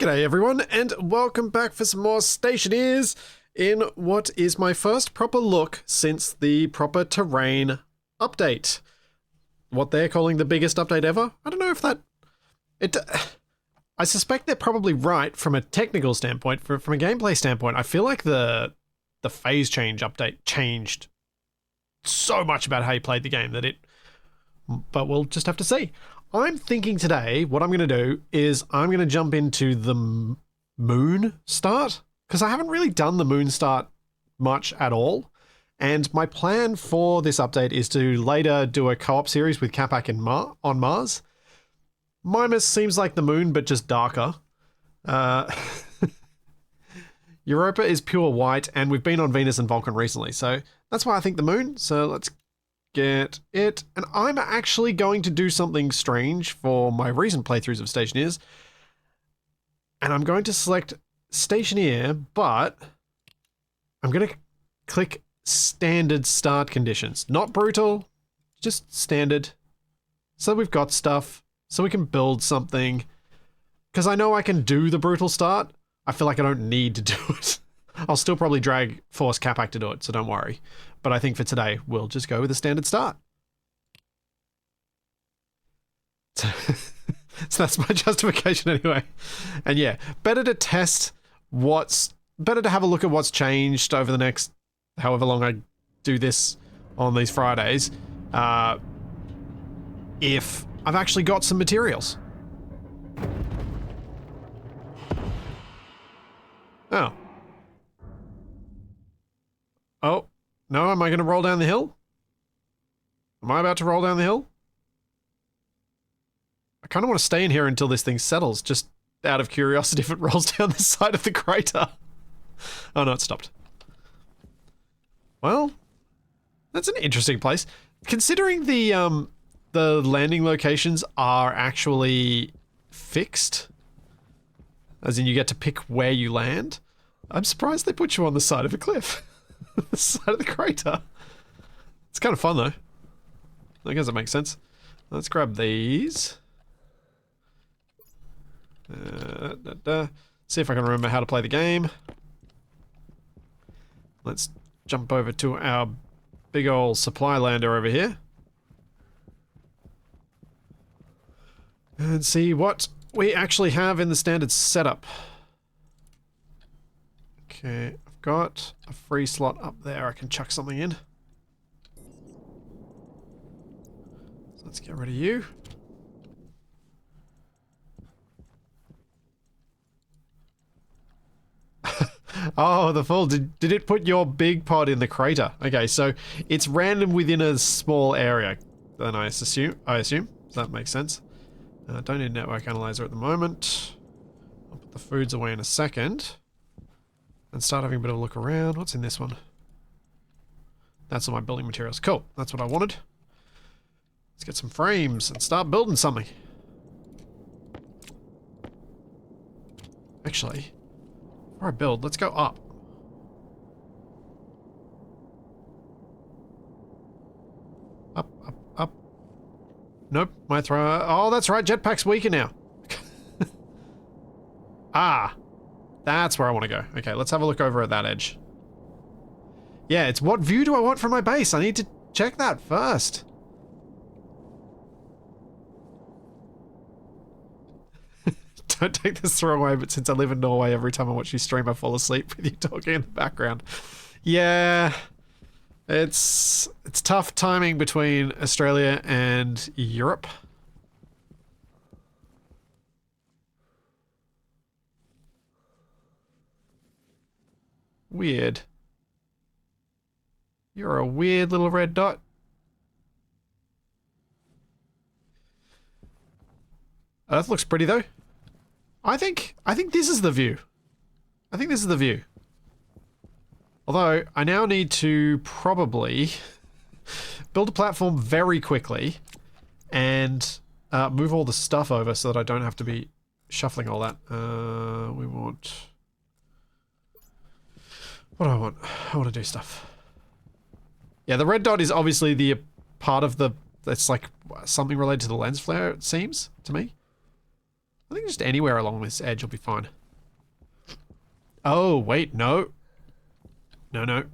G'day everyone, and welcome back for some more Stationeers in what is my first proper look since the proper terrain update. What they're calling the biggest update ever? I don't know if that... I suspect they're probably right from a technical standpoint. From a gameplay standpoint, I feel like the phase change update changed so much about how you played the game that it... But we'll just have to see. I'm thinking today, what I'm going to do is I'm going to jump into the moon start, because I haven't really done the moon start much at all. And my plan for this update is to later do a co-op series with Capac and on Mars. Mimas seems like the moon, but just darker. Europa is pure white, and we've been on Venus and Vulcan recently, so that's why I think the moon. So let's get it. And I'm actually going to do something strange for my recent playthroughs of Stationeers. And I'm going to select Stationeer, but I'm going to click standard start conditions. Not brutal, just standard. So we've got stuff, so we can build something. Because I know I can do the brutal start. I feel like I don't need to do it. I'll still probably drag Force Capac to do it, so don't worry. But I think for today, we'll just go with a standard start. So that's my justification anyway. And yeah, better to have a look at what's changed over the next however long I do this on these Fridays, if I've actually got some materials. Oh. Oh. No, am I going to roll down the hill? Am I about to roll down the hill? I kind of want to stay in here until this thing settles, just out of curiosity if it rolls down the side of the crater. Oh no, it stopped. Well, that's an interesting place. Considering the landing locations are actually fixed, as in you get to pick where you land, I'm surprised they put you on the side of a cliff. The side of the crater. It's kind of fun though. I guess it makes sense. Let's grab these. See if I can remember how to play the game. Let's jump over to our big old supply lander over here. And see what we actually have in the standard setup. Okay, I've got a free slot up there. I can chuck something in. So let's get rid of you. Oh, the fool. Did it put your big pod in the crater? Okay, so it's random within a small area. Then I assume. Does that make sense? Don't need a network analyzer at the moment. I'll put the foods away in a second. And start having a bit of a look around. What's in this one? That's all my building materials. Cool. That's what I wanted. Let's get some frames and start building something. Actually, before I build, let's go up. Up, up, up. Nope, my throw. Oh, that's right. Jetpack's weaker now. Ah. That's where I want to go. Okay, let's have a look over at that edge. Yeah, it's what view do I want from my base? I need to check that first. Don't take this the wrong way, but since I live in Norway, every time I watch you stream, I fall asleep with you talking in the background. Yeah, it's tough timing between Australia and Europe. Weird. You're a weird little red dot. Earth looks pretty though. I think this is the view. I think this is the view. Although I now need to probably build a platform very quickly and move all the stuff over so that I don't have to be shuffling all that. We want... What do I want? I want to do stuff. Yeah, the red dot is obviously the part of the... It's like something related to the lens flare, it seems, to me. I think just anywhere along this edge will be fine. Oh, wait, no. No.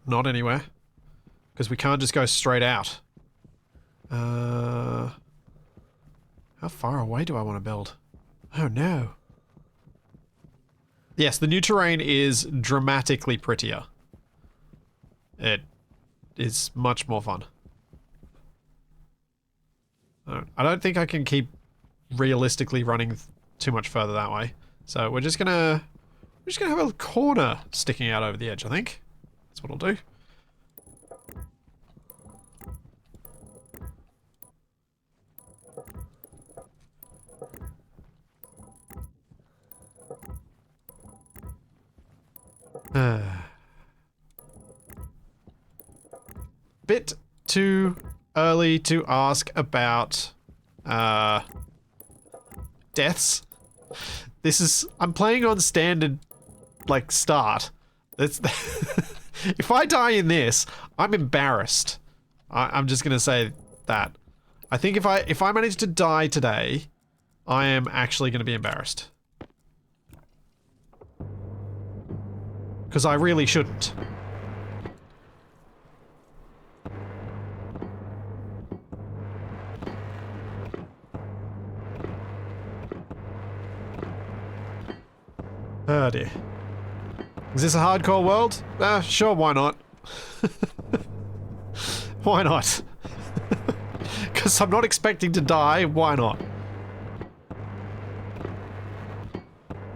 Not anywhere. Because we can't just go straight out. How far away do I want to build? Oh, no. Yes, the new terrain is dramatically prettier. It is much more fun. I don't think I can keep realistically running too much further that way. So we're just gonna have a corner sticking out over the edge, I think. That's what I'll do. Bit too early to ask about deaths. I'm playing on standard, like, start. That's if I die in this, I'm embarrassed. I'm just gonna say that. I think if I manage to die today, I am actually gonna be embarrassed. Because I really shouldn't. Oh dear. Is this a hardcore world? Sure, why not? Why not? Because I'm not expecting to die, why not?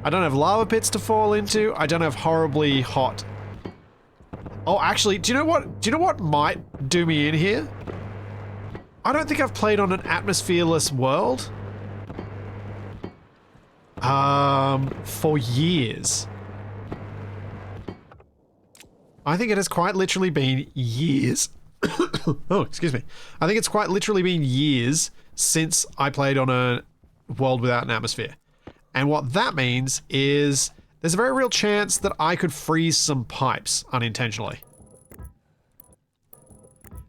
I don't have lava pits to fall into. I don't have horribly hot... Oh, actually, do you know what? Do you know what might do me in here? I don't think I've played on an atmosphereless world. For years. I think it has quite literally been years. Oh, excuse me. I think it's quite literally been years since I played on a world without an atmosphere. And what that means is there's a very real chance that I could freeze some pipes unintentionally.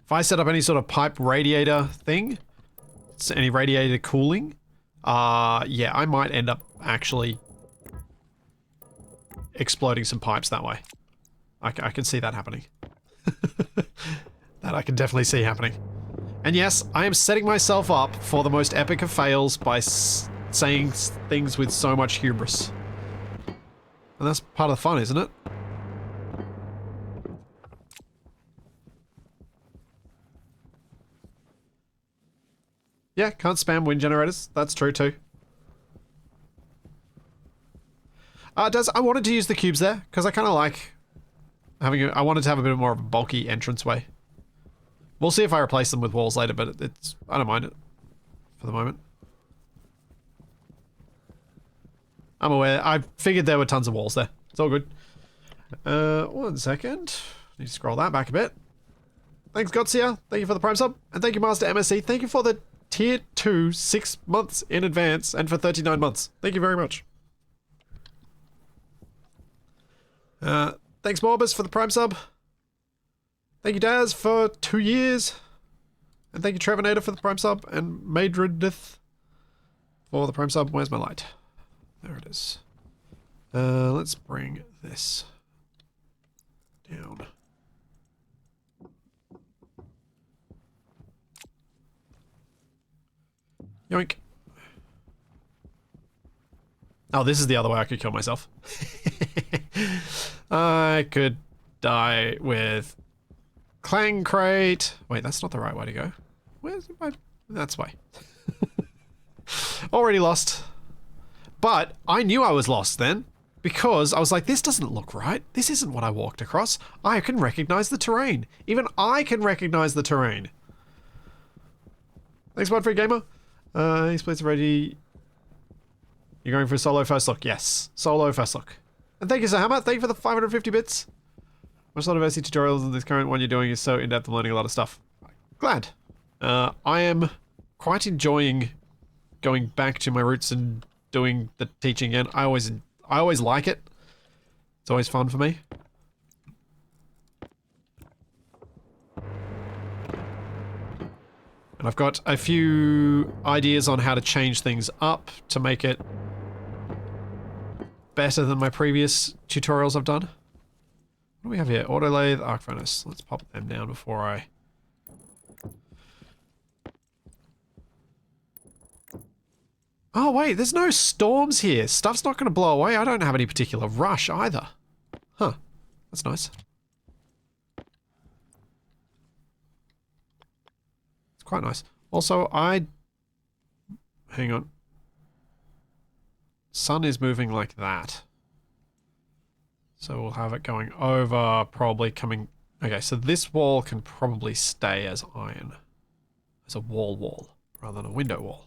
If I set up any sort of pipe radiator thing, any radiator cooling, yeah, I might end up actually exploding some pipes that way. I can see that happening. That I can definitely see happening. And yes, I am setting myself up for the most epic of fails by saying things with so much hubris. And that's part of the fun, isn't it? Yeah, can't spam wind generators. That's true too. I wanted to use the cubes there, because I kind of like having I wanted to have a bit more of a bulky entranceway. We'll see if I replace them with walls later, but I don't mind it for the moment. I'm aware. I figured there were tons of walls there. It's all good. 1 second. Need to scroll that back a bit. Thanks, Gotsia. Thank you for the Prime sub. And thank you, Master MSC. Thank you for the Tier 2 6 months in advance and for 39 months. Thank you very much. Thanks, Morbus, for the Prime sub. Thank you, Daz, for 2 years. And thank you, Trevornator, for the Prime sub. And Maedridith for the Prime sub. Where's my light? There it is. Let's bring this down. Yoink. Oh, this is the other way I could kill myself. I could die with Clang Crate. Wait, that's not the right way to go. Where's my... That's way. Already lost. But I knew I was lost then, because I was like, this doesn't look right. This isn't what I walked across. I can recognize the terrain. Even I can recognize the terrain. Thanks, Bud Free Gamer. These plates are ready. You're going for a solo first look? Yes. Solo first look. And thank you, Sir Hammer. Thank you for the 550 bits. Watch a lot of SC tutorials, and this current one you're doing is so in-depth and learning a lot of stuff. Glad. I am quite enjoying going back to my roots and doing the teaching again. I always like it. It's always fun for me. And I've got a few ideas on how to change things up to make it better than my previous tutorials I've done. What do we have here? Auto lathe, arc furnace. Let's pop them down before I... Oh wait, there's no storms here. Stuff's not going to blow away. I don't have any particular rush either. Huh. That's nice. It's quite nice. Also, hang on. Sun is moving like that. So we'll have it going over, probably coming... Okay, so this wall can probably stay as iron. As a wall, rather than a window wall.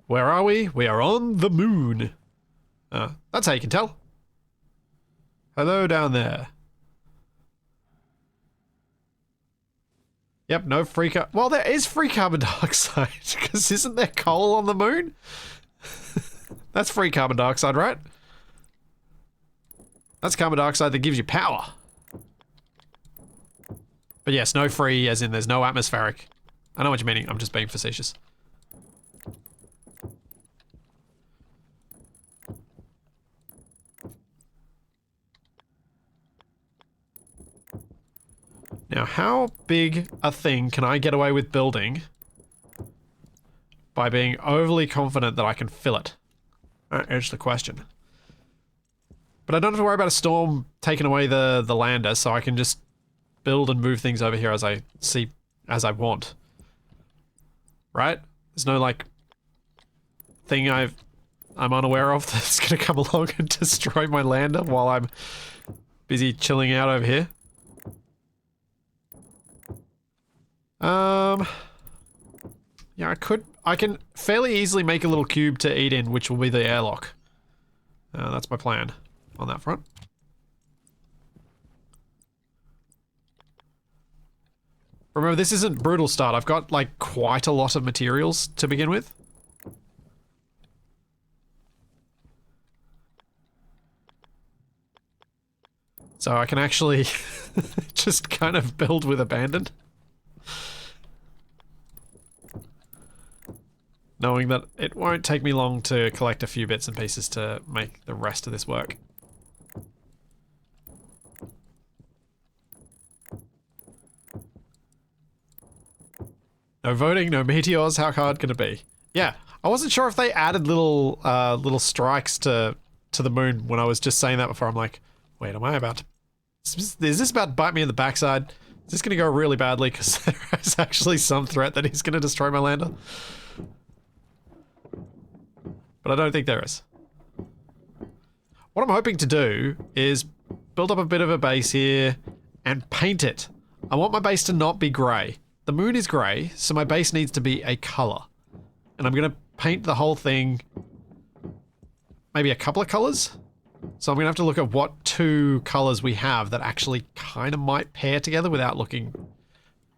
Where are we? We are on the moon. That's how you can tell. Hello down there. Yep, no free well, there is free carbon dioxide, because isn't there coal on the moon? That's free carbon dioxide, right? That's carbon dioxide that gives you power. But yes, no free, as in there's no atmospheric. I know what you're meaning, I'm just being facetious. Now, how big a thing can I get away with building by being overly confident that I can fill it? That's the question. But I don't have to worry about a storm taking away the lander, so I can just build and move things over here as I see, as I want. Right? There's no, like, thing I'm unaware of that's gonna come along and destroy my lander while I'm busy chilling out over here. Yeah, I can fairly easily make a little cube to eat in, which will be the airlock. That's my plan on that front. Remember, this isn't brutal start. I've got, like, quite a lot of materials to begin with. So I can actually just kind of build with abandon. Knowing that it won't take me long to collect a few bits and pieces to make the rest of this work. No voting, no meteors, how hard can it be? Yeah, I wasn't sure if they added little little strikes to the moon when I was just saying that before. I'm like, wait, am I about to... Is this about to bite me in the backside? Is this going to go really badly? Because there is actually some threat that he's going to destroy my lander. But I don't think there is. What I'm hoping to do is build up a bit of a base here and paint it. I want my base to not be grey. The moon is grey, so my base needs to be a colour. And I'm going to paint the whole thing maybe a couple of colours. So I'm going to have to look at what two colours we have that actually kind of might pair together without looking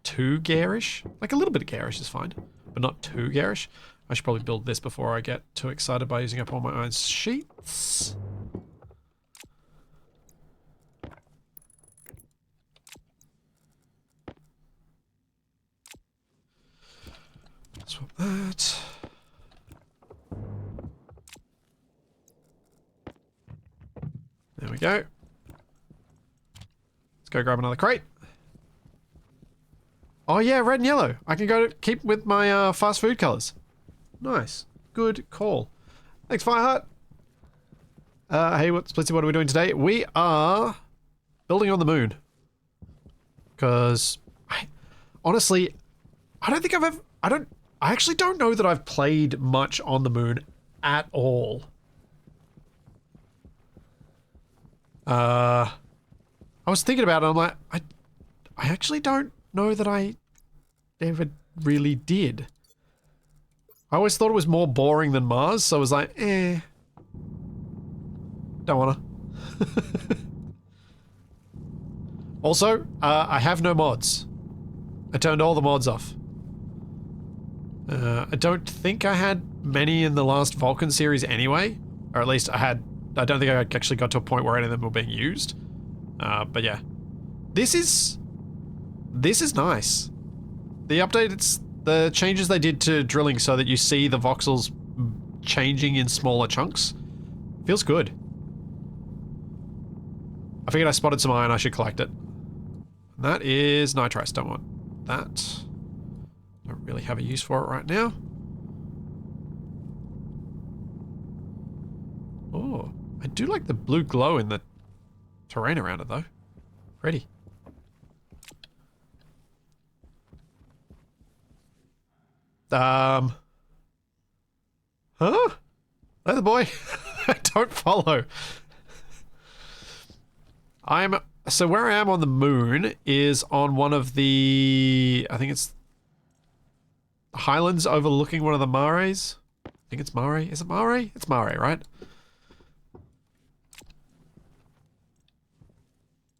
too garish. Like a little bit of garish is fine, but not too garish. I should probably build this before I get too excited by using up all my iron sheets. Swap that. There we go. Let's go grab another crate. Oh yeah, red and yellow. I can go to keep with my fast food colors. Nice. Good call. Thanks, Fireheart. Hey, Splitsy, what are we doing today? We are building on the moon. Because, honestly, I don't think I've ever... I actually don't know that I've played much on the moon at all. I was thinking about it, I'm like, I actually don't know that I ever really did. I always thought it was more boring than Mars, so I was like, don't wanna. Also, I have no mods. I turned all the mods off. I don't think I had many in the last Vulcan series anyway. Or at least I don't think I actually got to a point where any of them were being used. But yeah. This is nice. The update, it's the changes they did to drilling so that you see the voxels changing in smaller chunks. Feels good. I figured I spotted some iron, I should collect it. And that is nitrous, don't want that. Don't really have a use for it right now. Oh, I do like the blue glow in the terrain around it though. Pretty. Huh? There's the boy. I don't follow. So where I am on the moon is on one of the, I think it's highlands overlooking one of the mares. I think it's mare. Is it mare? It's mare, right?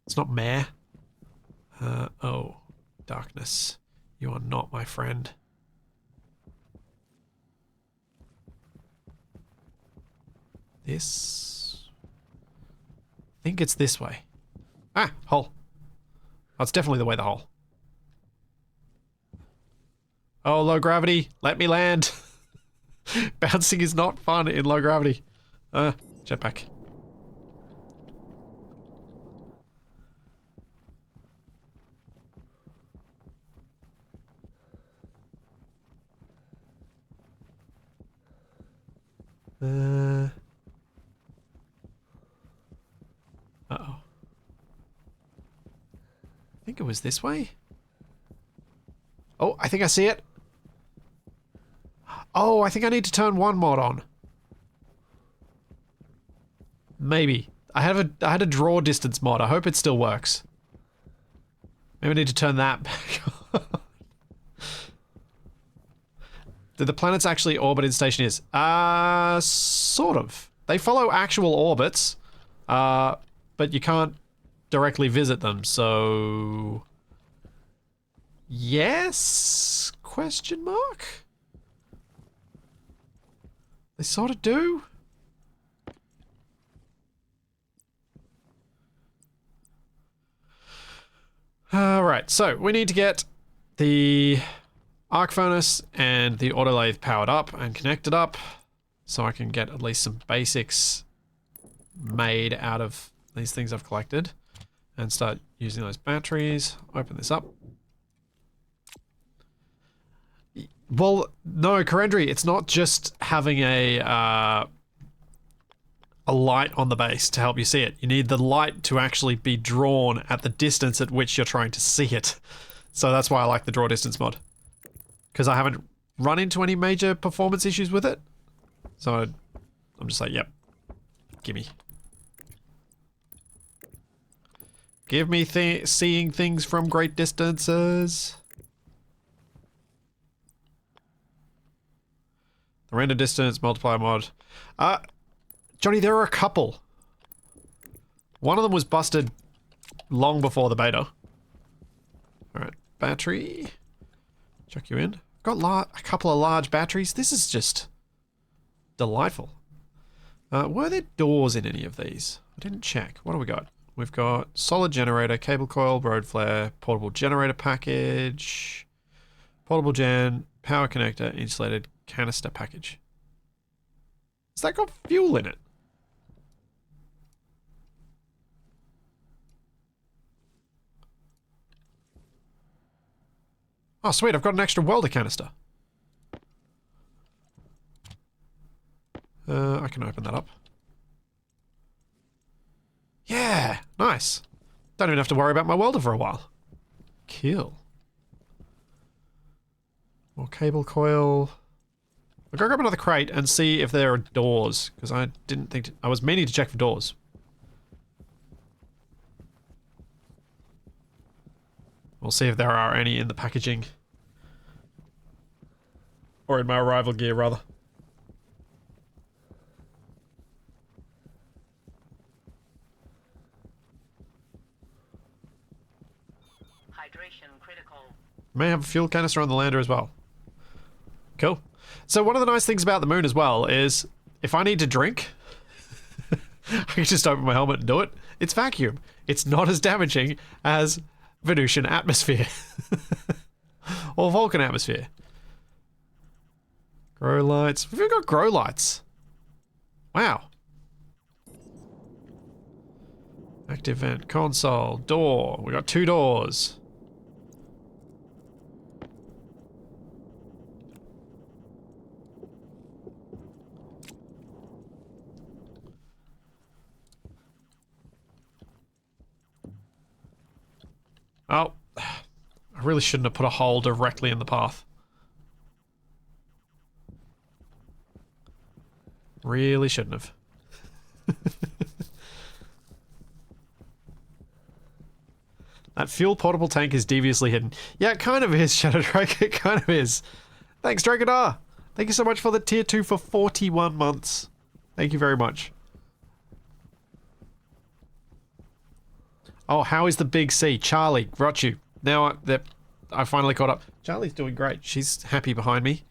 It's not mare. Oh, darkness. You are not my friend. This... I think it's this way. Ah, hole. That's definitely the way, the hole. Oh, low gravity. Let me land. Bouncing is not fun in low gravity. Jetpack. Uh-oh. I think it was this way. Oh, I think I see it. Oh, I think I need to turn one mod on. Maybe. I had a draw distance mod. I hope it still works. Maybe I need to turn that back on. Do the planets actually orbit in Stationeers? Sort of. They follow actual orbits, but you can't directly visit them, so... Yes? Question mark? They sort of do? Alright, so we need to get the arc furnace and the autolathe powered up and connected up so I can get at least some basics made out of these things I've collected and start using those batteries. Open this up. Well, no, Corendry, it's not just having a light on the base to help you see it. You need the light to actually be drawn at the distance at which you're trying to see it. So that's why I like the draw distance mod. Because I haven't run into any major performance issues with it. So I'm just like, yep, gimme. Give me seeing things from great distances. The render distance multiplier mod. Johnny, there are a couple. One of them was busted long before the beta. Alright, battery. Chuck you in. Got a couple of large batteries. This is just delightful. Were there doors in any of these? I didn't check. What do we got? We've got solid generator, cable coil, road flare, portable generator package, portable gen, power connector, insulated canister package. Has that got fuel in it? Oh, sweet, I've got an extra welder canister. I can open that up. Yeah, nice. Don't even have to worry about my welder for a while. Cool. More cable coil. I'll go grab another crate and see if there are doors, because I didn't think I was meaning to check for doors. We'll see if there are any in the packaging. Or in my arrival gear, rather. Hydration critical. May have a fuel canister on the lander as well. Cool. So one of the nice things about the moon as well is if I need to drink, I can just open my helmet and do it. It's vacuum. It's not as damaging as Venusian atmosphere. Or Vulcan atmosphere. Grow lights. We've even got grow lights. Wow. Active vent, console, door. We got 2 doors. Oh, I really shouldn't have put a hole directly in the path. Really shouldn't have. That fuel portable tank is deviously hidden. Yeah, it kind of is, Shadow Drake. It kind of is. Thanks, Dragadar. Thank you so much for the tier 2 for 41 months. Thank you very much. Oh, how is the big C? Charlie, got you. Now I finally caught up. Charlie's doing great. She's happy behind me.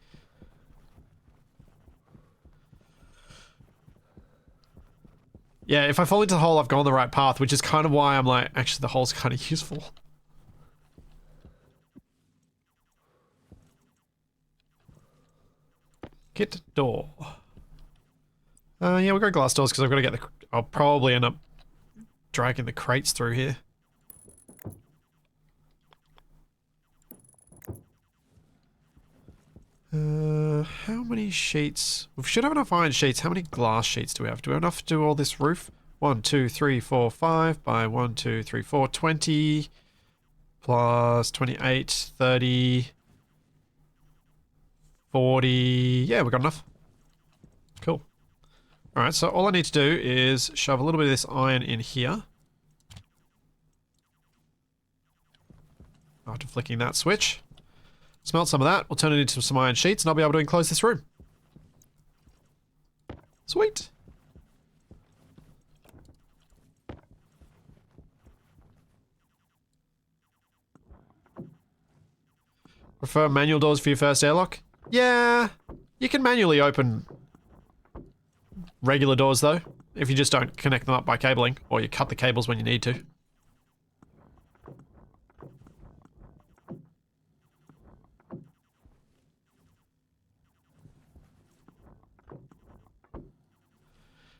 Yeah, if I fall into the hole, I've gone the right path, which is kind of why I'm like, actually, the hole's kind of useful. Kit door. Yeah, we'll go glass doors because I've got to get the... I'll probably end up dragging the crates through here. How many sheets? We should have enough iron sheets. How many glass sheets do we have? Do we have enough to do all this roof? 1, 2, 3, 4, 5 by 1, 2, 3, 4, 20 plus 28, 30, 40. Yeah, we've got enough. Cool. Alright, so all I need to do is shove a little bit of this iron in here. After flicking that switch. Smelt some of that, we'll turn it into some iron sheets and I'll be able to enclose this room. Sweet. Prefer manual doors for your first airlock? Yeah, you can manually open regular doors though, if you just don't connect them up by cabling, or you cut the cables when you need to.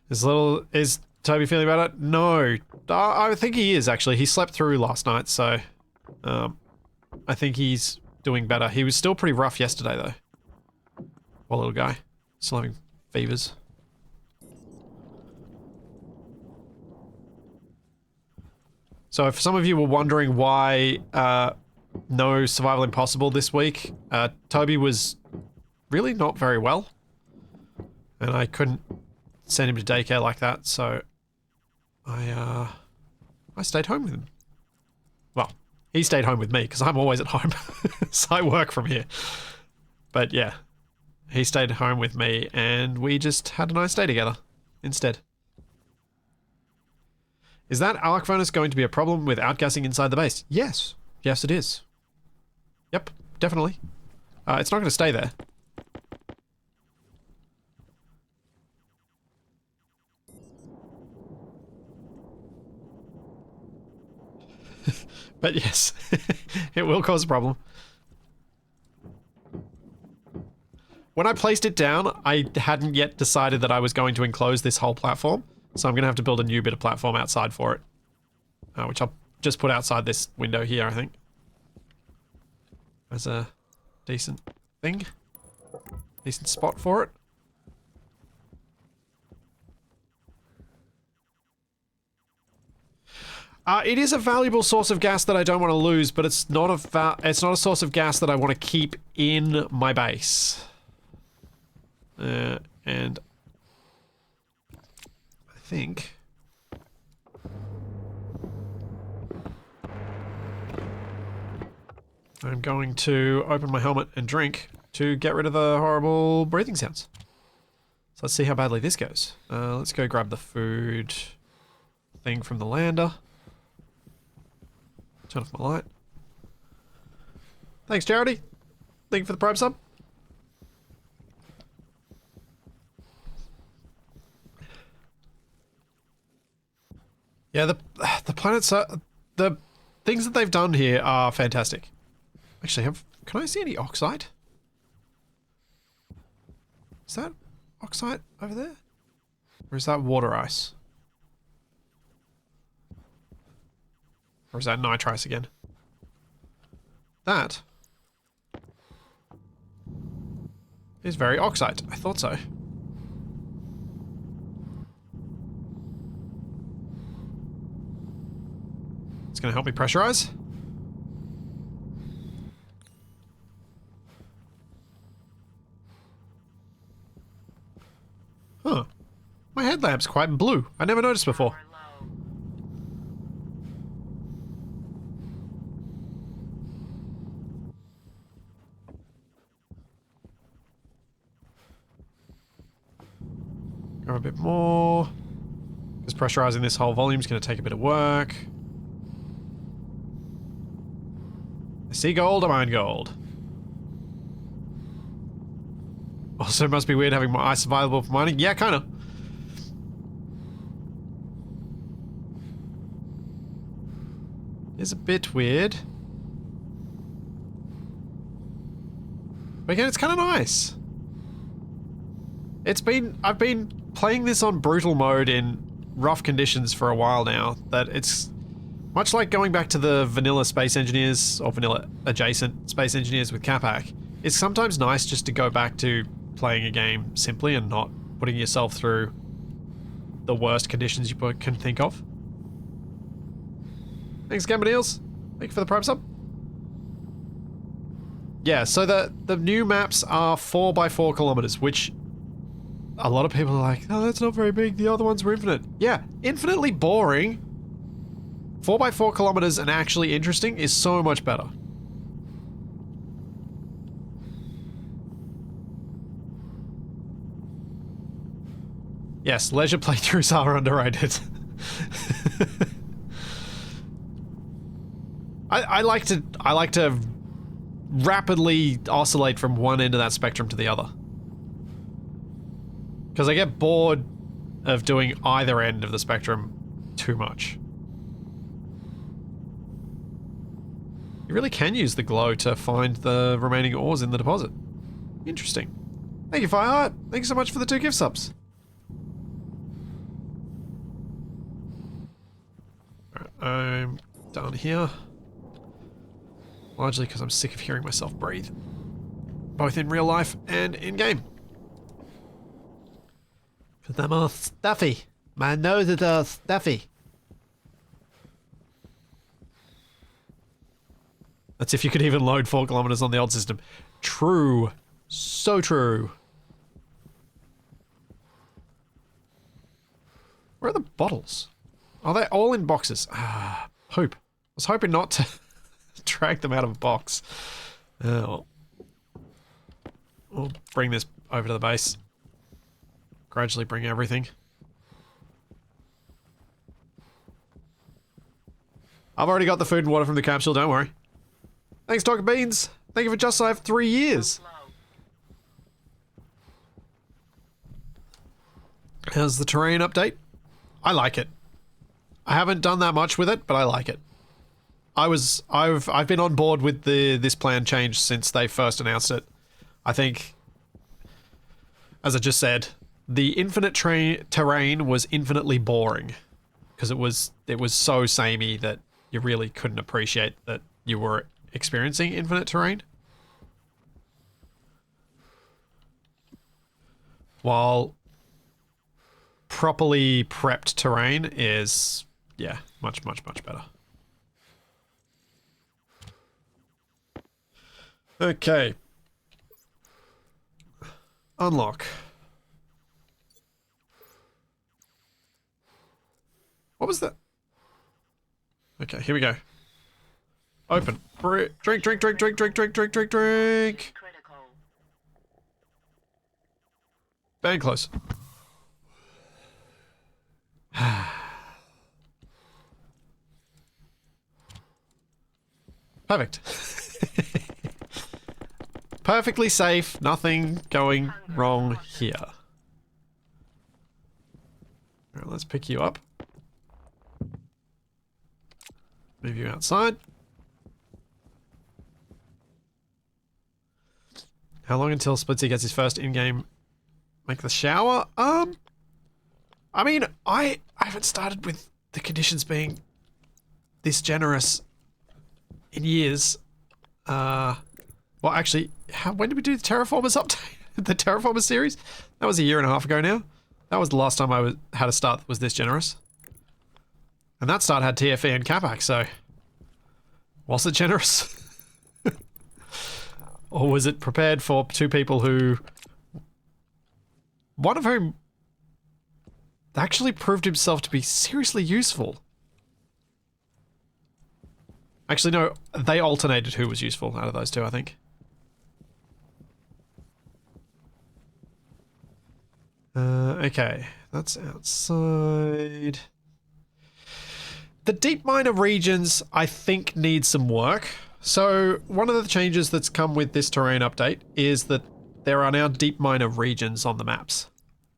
Is Toby feeling about it? No. I think he is, actually. He slept through last night, so... I think he's doing better. He was still pretty rough yesterday, though. Poor little guy. Still having fevers. So if some of you were wondering why no Survival Impossible this week, Toby was really not very well. And I couldn't send him to daycare like that, so I stayed home with him. Well, he stayed home with me, because I'm always at home. So I work from here. But yeah, he stayed home with me, and we just had a nice day together instead. Is that arc furnace going to be a problem with outgassing inside the base? Yes. Yes, it is. Yep, definitely. It's not going to stay there. But yes, it will cause a problem. When I placed it down, I hadn't yet decided that I was going to enclose this whole platform. So I'm going to have to build a new bit of platform outside for it. Which I'll just put outside this window here, I think. As a decent thing. Decent spot for it. It is a valuable source of gas that I don't want to lose, but it's not a source of gas that I want to keep in my base. And I think I'm going to open my helmet and drink to get rid of the horrible breathing sounds. So let's see how badly this goes. Let's go grab the food thing from the lander. Turn off my light. Thanks, Charity. Thank you for the Prime sub. Yeah, the planets are... The things that they've done here are fantastic. Actually, can I see any oxide? Is that oxide over there? Or is that water ice? Or is that nitrice again? That is very oxide. I thought so. It's going to help me pressurize. Huh. My headlamp's quite blue. I never noticed before. Power low. Go a bit more. Because pressurizing this whole volume is going to take a bit of work. I see gold, I mine gold. Also, it must be weird having my ice available for mining. Yeah, kind of. It's a bit weird. But again, it's kind of nice. I've been playing this on brutal mode in rough conditions for a while now, that it's much like going back to the vanilla Space Engineers, or vanilla adjacent Space Engineers with Capac. It's sometimes nice just to go back to playing a game simply and not putting yourself through the worst conditions you can think of. Thanks, Gambadeals. Thank you for the prime sub. Yeah, so the new maps are 4 by 4 kilometers, which a lot of people are like, oh, that's not very big. The other ones were infinite. Yeah, infinitely boring. 4 by 4 kilometers and actually interesting is so much better. Yes, leisure playthroughs are underrated. I like to rapidly oscillate from one end of that spectrum to the other. Because I get bored of doing either end of the spectrum too much. You really can use the glow to find the remaining ores in the deposit. Interesting. Thank you, Fireheart. Thank you so much for the 2 gift subs. Alright, I'm done here. Largely because I'm sick of hearing myself breathe. Both in real life and in-game. Because I'm all stuffy. My nose is all stuffy. That's if you could even load 4 kilometers on the old system. True. So true. Where are the bottles? Are they all in boxes? Ah, poop. I was hoping not to drag them out of a box. Oh. We'll bring this over to the base. Gradually bring everything. I've already got the food and water from the capsule, don't worry. Thanks, Dr. Beans. Thank you for just so I have 3 years. How's the terrain update? I like it. I haven't done that much with it, but I like it. I've been on board with this plan change since they first announced it. I think, as I just said, the infinite terrain was infinitely boring because it was so samey that you really couldn't appreciate that you were experiencing infinite terrain. While properly prepped terrain is, yeah, much better. Okay. Unlock. What was that? Okay, here we go. Open. Drink. Critical. Band close. Perfect. Perfectly safe. Nothing going wrong here. Alright, let's pick you up. Move you outside. How long until Splitsy gets his first in-game make the shower? I mean, I haven't started with the conditions being this generous in years. Well, actually, when did we do the Terraformers update? The Terraformers series? That was a year and a half ago now. That was the last time I had a start that was this generous. And that start had TFE and Capac, so... Was it generous? Or was it prepared for two people who... One of whom actually proved himself to be seriously useful. Actually, no, they alternated who was useful out of those two, I think. Okay, that's outside. The deep miner regions, I think, need some work. So, one of the changes that's come with this terrain update is that there are now deep miner regions on the maps.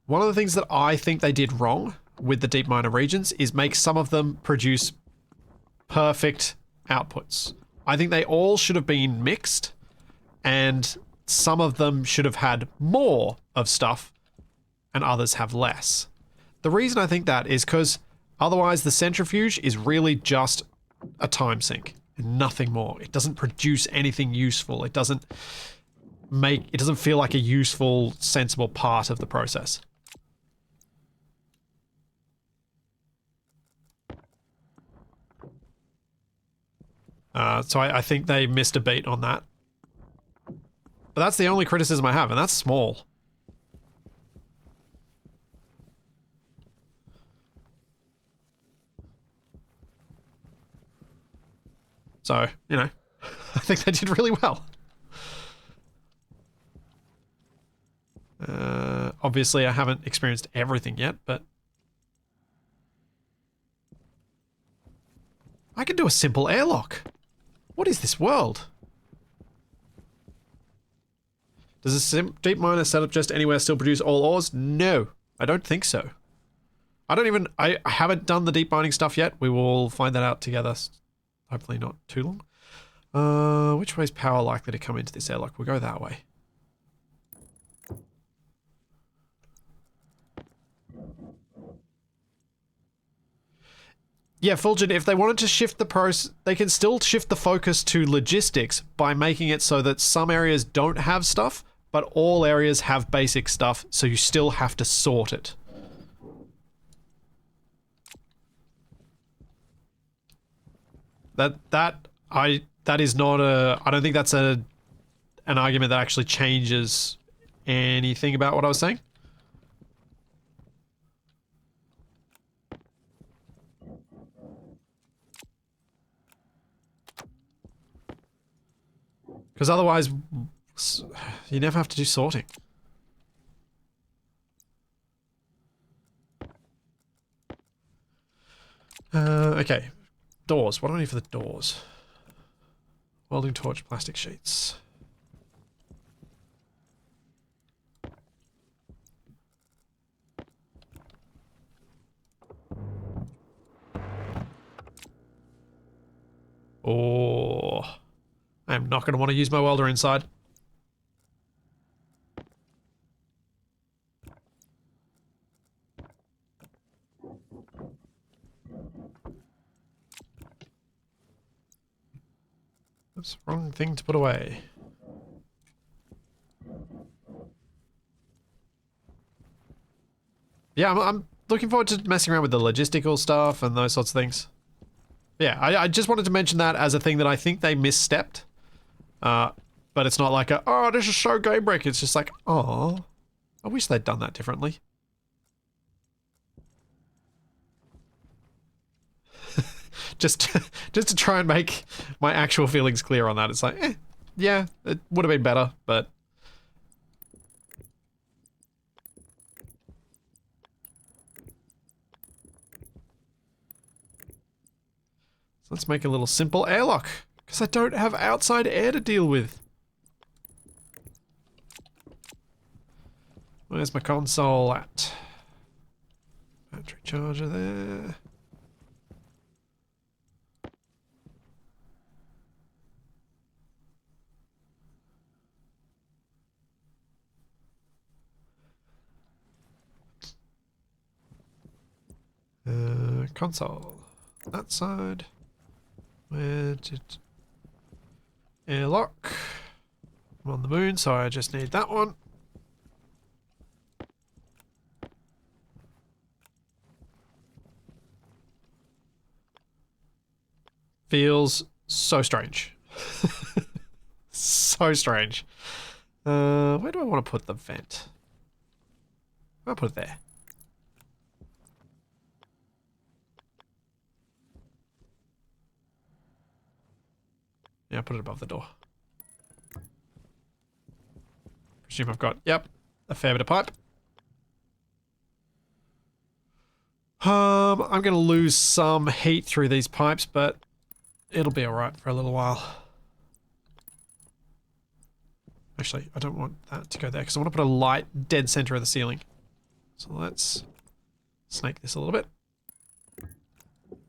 One of the things that I think they did wrong with the deep miner regions is make some of them produce perfect outputs. I think they all should have been mixed, and some of them should have had more of stuff, and others have less. The reason I think that is because otherwise the centrifuge is really just a time sink and nothing more. It doesn't produce anything useful. It doesn't feel like a useful, sensible part of the process. So I think they missed a beat on that. But that's the only criticism I have, and that's small. So, you know, I think they did really well. Obviously, I haven't experienced everything yet, but... I can do a simple airlock. What is this world? Does a deep miner setup just anywhere still produce all ores? No, I don't think so. I haven't done the deep mining stuff yet. We will find that out together. Hopefully not too long. Which way is power likely to come into this airlock? We'll go that way. Yeah, Fulgin, if they wanted to shift the process, they can still shift the focus to logistics by making it so that some areas don't have stuff, but all areas have basic stuff, so you still have to sort it. That is not a... I don't think that's an argument that actually changes anything about what I was saying. Because otherwise, you never have to do sorting. Okay. Doors. What do I need for the doors? Welding torch, plastic sheets. Oh, I'm not going to want to use my welder inside. That's the wrong thing to put away. Yeah, I'm looking forward to messing around with the logistical stuff and those sorts of things. Yeah, I just wanted to mention that as a thing that I think they misstepped. But it's not like oh, this is so game breaking. It's just like, oh, I wish they'd done that differently. just to try and make my actual feelings clear on that. It's like, yeah, it would have been better, but... So let's make a little simple airlock, because I don't have outside air to deal with. Where's my console at? Battery charger there. console. That side. Where did... Airlock. I'm on the moon, so I just need that one. Feels so strange. So strange. Where do I want to put the vent? I'll put it there. Yeah, put it above the door. Presume I've got, yep, a fair bit of pipe. I'm going to lose some heat through these pipes, but it'll be alright for a little while. Actually, I don't want that to go there because I want to put a light dead center of the ceiling. So let's snake this a little bit.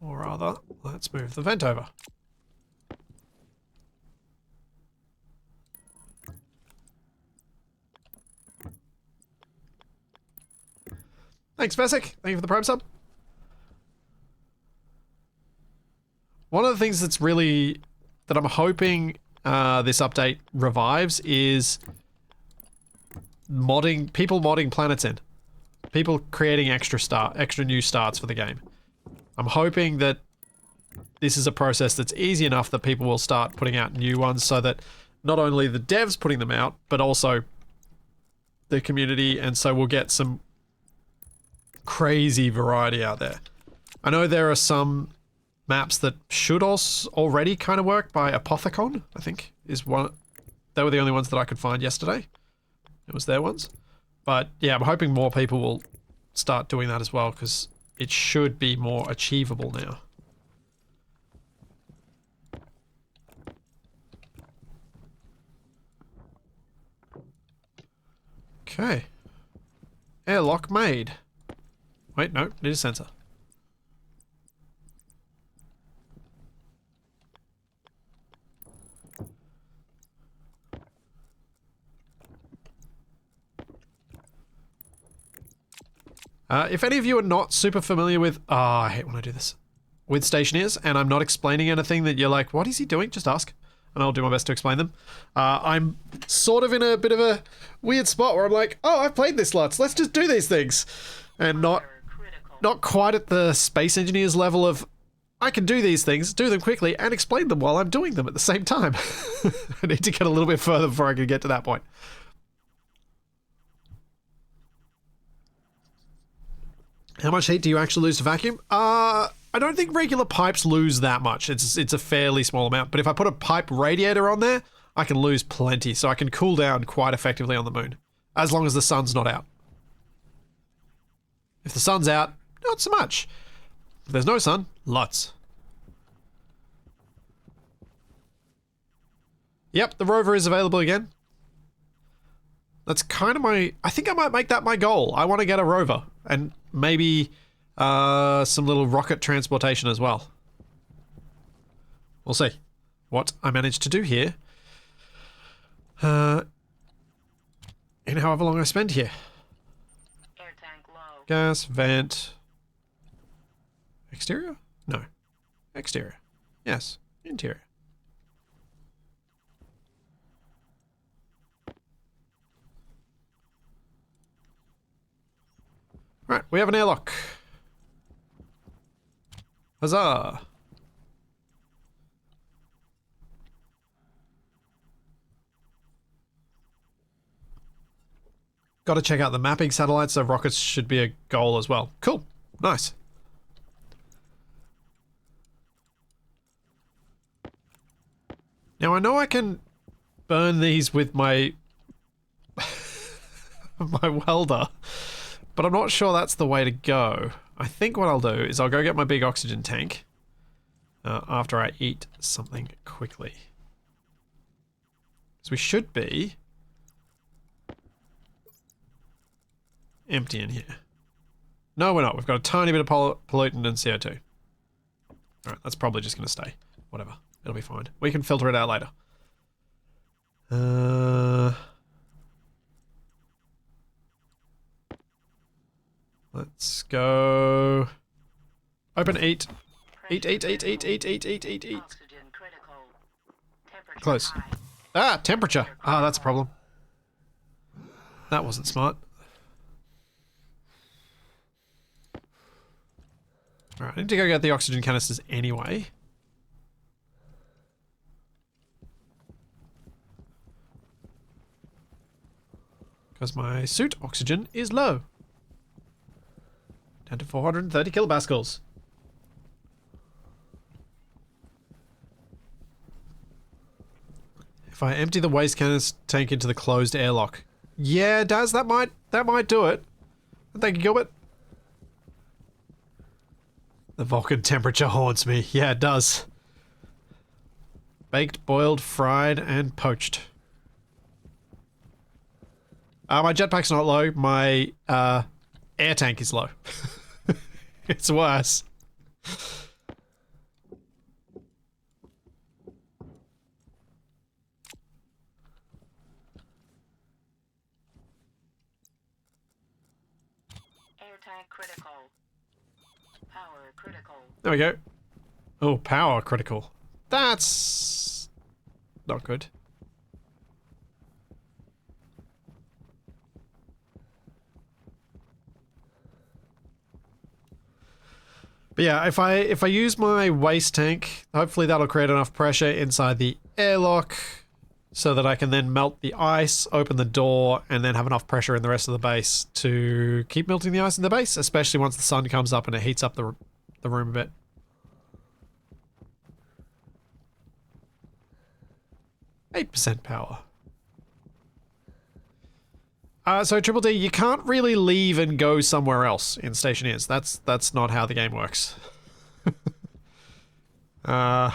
Or rather, let's move the vent over. Thanks, Vesic. Thank you for the Prime sub. One of the things that's really... that I'm hoping this update revives is modding... people modding planets in. People creating extra new starts for the game. I'm hoping that this is a process that's easy enough that people will start putting out new ones so that not only the devs putting them out, but also the community, and so we'll get some crazy variety out there. I know there are some maps that should also already kind of work by Apothecon, I think, is one. They were the only ones that I could find yesterday. It was their ones. But yeah, I'm hoping more people will start doing that as well, because it should be more achievable now. Okay. Airlock made. Wait, no, need a sensor. If any of you are not super familiar with... I hate when I do this. With Stationeers, and I'm not explaining anything that you're like, what is he doing? Just ask. And I'll do my best to explain them. I'm sort of in a bit of a weird spot where I'm like, oh, I've played this lots. Let's just do these things. And not quite at the Space Engineers level of, I can do these things, do them quickly, and explain them while I'm doing them at the same time. I need to get a little bit further before I can get to that point. How much heat do you actually lose to vacuum? I don't think regular pipes lose that much. It's a fairly small amount. But if I put a pipe radiator on there, I can lose plenty. So I can cool down quite effectively on the moon. As long as the sun's not out. If the sun's out, not so much. If there's no sun, lots. Yep, the rover is available again. That's kind of my... I think I might make that my goal. I want to get a rover. And maybe some little rocket transportation as well. We'll see what I manage to do here. In however long I spend here. Air tank low. Gas, vent. Exterior? No. Exterior. Yes. Interior. Right, we have an airlock. Huzzah! Got to check out the mapping satellites, so rockets should be a goal as well. Cool. Nice. Now I know I can burn these with my my welder, but I'm not sure that's the way to go. I think what I'll do is I'll go get my big oxygen tank after I eat something quickly. So we should be empty in here. No, we're not. We've got a tiny bit of pollutant and CO2. Alright, that's probably just going to stay. Whatever. It'll be fine. We can filter it out later. Let's go Open, eat. Eat, Pressure eat, eat, eat, critical. eat, eat, eat, eat, eat. Oxygen critical. Temperature Close. high. Ah, temperature. Pressure Ah, that's a critical. problem. That wasn't smart. Alright, I need to go get the oxygen canisters anyway. Because my suit oxygen is low. Down to 430 kilopascals. If I empty the waste canister tank into the closed airlock. Yeah, Daz, that might do it. Thank you, Gilbert. The Vulcan temperature haunts me. Yeah, it does. Baked, boiled, fried, and poached. My jetpack's not low. My air tank is low. It's worse. Air tank critical. Power critical. There we go. Oh, power critical. That's not good. But yeah, if I use my waste tank, hopefully that'll create enough pressure inside the airlock so that I can then melt the ice, open the door, and then have enough pressure in the rest of the base to keep melting the ice in the base, especially once the sun comes up and it heats up the room a bit. %, power. So Triple D, you can't really leave and go somewhere else in Stationeers. That's not how the game works. Yeah.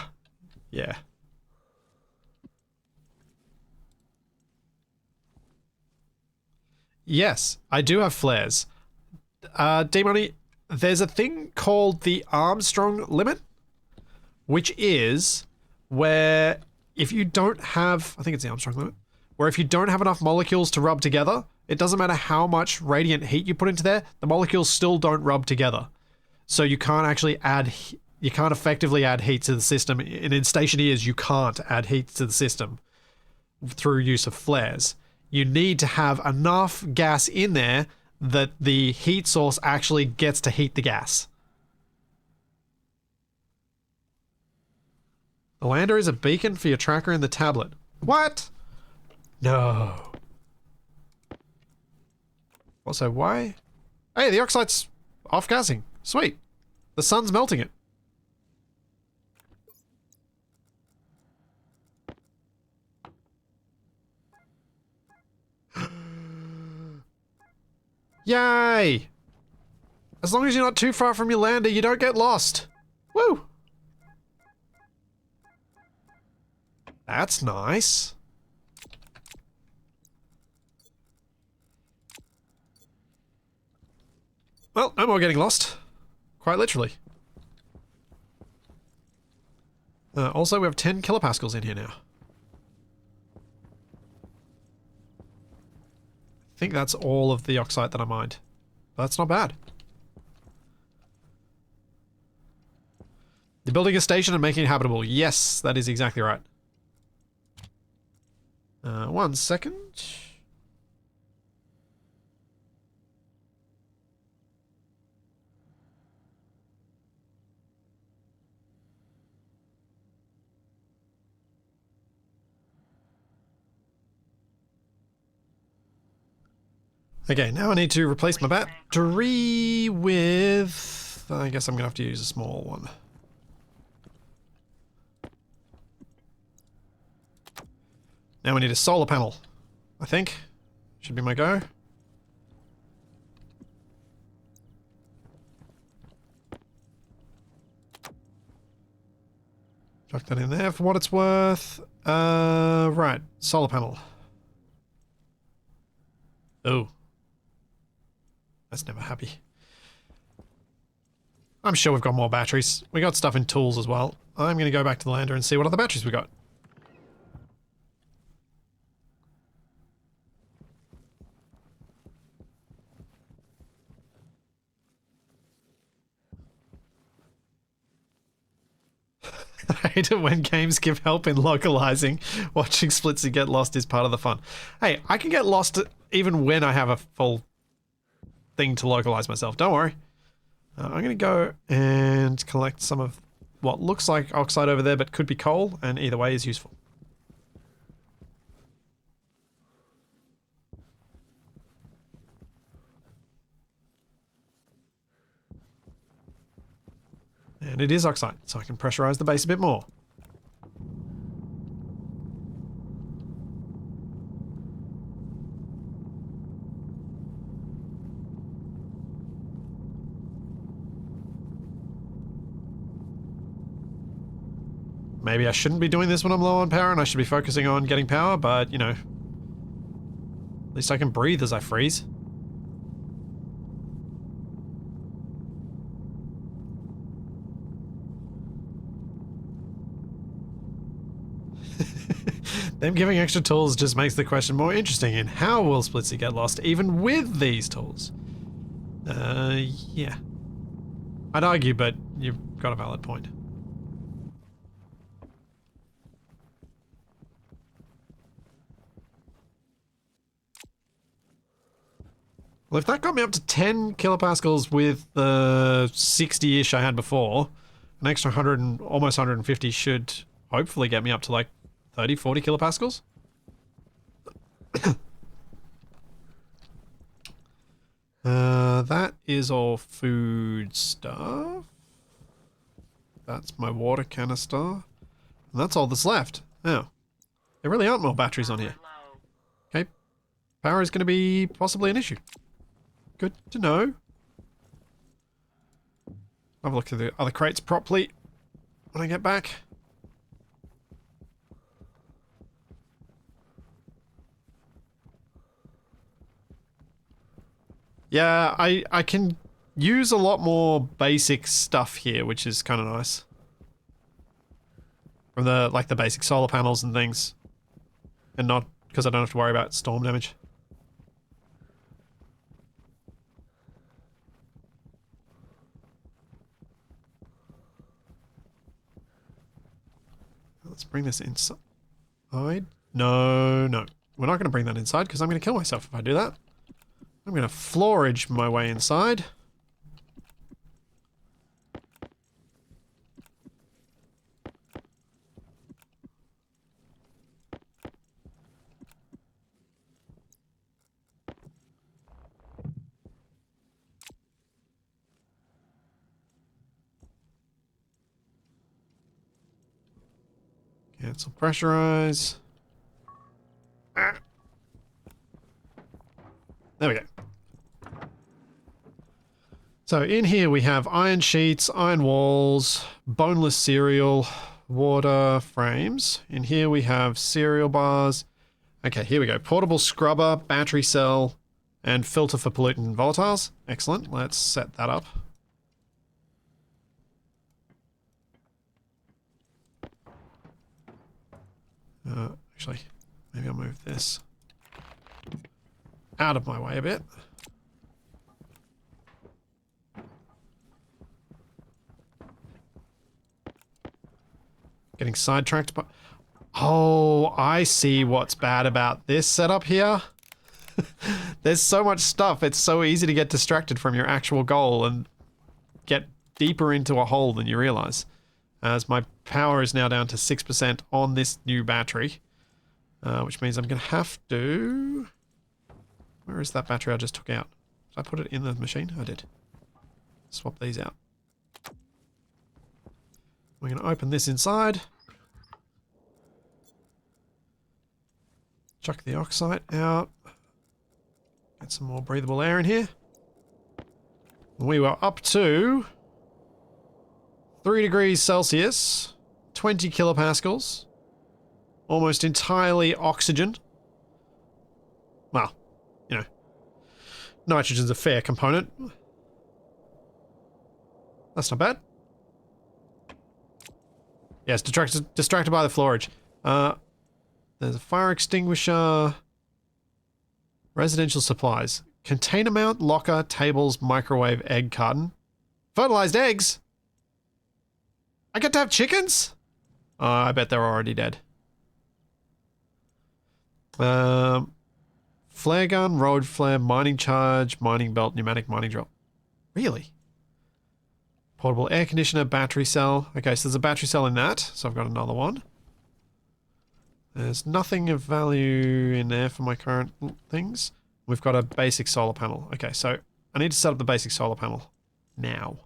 Yes, I do have flares. D-Money, there's a thing called the Armstrong limit, which is where if you don't have, I think it's the Armstrong limit, where if you don't have enough molecules to rub together, it doesn't matter how much radiant heat you put into there, the molecules still don't rub together. So you can't actually you can't effectively add heat to the system. And in Stationeers, you can't add heat to the system through use of flares. You need to have enough gas in there that the heat source actually gets to heat the gas. The lander is a beacon for your tracker in the tablet. What? No. Also, why? Hey, the oxyde's off gassing. Sweet. The sun's melting it. Yay! As long as you're not too far from your lander, you don't get lost. Woo! That's nice. Well, no more getting lost. Quite literally. Also, we have 10 kilopascals in here now. I think that's all of the oxide that I mined. That's not bad. You're building a station and making it habitable. Yes, that is exactly right. 1 second. Okay, now I need to replace my battery with... I guess I'm going to have to use a small one. Now we need a solar panel, I think. Should be my go. Chuck that in there for what it's worth. Right, solar panel. Oh. That's never happy. I'm sure we've got more batteries. We got stuff in tools as well. I'm going to go back to the lander and see what other batteries we got. I hate it when games give help in localizing. Watching Splitsy get lost is part of the fun. Hey, I can get lost even when I have a full thing to localize myself. Don't worry. I'm going to go and collect some of what looks like oxide over there, but could be coal, and either way is useful. And it is oxide, so I can pressurize the base a bit more. Maybe I shouldn't be doing this when I'm low on power and I should be focusing on getting power, but, you know, at least I can breathe as I freeze. Them giving extra tools just makes the question more interesting. And how will Splitsy get lost even with these tools? Yeah. I'd argue, but you've got a valid point. Well, if that got me up to 10 kilopascals with the 60-ish I had before, an extra 100 and almost 150 should hopefully get me up to like 30, 40 kilopascals. That is all food stuff. That's my water canister. And that's all that's left. Oh. There really aren't more batteries on here. Okay. Power is going to be possibly an issue. Good to know. Have a look at the other crates properly when I get back. Yeah, I can use a lot more basic stuff here, which is kind of nice. From the, like, the basic solar panels and things. And not, because I don't have to worry about storm damage. Let's bring this inside. No, no. We're not going to bring that inside because I'm going to kill myself if I do that. I'm going to floorage my way inside. Cancel pressurize. Ah. There we go. So in here we have iron sheets, iron walls, boneless cereal, water frames. In here we have cereal bars. Okay, here we go. Portable scrubber, battery cell, and filter for pollutant and volatiles. Excellent. Let's set that up. Actually, maybe I'll move this out of my way a bit. Getting sidetracked by... Oh, I see what's bad about this setup here. There's so much stuff, it's so easy to get distracted from your actual goal and get deeper into a hole than you realize. As my power is now down to 6% on this new battery. Which means I'm going to have to... Where is that battery I just took out? Did I put it in the machine? I did. Swap these out. We're going to open this inside. Chuck the oxide out. Get some more breathable air in here. We were up to 3 degrees Celsius, 20 kilopascals. Almost entirely oxygen. Well, you know, nitrogen's a fair component. That's not bad. Yes, distracted by the floorage. There's a fire extinguisher. Residential supplies. Container mount, locker, tables, microwave, egg carton. Fertilized eggs? I get to have chickens? I bet they're already dead. Flare gun, road flare, mining charge, mining belt, pneumatic mining drill. Really? Portable air conditioner, battery cell. Okay, so there's a battery cell in that, so I've got another one. There's nothing of value in there for my current things. We've got a basic solar panel. Okay, so I need to set up the basic solar panel now.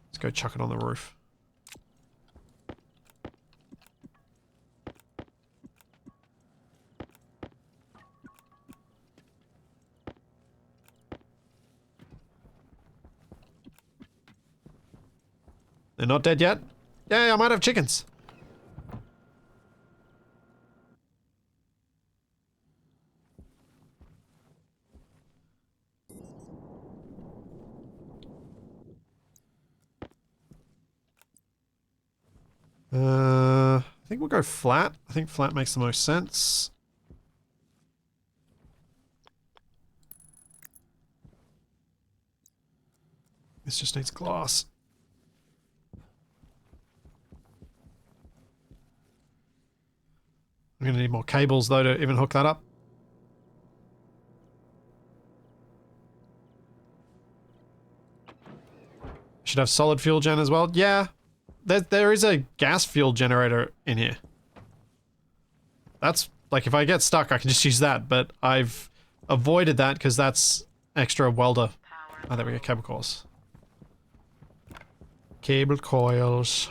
Let's go chuck it on the roof. They're not dead yet? Yeah, I might have chickens. I think we'll go flat. I think flat makes the most sense. This just needs glass. I'm going to need more cables, though, to even hook that up. Should have solid fuel gen as well. Yeah, there is a gas fuel generator in here. That's, like, if I get stuck, I can just use that, but I've avoided that because that's extra welder. Oh, there we go, cable coils. Cable coils.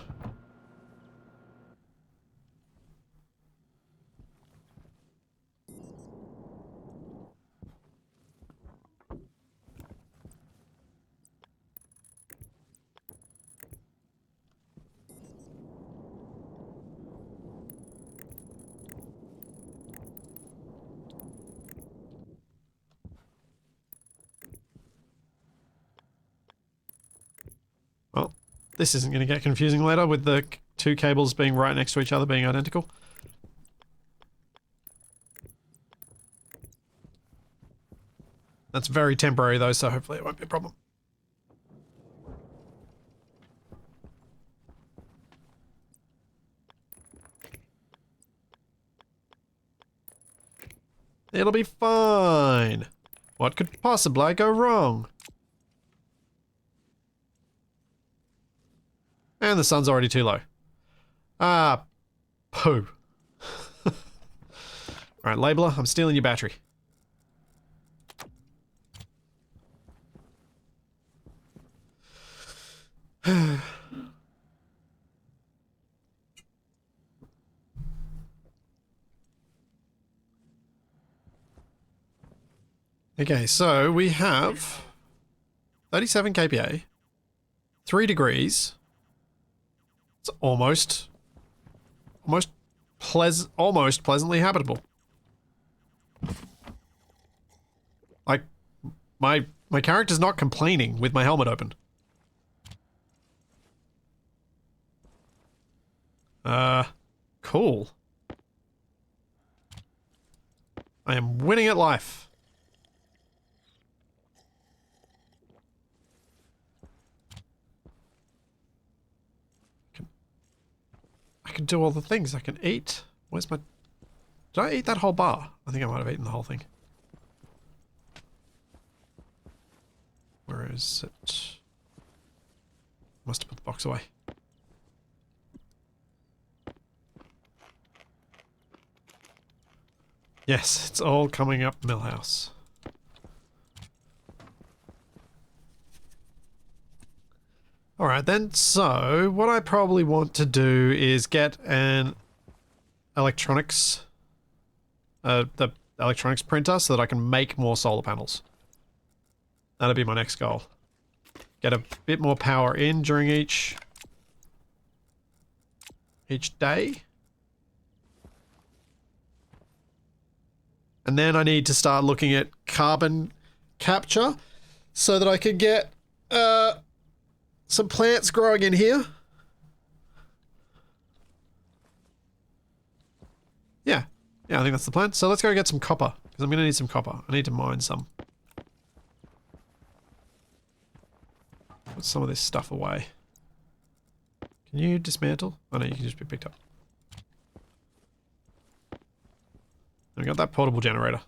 Well, this isn't going to get confusing later with the two cables being right next to each other being identical. That's very temporary though, so hopefully it won't be a problem. It'll be fine. What could possibly go wrong? And the sun's already too low. Ah, poo. Alright, labeler, I'm stealing your battery. Okay, so we have 37 kPa, 3 degrees. It's almost pleasantly habitable. Like, my character's not complaining with my helmet open. Cool. I am winning at life. I can do all the things. I can eat. Where's my... Did I eat that whole bar? I think I might have eaten the whole thing. Where is it? Must have put the box away. Yes, it's all coming up Millhouse. Alright then, so what I probably want to do is get an electronics, the electronics printer so that I can make more solar panels. That'll be my next goal. Get a bit more power in during each day. And then I need to start looking at carbon capture so that I can get some plants growing in here. Yeah, I think that's the plan. So let's go get some copper, because I'm going to need some copper. I need to mine some. Put some of this stuff away. Can you dismantle? Oh no, you can just be picked up. And we got that portable generator.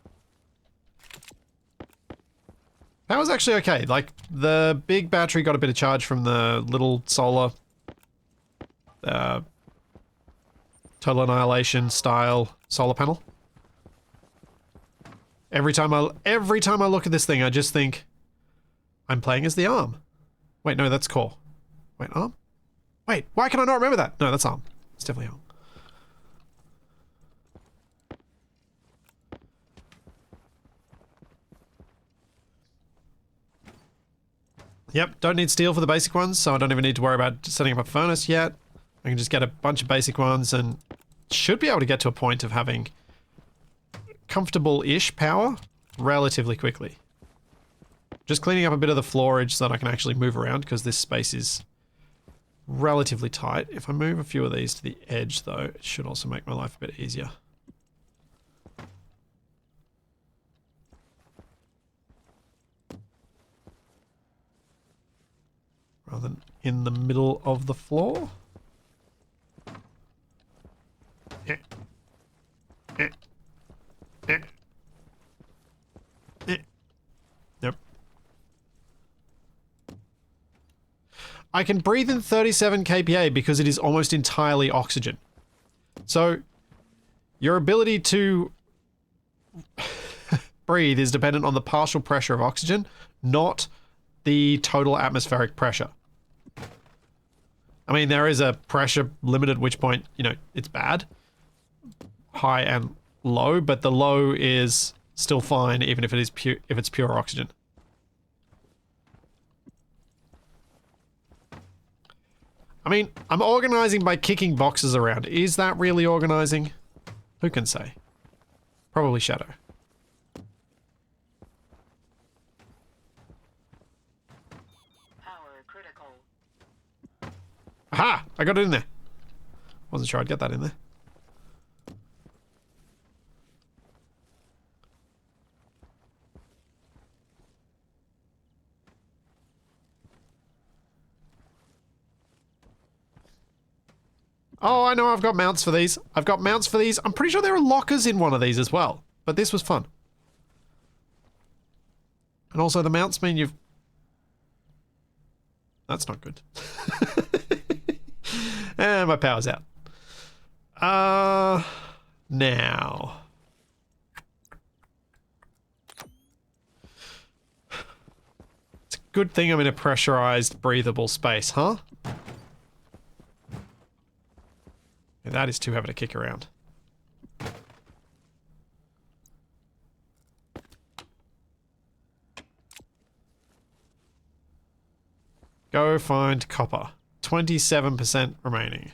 Power's actually okay. Like, the big battery got a bit of charge from the little solar total annihilation style solar panel. Every time I look at this thing, I just think I'm playing as the arm. Wait, no, that's core. Wait, arm? Wait, why can I not remember that? No, that's arm. It's definitely arm. Yep, don't need steel for the basic ones, so I don't even need to worry about setting up a furnace yet. I can just get a bunch of basic ones and should be able to get to a point of having comfortable-ish power relatively quickly. Just cleaning up a bit of the floorage so that I can actually move around because this space is relatively tight. If I move a few of these to the edge though, it should also make my life a bit easier. Rather than in the middle of the floor. Eh. Eh. Eh. Eh. Nope. I can breathe in 37 kPa because it is almost entirely oxygen. So, your ability to breathe is dependent on the partial pressure of oxygen, not the total atmospheric pressure. I mean, there is a pressure limit at which point, you know, it's bad. High and low, but the low is still fine even if it is if it's pure oxygen. I mean, I'm organizing by kicking boxes around. Is that really organizing? Who can say? Probably Shadow. Power critical. Aha! I got it in there. Wasn't sure I'd get that in there. Oh, I know, I've got mounts for these. I've got mounts for these. I'm pretty sure there are lockers in one of these as well. But this was fun. And also the mounts mean you've... That's not good. And my power's out. Now... It's a good thing I'm in a pressurized, breathable space, huh? That is too heavy to kick around. Go find copper. 27% remaining.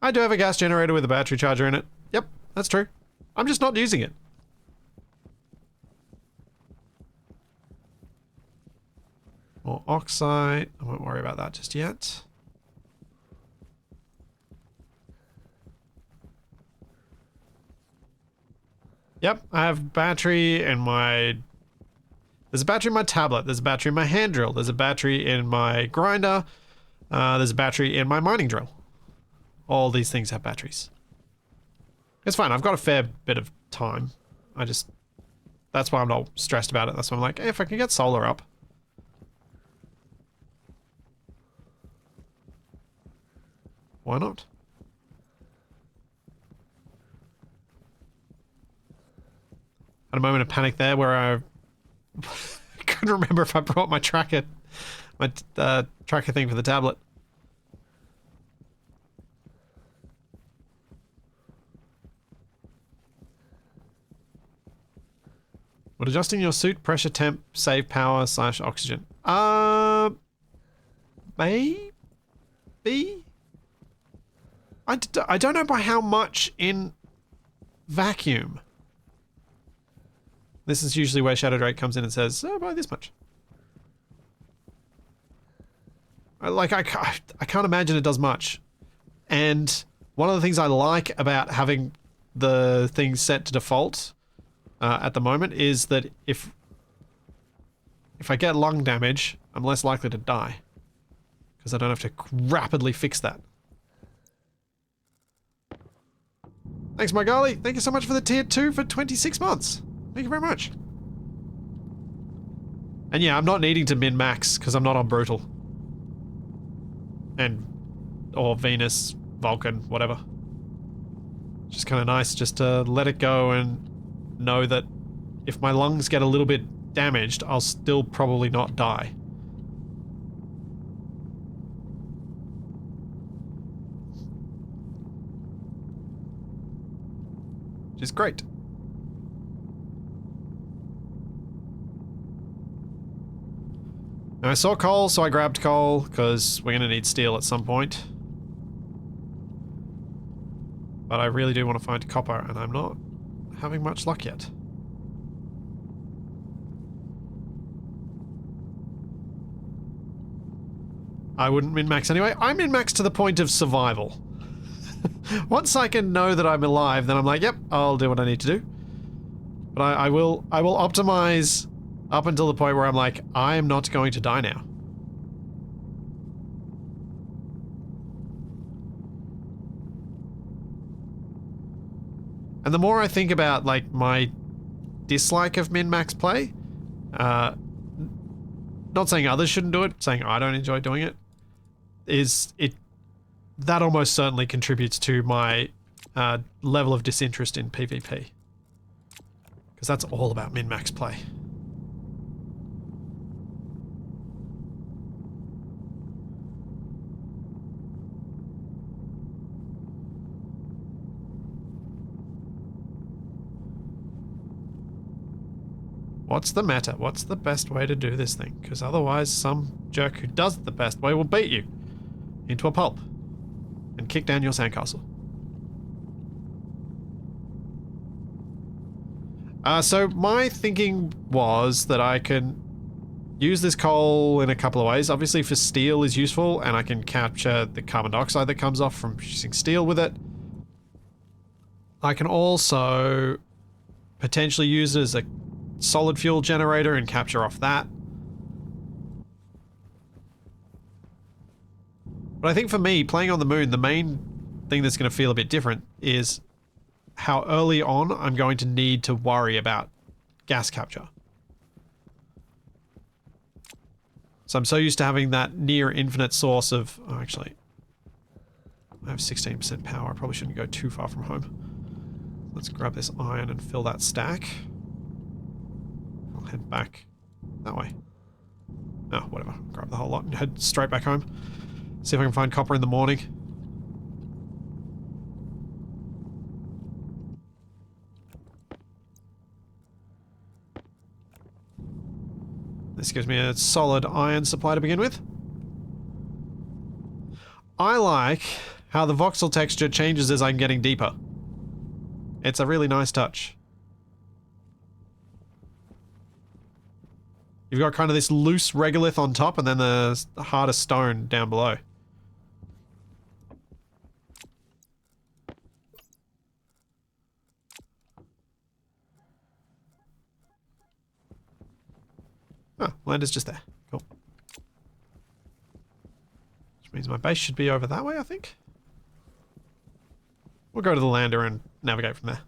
I do have a gas generator with a battery charger in it. Yep, that's true. I'm just not using it. More oxide. I won't worry about that just yet. Yep, I have battery in my... There's a battery in my tablet. There's a battery in my hand drill. There's a battery in my grinder. There's a battery in my mining drill. All these things have batteries. It's fine. I've got a fair bit of time. That's why I'm not stressed about it. That's why I'm like, hey, if I can get solar up. Why not? Had a moment of panic there where I couldn't remember if I brought my tracker thing for the tablet. Would adjusting your suit pressure temp save power / oxygen? Maybe? I don't know by how much in vacuum. This is usually where Shadow Drake comes in and says, oh, by this much. I can't imagine it does much. And one of the things I like about having the things set to default at the moment is that if if I get lung damage, I'm less likely to die. Because I don't have to rapidly fix that. Thanks, Margali. Thank you so much for the tier 2 for 26 months. Thank you very much. And yeah, I'm not needing to min-max because I'm not on Brutal. Or Venus, Vulcan, whatever. Just kind of nice just to let it go and know that if my lungs get a little bit damaged, I'll still probably not die. Which is great. Now I saw coal, so I grabbed coal, because we're going to need steel at some point. But I really do want to find copper, and I'm not having much luck yet. I wouldn't min-max anyway. I min-max to the point of survival. Once I can know that I'm alive, then I'm like, yep, I'll do what I need to do. But I will optimize up until the point where I'm like, I am not going to die now. And the more I think about, like, my dislike of min-max play, not saying others shouldn't do it, saying I don't enjoy doing it, that almost certainly contributes to my level of disinterest in PvP. Because that's all about min-max play. What's the meta? What's the best way to do this thing? Because otherwise some jerk who does it the best way will beat you into a pulp and kick down your sandcastle. So my thinking was that I can use this coal in a couple of ways. Obviously for steel is useful, and I can capture the carbon dioxide that comes off from using steel with it. I can also potentially use it as a solid fuel generator and capture off that. But I think for me, playing on the moon, the main thing that's going to feel a bit different is how early on I'm going to need to worry about gas capture. So I'm so used to having that near infinite source of... Oh, actually, I have 16% power. I probably shouldn't go too far from home. Let's grab this iron and fill that stack. I'll head back that way. Oh, whatever. Grab the whole lot and head straight back home. See if I can find copper in the morning. This gives me a solid iron supply to begin with. I like how the voxel texture changes as I'm getting deeper. It's a really nice touch. You've got kind of this loose regolith on top and then the harder stone down below. Oh, land is just there. Cool. Which means my base should be over that way, I think. We'll go to the lander and navigate from there.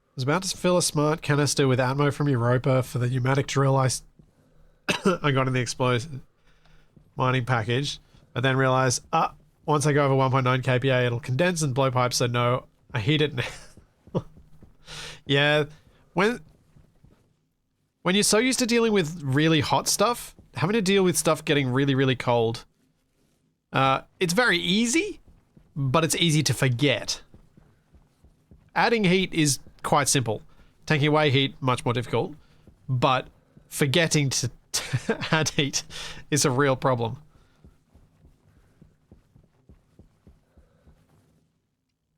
I was about to fill a smart canister with ammo from Europa for the pneumatic drill I got in the explosive mining package, but then realized, once I go over 1.9 kPa, it'll condense and blow pipes, so no, I heat it now. Yeah, when you're so used to dealing with really hot stuff, having to deal with stuff getting really, really cold, it's very easy, but it's easy to forget. Adding heat is quite simple. Taking away heat, much more difficult, but forgetting to add heat is a real problem.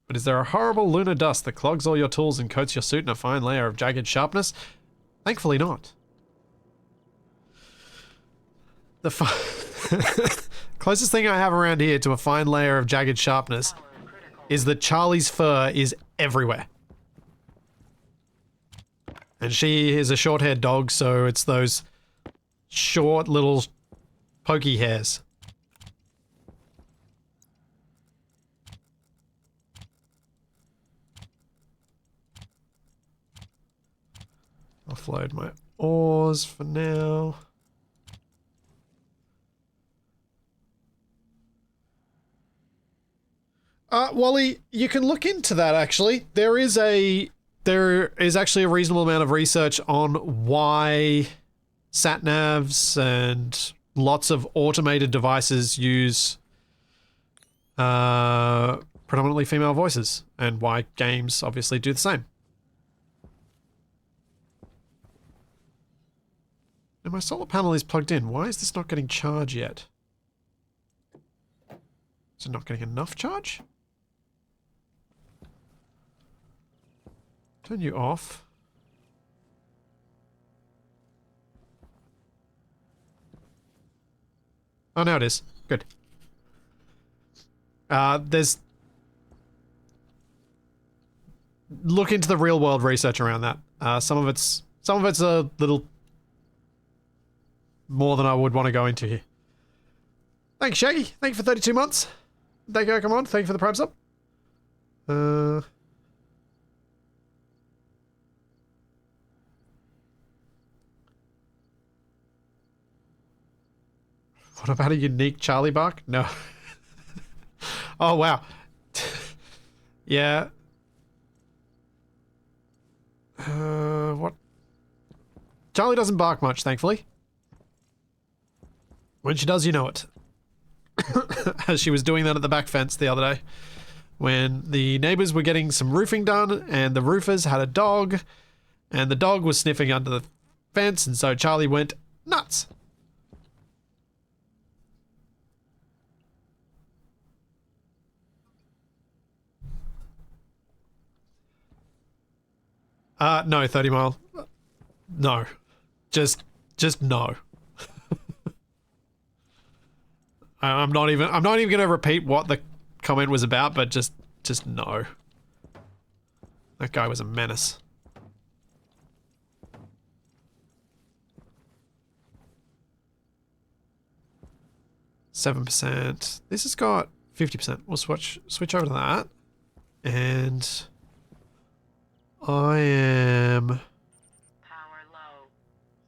But is there a horrible lunar dust that clogs all your tools and coats your suit in a fine layer of jagged sharpness? Thankfully not. closest thing I have around here to a fine layer of jagged sharpness Power critical. is that Charlie's fur is everywhere. And she is a short-haired dog, so it's those short little pokey hairs. Offload my ores for now. Wally, you can look into that actually. There is actually a reasonable amount of research on why sat-navs and lots of automated devices use predominantly female voices, and why games obviously do the same. And my solar panel is plugged in. Why is this not getting charge yet? Is it not getting enough charge? Turn you off. Oh, now it is. Good. There's... Look into the real world research around that. Some of it's a little more than I would want to go into here. Thanks, Shaggy. Thank you for 32 months. Thank you, come on. Thank you for the Prime sub. What about a unique Charlie bark? No. Oh, wow. Yeah. What? Charlie doesn't bark much, thankfully. When she does, you know it. As she was doing that at the back fence the other day. When the neighbors were getting some roofing done, and the roofers had a dog, and the dog was sniffing under the fence, and so Charlie went nuts. No, 30 mile. No. Just no. I'm not even going to repeat what the comment was about, but just no. That guy was a menace. %. This has got 50%. We'll switch over to that. And I am Power low.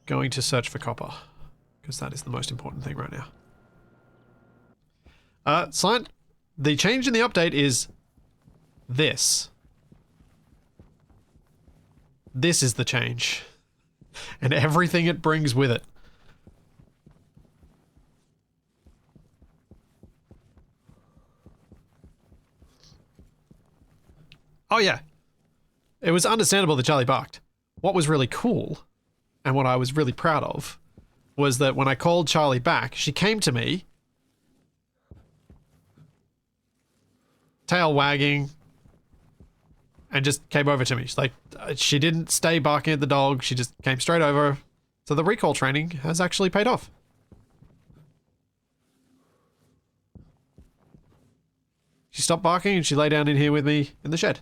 going to search for copper, because that is the most important thing right now. Sign. The change in the update is this. This is the change. And everything it brings with it. Oh yeah. It was understandable that Charlie barked. What was really cool, and what I was really proud of, was that when I called Charlie back, she came to me, tail wagging, and just came over to me. She's like, she didn't stay barking at the dog, she just came straight over. So the recall training has actually paid off. She stopped barking and she lay down in here with me in the shed.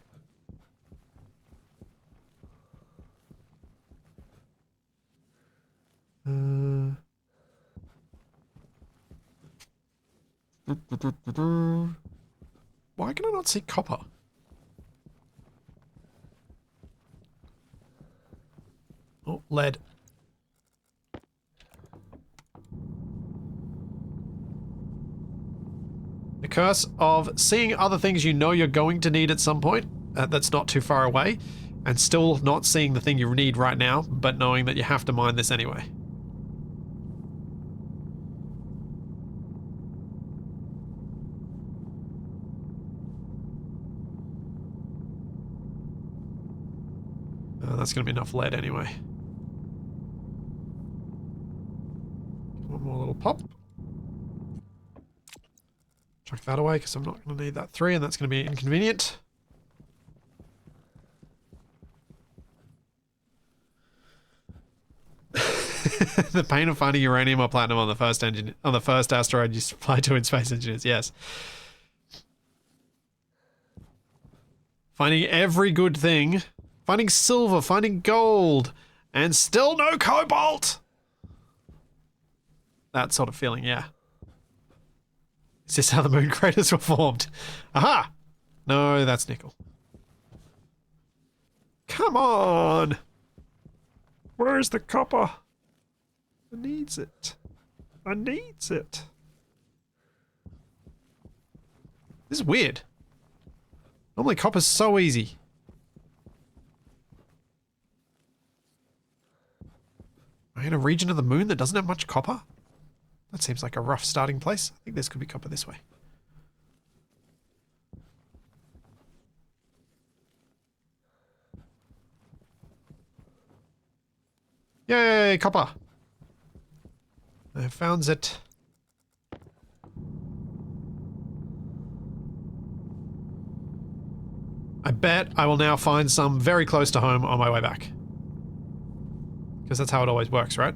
Why can I not see copper? Oh, lead. The curse of seeing other things you know you're going to need at some point, that's not too far away, and still not seeing the thing you need right now, but knowing that you have to mine this anyway. That's going to be enough lead anyway. One more little pop. Chuck that away because I'm not going to need that 3, and that's going to be inconvenient. The pain of finding uranium or platinum on the first asteroid you fly to in Space Engineers. Yes. Finding every good thing. Finding silver, finding gold, and still no cobalt. That sort of feeling, yeah. Is this how the moon craters were formed? Aha! No, that's nickel. Come on! Where's the copper? I needs it. I needs it. This is weird. Normally copper's so easy. Am I in a region of the moon that doesn't have much copper? That seems like a rough starting place. I think this could be copper this way. Yay, copper! I found it. I bet I will now find some very close to home on my way back. Because that's how it always works, right?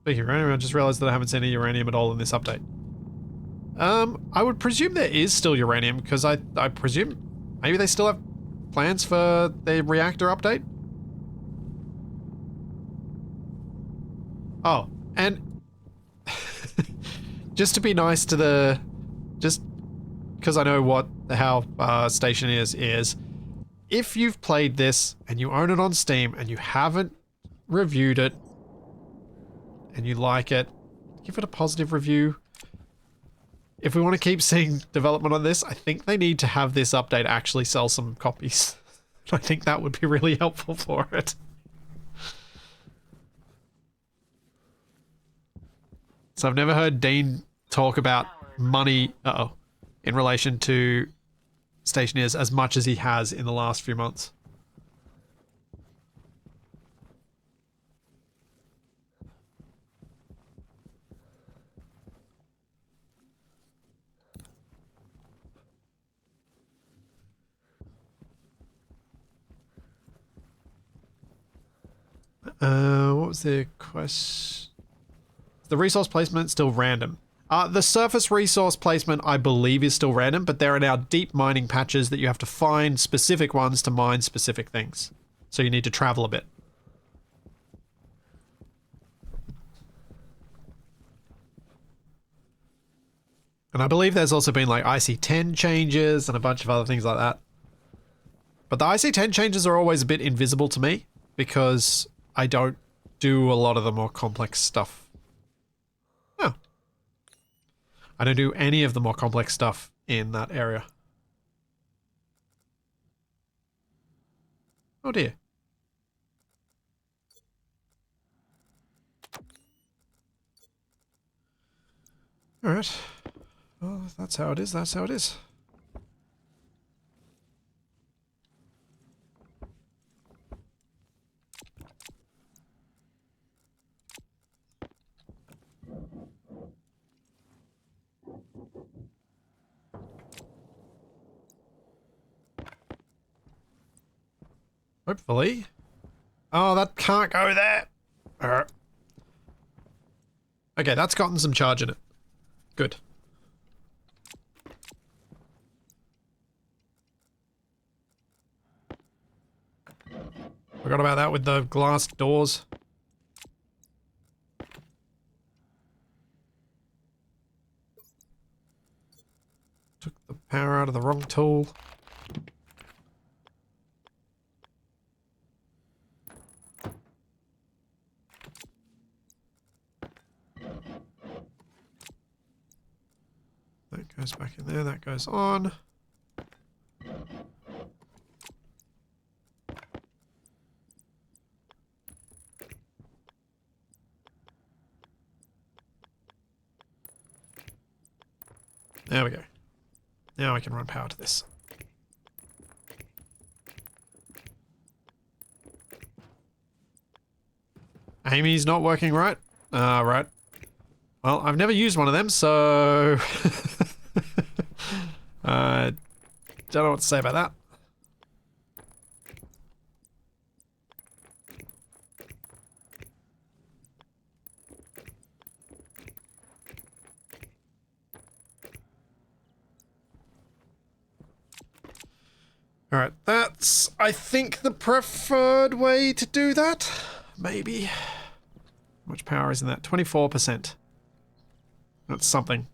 Speaking of uranium, I just realized that I haven't seen any uranium at all in this update. I would presume there is still uranium, because I presume maybe they still have plans for the reactor update? Oh, and just to be nice to the... just because I know how Stationeers is, if you've played this and you own it on Steam and you haven't reviewed it and you like it, give it a positive review. If we want to keep seeing development on this, I think they need to have this update actually sell some copies. I think that would be really helpful for it. So I've never heard Dean talk about money, in relation to Stationeers as much as he has in the last few months. What was the question? The resource placement still random. The surface resource placement, I believe, is still random, but there are now deep mining patches that you have to find specific ones to mine specific things. So you need to travel a bit. And I believe there's also been like IC-10 changes and a bunch of other things like that. But the IC-10 changes are always a bit invisible to me because I don't do a lot of the more complex stuff. Oh. I don't do any of the more complex stuff in that area. Oh dear. Alright. Well, that's how it is, that's how it is. Hopefully. Oh, that can't go there. Okay, that's gotten some charge in it. Good. Forgot about that with the glass doors. Took the power out of the wrong tool. That goes back in there, that goes on. There we go. Now I can run power to this. Amy's not working right? Right. Well, I've never used one of them, so... don't know what to say about that. Alright, that's, I think, the preferred way to do that. Maybe. How much power is in that? 24%. That's something.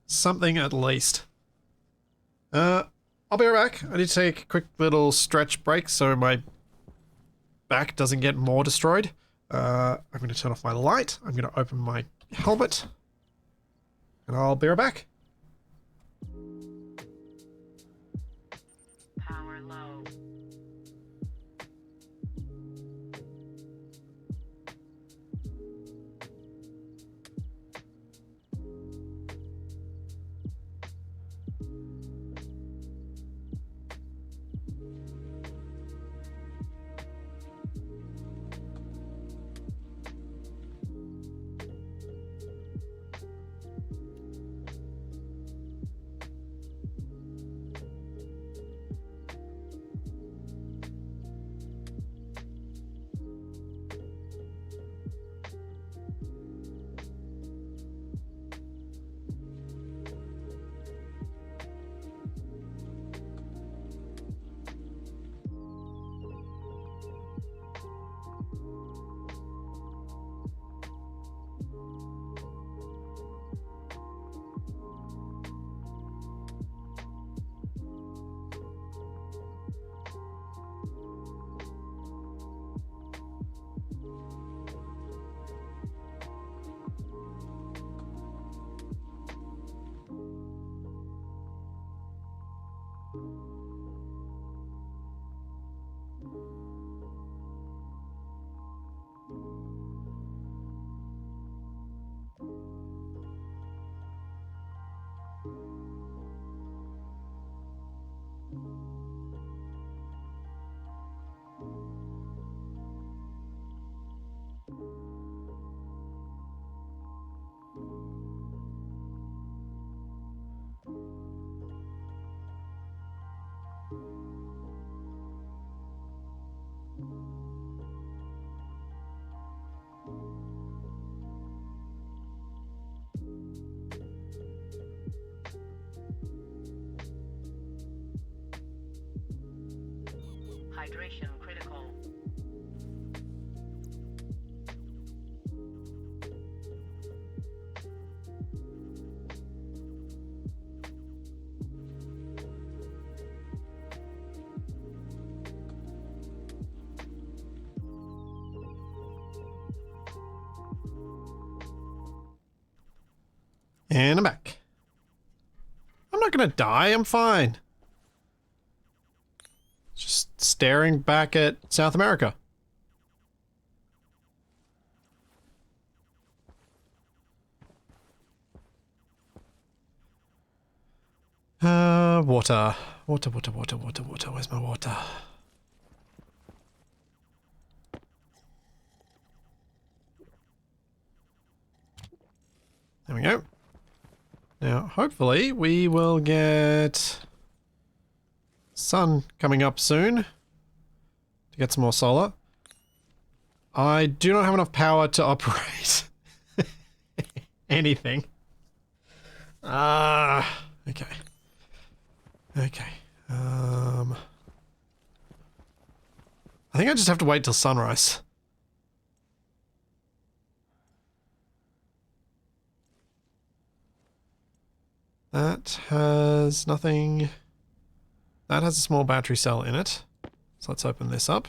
Something at least. I'll be right back. I need to take a quick little stretch break so my back doesn't get more destroyed. I'm going to turn off my light. I'm going to open my helmet. And I'll be right back. Power low. Hydration critical. And I'm back. I'm not gonna die, I'm fine. Just staring back at South America. Water. Water. Where's my water? There we go. Now, hopefully, we will get sun coming up soon to get some more solar. I do not have enough power to operate anything. Okay. Okay. I think I just have to wait till sunrise. That has nothing. That has a small battery cell in it. So let's open this up.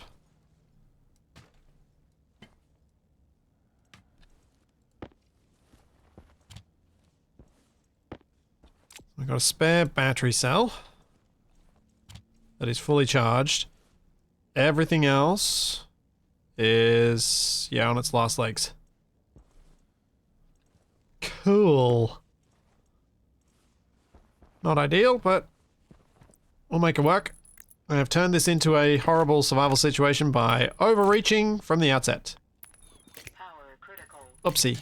We've got a spare battery cell that is fully charged. Everything else is, yeah, on its last legs. Cool. Not ideal, but we'll make it work. I have turned this into a horrible survival situation by overreaching from the outset. Power critical. Oopsie.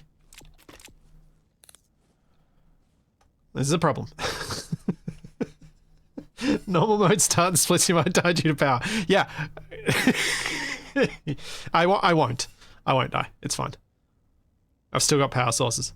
This is a problem. Normal mode starts, splits mode died due to power. Yeah. I won't. I won't die. It's fine. I've still got power sources.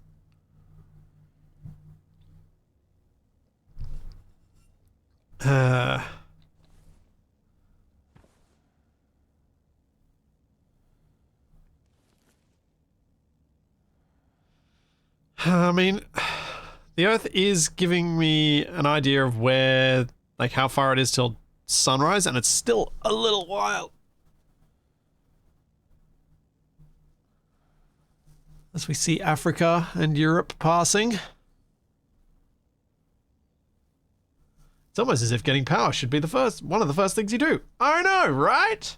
I mean, the Earth is giving me an idea of where, like, how far it is till sunrise, and it's still a little while. As we see Africa and Europe passing. It's almost as if getting power should be one of the first things you do. I know, right?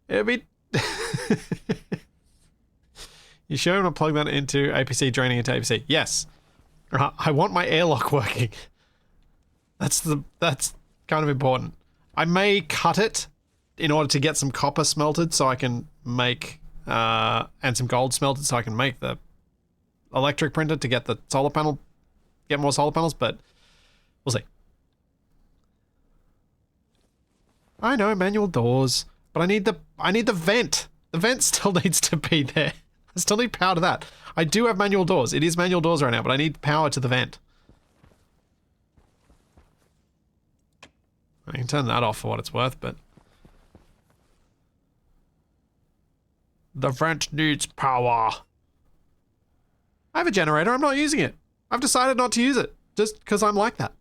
It'd be... You sure you want to plug that into APC, draining into APC? Yes. I want my airlock working. That's kind of important. I may cut it in order to get some copper smelted so I can make... and some gold smelted so I can make the electric printer to get the solar panel... Get more solar panels, but... We'll see. I know, manual doors. But I need the vent. The vent still needs to be there. I still need power to that. I do have manual doors. It is manual doors right now, but I need power to the vent. I can turn that off for what it's worth, but... The vent needs power. I have a generator. I'm not using it. I've decided not to use it. Just because I'm like that.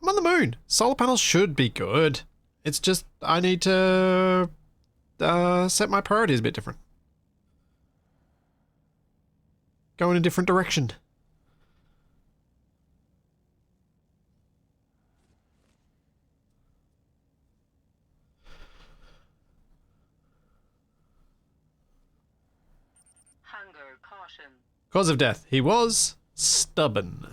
I'm on the moon. Solar panels should be good. It's just I need to set my priorities a bit different. Go in a different direction. Hunger caution. Cause of death. He was stubborn.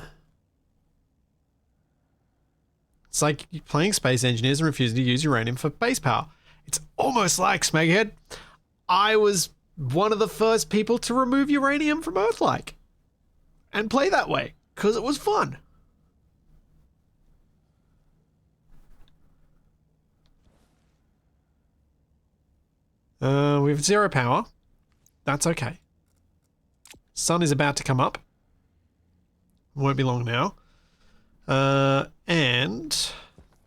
It's like playing Space Engineers and refusing to use uranium for base power. It's almost like, Smeghead, I was one of the first people to remove uranium from Earth-like. And play that way, because it was fun. We have 0 power. That's okay. Sun is about to come up. Won't be long now. And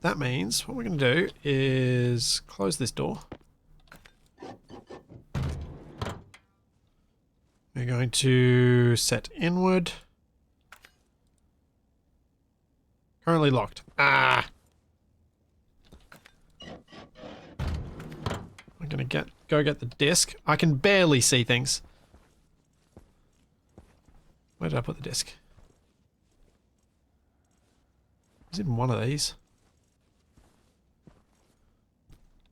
that means what we're going to do is close this door. We're going to set inward. Currently locked. Ah! I'm going to go get the disc. I can barely see things. Where did I put the disc? Is it in one of these?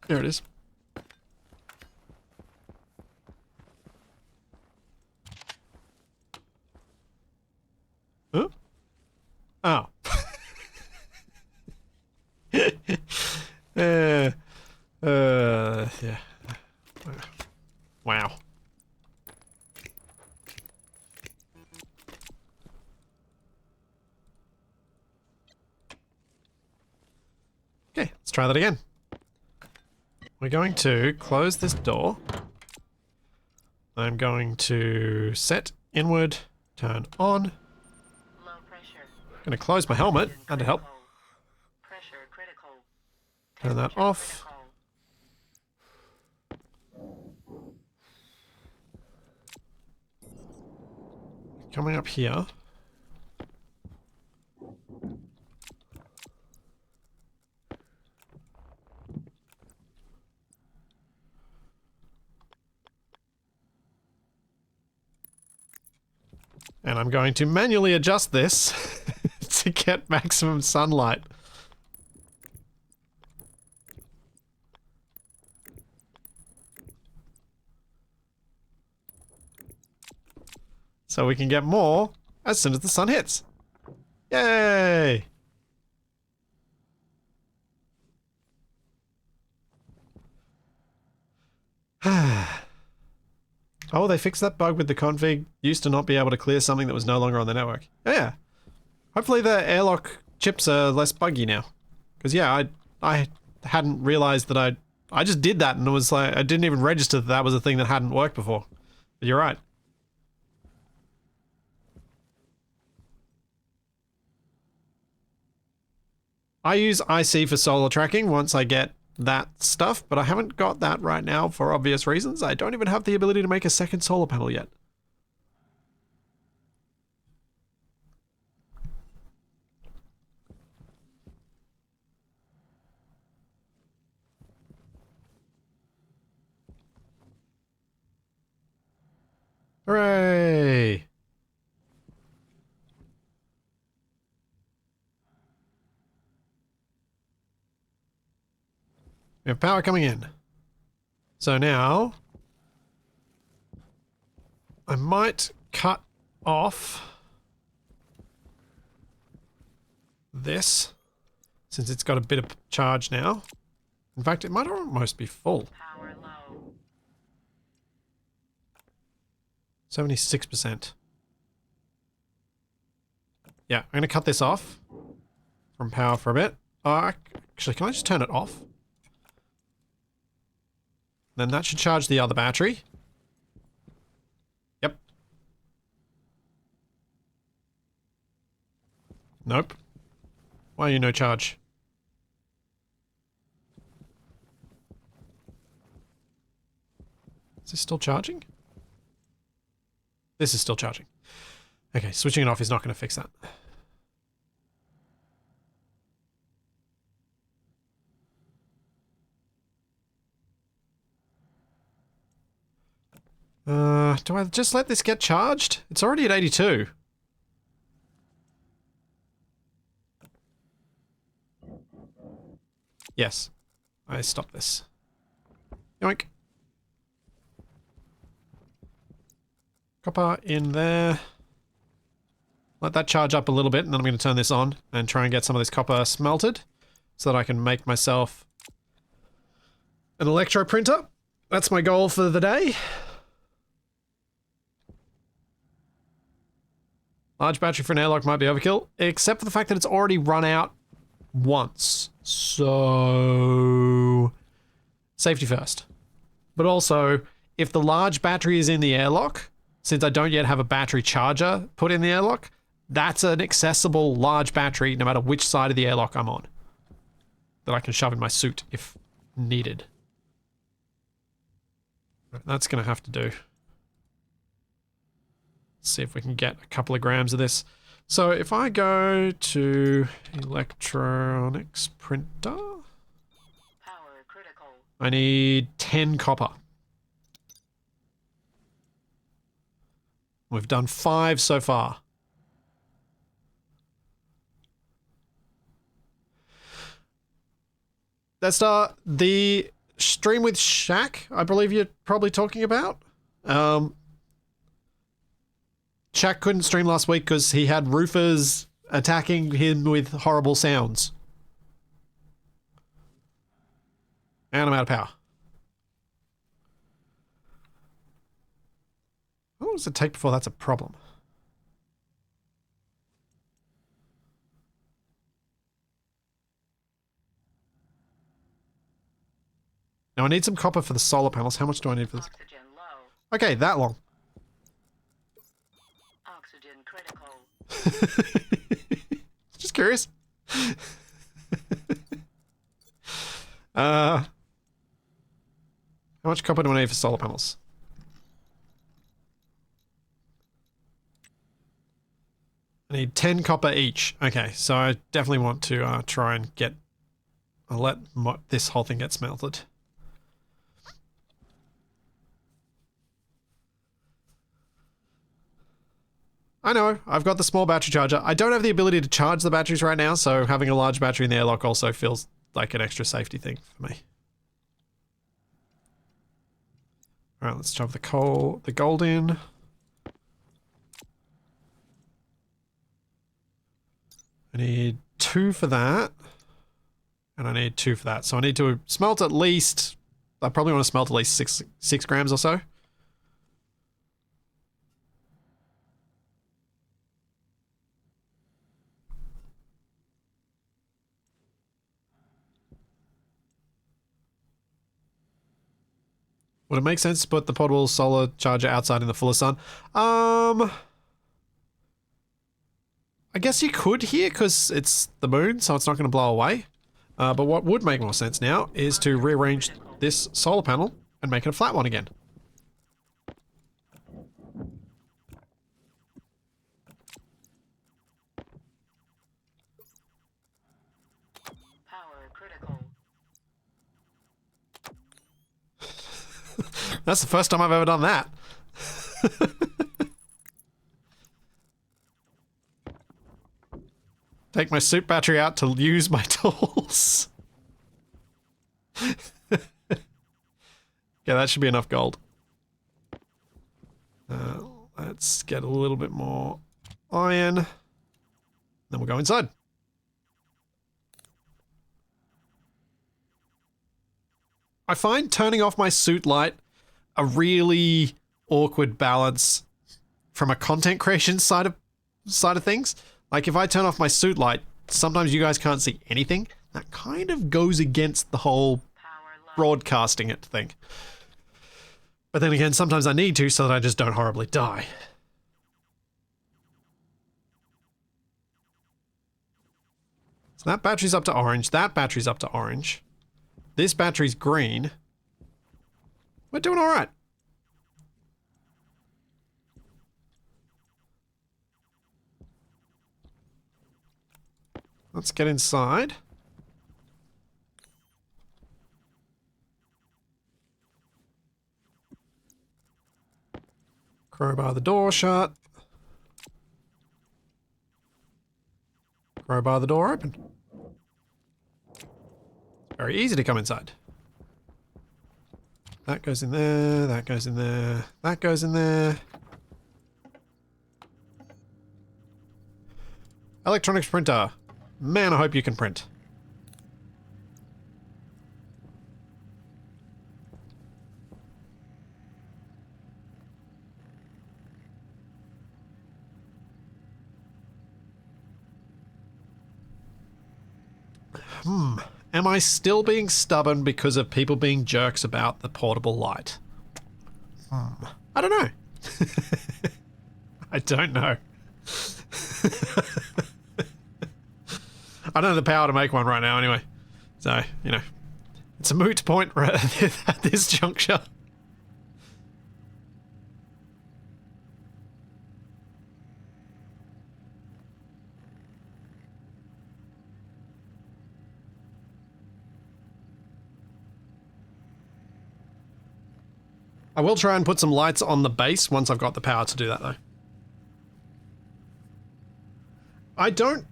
There it is. Huh? Oh. Yeah. Wow. Okay, let's try that again. We're going to close this door. I'm going to set inward, turn on. Low pressure. I'm going to close my helmet. That'd help. Pressure critical. Turn that off. Critical. Coming up here. And I'm going to manually adjust this to get maximum sunlight. So we can get more as soon as the sun hits. Yay! Oh, they fixed that bug with the config. Used to not be able to clear something that was no longer on the network. Yeah. Hopefully the airlock chips are less buggy now. Because yeah, I hadn't realized that I just did that and it was like, I didn't even register that that was a thing that hadn't worked before. But you're right. I use IC for solar tracking once I get that stuff, but I haven't got that right now for obvious reasons. I don't even have the ability to make a second solar panel yet. Hooray! We have power coming in. So now I might cut off this since it's got a bit of charge now. In fact, it might almost be full. Power low. 76%. Yeah, I'm going to cut this off from power for a bit. Actually, can I just turn it off? Then that should charge the other battery. Yep. Nope. Why are you no charge? Is this still charging? This is still charging. Okay, switching it off is not going to fix that. Do I just let this get charged? It's already at 82. Yes. I stop this. Yoink. Copper in there. Let that charge up a little bit, and then I'm going to turn this on and try and get some of this copper smelted so that I can make myself an electro printer. That's my goal for the day. Large battery for an airlock might be overkill, except for the fact that it's already run out once. So, safety first. But also, if the large battery is in the airlock, since I don't yet have a battery charger put in the airlock, that's an accessible large battery no matter which side of the airlock I'm on. That I can shove in my suit if needed. That's going to have to do. See if we can get a couple of grams of this. So if I go to electronics printer, Power critical. I need 10 copper. We've done 5 so far. That's the stream with Shaq, I believe you're probably talking about. Shaq couldn't stream last week because he had roofers attacking him with horrible sounds. And I'm out of power. How long does it take before that's a problem? Now I need some copper for the solar panels. How much do I need for this? Oxygen low. Okay, that long. Oxygen critical. Just curious. How much copper do I need for solar panels? I need 10 copper each. Okay, so I definitely want to try and get... I'll let this whole thing get smelted. I know, I've got the small battery charger. I don't have the ability to charge the batteries right now, so having a large battery in the airlock also feels like an extra safety thing for me. Alright, let's shove the gold in. I need 2 for that. And I need 2 for that. So I need to smelt at least... I probably want to smelt at least 6 grams or so. Would it make sense to put the portable solar charger outside in the fuller sun? I guess you could here because it's the moon, so it's not going to blow away. But what would make more sense now is to rearrange this solar panel and make it a flat one again. Power critical. That's the first time I've ever done that. Take my suit battery out to use my tools. Yeah, that should be enough gold. Let's get a little bit more iron. Then we'll go inside. I find turning off my suit light a really awkward balance from a content creation side of things. Like if I turn off my suit light, sometimes you guys can't see anything. That kind of goes against the whole broadcasting it thing. But then again, sometimes I need to so that I just don't horribly die. So that battery's up to orange. That battery's up to orange. This battery's green. We're doing all right. Let's get inside. Crowbar the door shut. Crowbar the door open. Very easy to come inside. That goes in there, that goes in there, that goes in there. Electronics printer. Man, I hope you can print. Am I still being stubborn because of people being jerks about the portable light? I don't know. I don't know. I don't have the power to make one right now anyway. So, you know, it's a moot point right at this juncture. I will try and put some lights on the base once I've got the power to do that though. I don't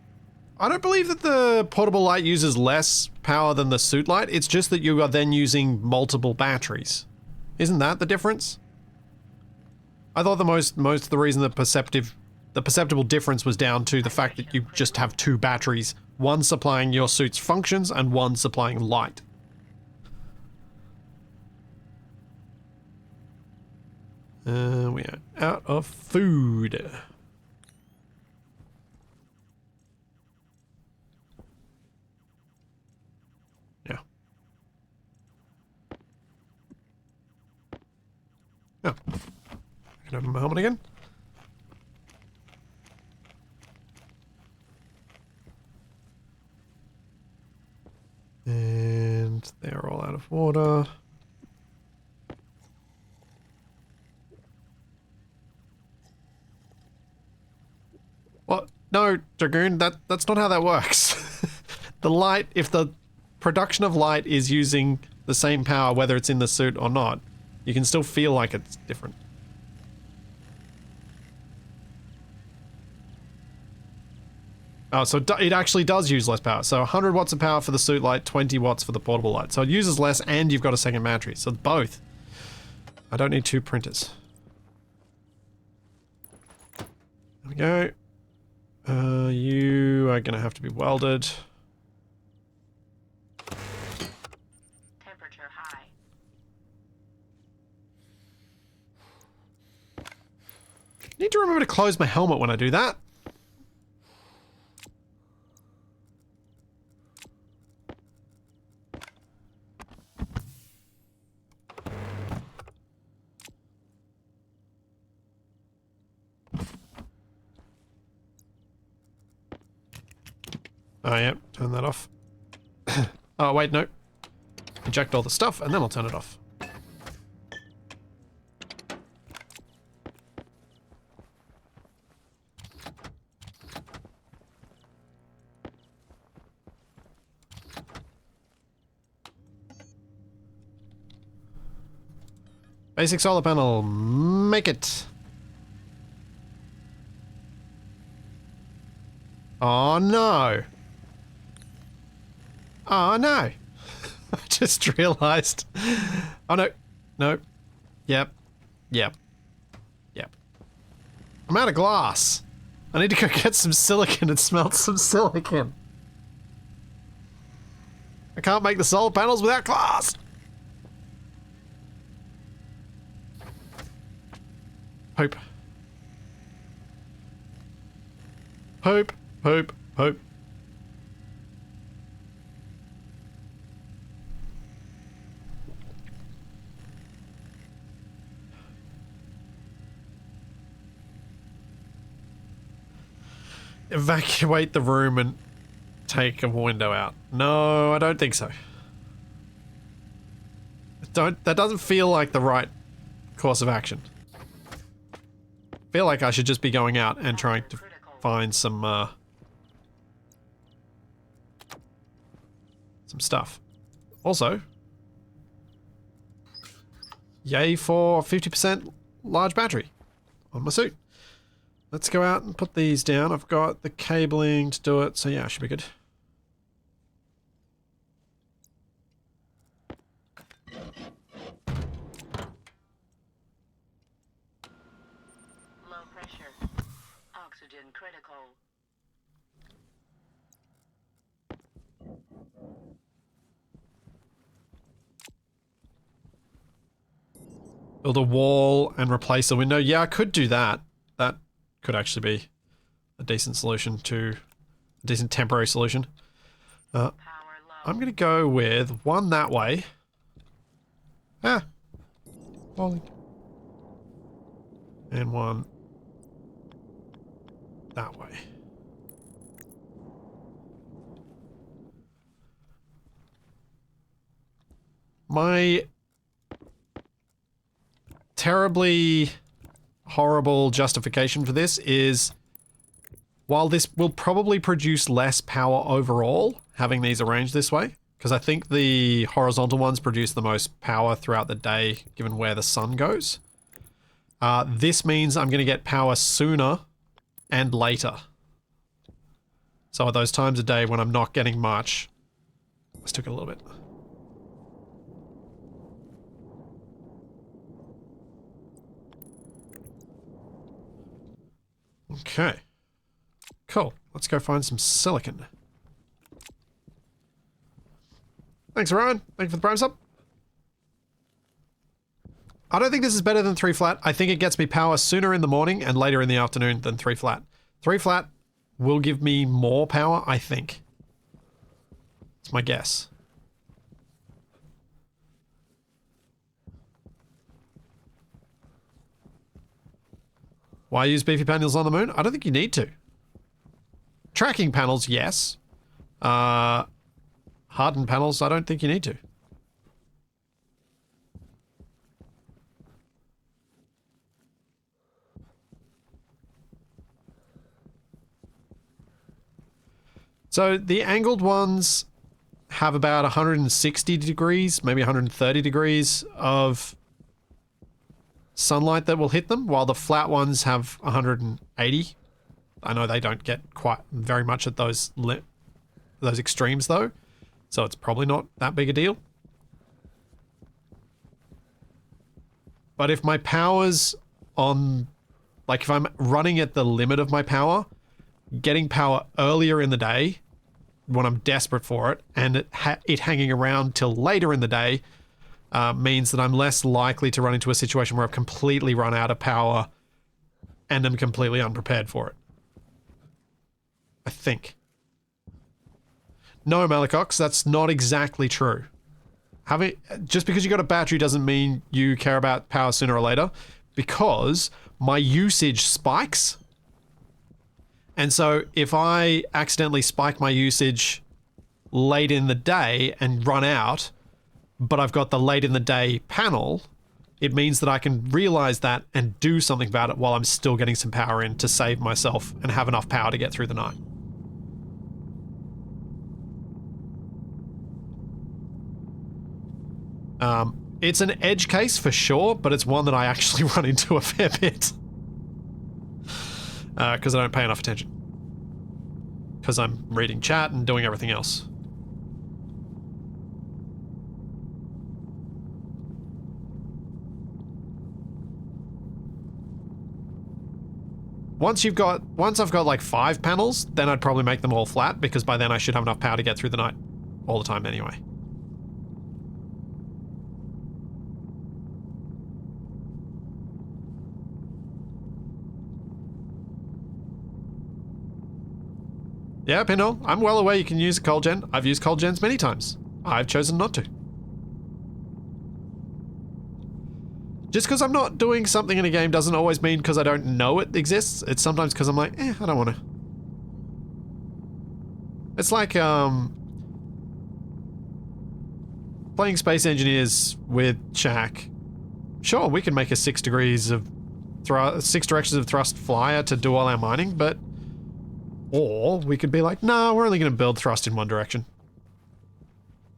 believe that the portable light uses less power than the suit light. It's just that you are then using multiple batteries. Isn't that the difference? I thought the reason the perceptible difference was down to the fact that you just have 2 batteries, one supplying your suit's functions and one supplying light. We are out of food. Yeah. Oh. I can open my helmet again. And they're all out of water. What? No, Dragoon, that's not how that works. The light, if the production of light is using the same power, whether it's in the suit or not, you can still feel like it's different. Oh, so it actually does use less power. So 100 watts of power for the suit light, 20 watts for the portable light. So it uses less and you've got a second battery. So both. I don't need 2 printers. There we go. You are going to have to be welded. Temperature high. Need to remember to close my helmet when I do that. Oh, yeah. Turn that off. Oh, wait, no. Eject all the stuff, and then I'll turn it off. Basic solar panel. Make it. Oh, no. Oh, no. I just realized. Oh, no. No. Yep. Yep. Yep. I'm out of glass. I need to go get some silicon and smelt some silicon. I can't make the solar panels without glass. Hope. Hope. Hope. Hope. Evacuate the room and take a window out. No, I don't think so. That doesn't feel like the right course of action. I feel like I should just be going out and trying to find some stuff. Also, yay for 50% large battery on my suit. Let's go out and put these down. I've got the cabling to do it, so yeah, I should be good. Low pressure. Oxygen critical. Build a wall and replace a window. Yeah, I could do that. That could actually be a decent solution to a decent temporary solution. Power low. I'm going to go with one that way. Ah. Falling. And one that way. My terribly horrible justification for this is, while this will probably produce less power overall, having these arranged this way, because I think the horizontal ones produce the most power throughout the day, given where the sun goes. This means I'm going to get power sooner and later. So at those times of day when I'm not getting much, let's take it a little bit. Okay. Cool. Let's go find some silicon. Thanks, Ryan. Thank you for the prime sub. I don't think this is better than 3 flat. I think it gets me power sooner in the morning and later in the afternoon than 3 flat. 3 flat will give me more power, I think. It's my guess. Why use beefy panels on the moon? I don't think you need to. Tracking panels, yes. Hardened panels, I don't think you need to. So the angled ones have about 160 degrees, maybe 130 degrees of sunlight that will hit them, while the flat ones have 180. I know they don't get quite very much at those extremes though, so it's probably not that big a deal. But if my power's on, like if I'm running at the limit of my power, getting power earlier in the day when I'm desperate for it, and it hanging around till later in the day means that I'm less likely to run into a situation where I've completely run out of power and I'm completely unprepared for it. I think. No, Malacox, that's not exactly true. Just because you got a battery doesn't mean you care about power sooner or later, because my usage spikes. And so if I accidentally spike my usage late in the day and run out, but I've got the late in the day panel, it means that I can realize that and do something about it while I'm still getting some power in to save myself and have enough power to get through the night. It's an edge case for sure, but it's one that I actually run into a fair bit. Because I don't pay enough attention. Because I'm reading chat and doing everything else. Once I've got like 5 panels, then I'd probably make them all flat, because by then I should have enough power to get through the night all the time anyway. Yeah, Pinhole, I'm well aware you can use a cold gen. I've used cold gens many times. I've chosen not to. Just because I'm not doing something in a game doesn't always mean because I don't know it exists. It's sometimes because I'm like, I don't want to. It's like, playing Space Engineers with Shaq. Sure, we can make a 6 directions of thrust flyer to do all our mining, but... Or we could be like, nah, we're only going to build thrust in one direction.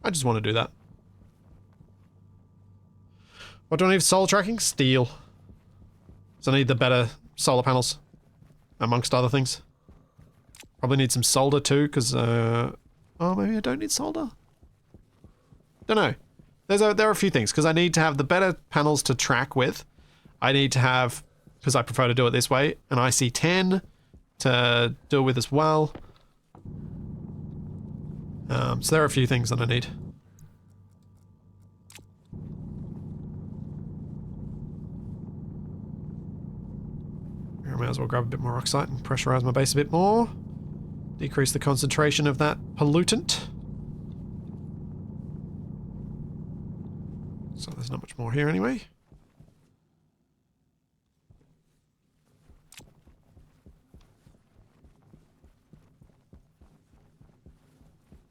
I just want to do that. What do I need for solar tracking? Steel. So I need the better solar panels, amongst other things. Probably need some solder too, because, oh, maybe I don't need solder? Don't know. There are a few things, because I need to have the better panels to track with. I need to have, because I prefer to do it this way, an IC10 to do it with as well. So there are a few things that I need. I might as well grab a bit more oxide and pressurize my base a bit more. Decrease the concentration of that pollutant. So there's not much more here anyway.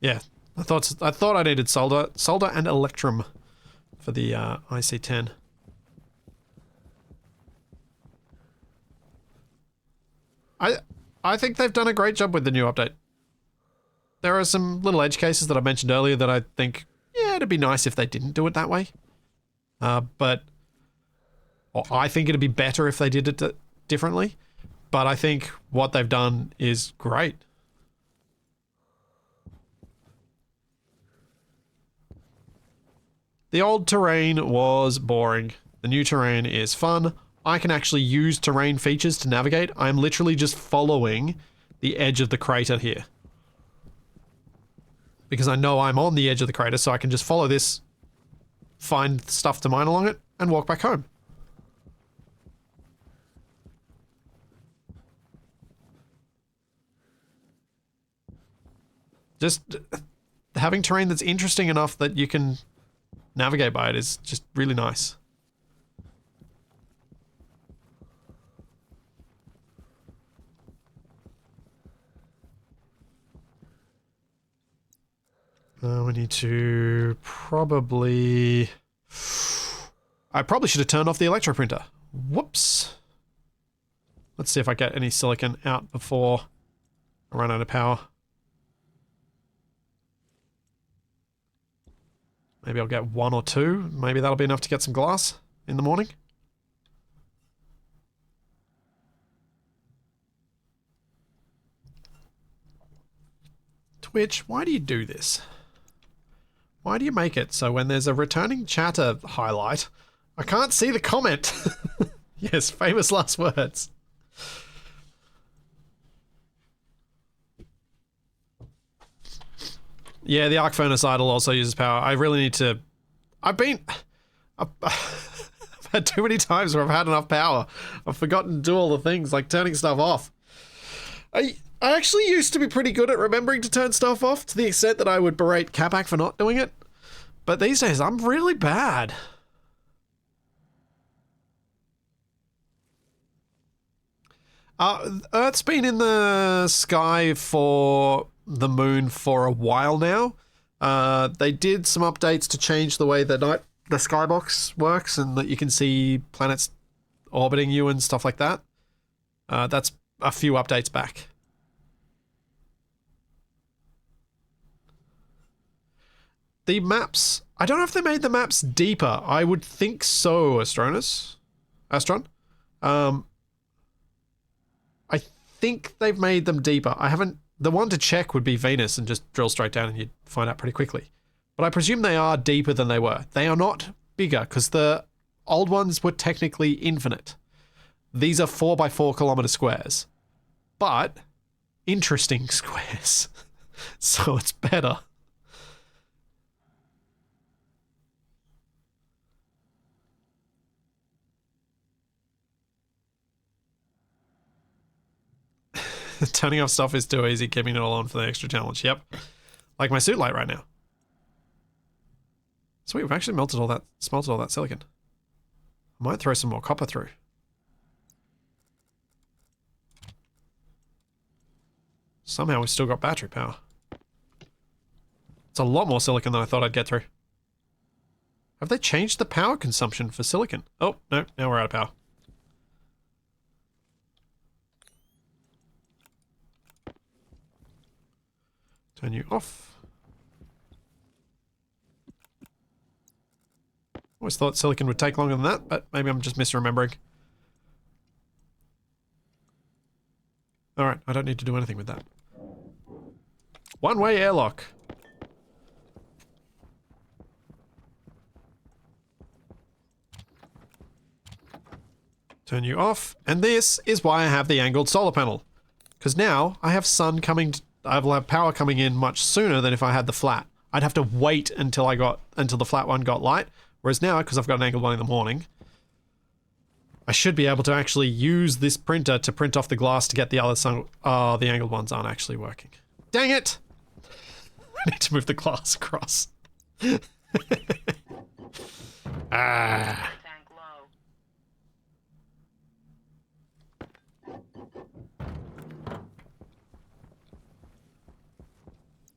Yeah, I thought I needed solder and electrum for the IC10. I think they've done a great job with the new update. There are some little edge cases that I mentioned earlier that I think, yeah, it'd be nice if they didn't do it that way. But I think it'd be better if they did it differently. But I think what they've done is great. The old terrain was boring. The new terrain is fun. I can actually use terrain features to navigate. I'm literally just following the edge of the crater here. Because I know I'm on the edge of the crater, so I can just follow this, find stuff to mine along it, and walk back home. Just having terrain that's interesting enough that you can navigate by it is just really nice. We need to probably... I probably should have turned off the electroprinter. Whoops. Let's see if I get any silicon out before I run out of power. Maybe I'll get 1 or 2. Maybe that'll be enough to get some glass in the morning. Twitch, why do you do this? Why do you make it so when there's a returning chatter highlight, I can't see the comment? Yes, famous last words. Yeah, the arc furnace idle also uses power. I really need to... I've had too many times where I've had enough power. I've forgotten to do all the things, like turning stuff off. I actually used to be pretty good at remembering to turn stuff off, to the extent that I would berate Capac for not doing it. But these days, I'm really bad. Earth's been in the sky for the moon for a while now. They did some updates to change the way the skybox works and that you can see planets orbiting you and stuff like that. That's a few updates back. The maps, I don't know if they made the maps deeper. I would think so, Astron. I think they've made them deeper. I haven't... The one to check would be Venus and just drill straight down and you'd find out pretty quickly. But I presume they are deeper than they were. They are not bigger because the old ones were technically infinite. These are 4x4 kilometer squares. But interesting squares. So it's better. Turning off stuff is too easy, keeping it all on for the extra challenge. Yep. Like my suit light right now. Sweet, we've actually smelted all that silicon. I might throw some more copper through. Somehow we've still got battery power. It's a lot more silicon than I thought I'd get through. Have they changed the power consumption for silicon? Oh, no, now we're out of power. Turn you off. Always thought silicon would take longer than that, but maybe I'm just misremembering. Alright, I don't need to do anything with that. One-way airlock. Turn you off. And this is why I have the angled solar panel. Because now I have sun coming... I will have power coming in much sooner than if I had the flat. I'd have to wait until the flat one got light. Whereas now, because I've got an angled one in the morning, I should be able to actually use this printer to print off the glass to get the other sun. Oh, the angled ones aren't actually working. Dang it! I need to move the glass across. Ah. Tank low.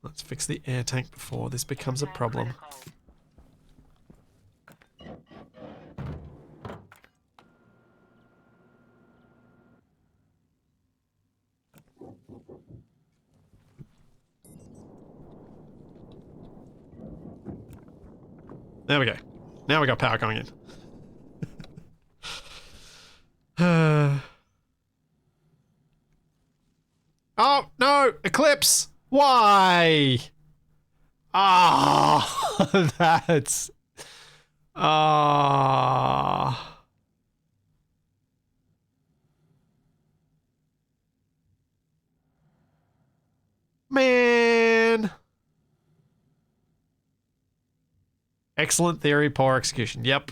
Let's fix the air tank before this becomes a problem. Critical. There we go. Now we got power coming in. Oh, no! Eclipse! Why? Ah, that's... Ah... Man! Excellent theory, poor execution. Yep.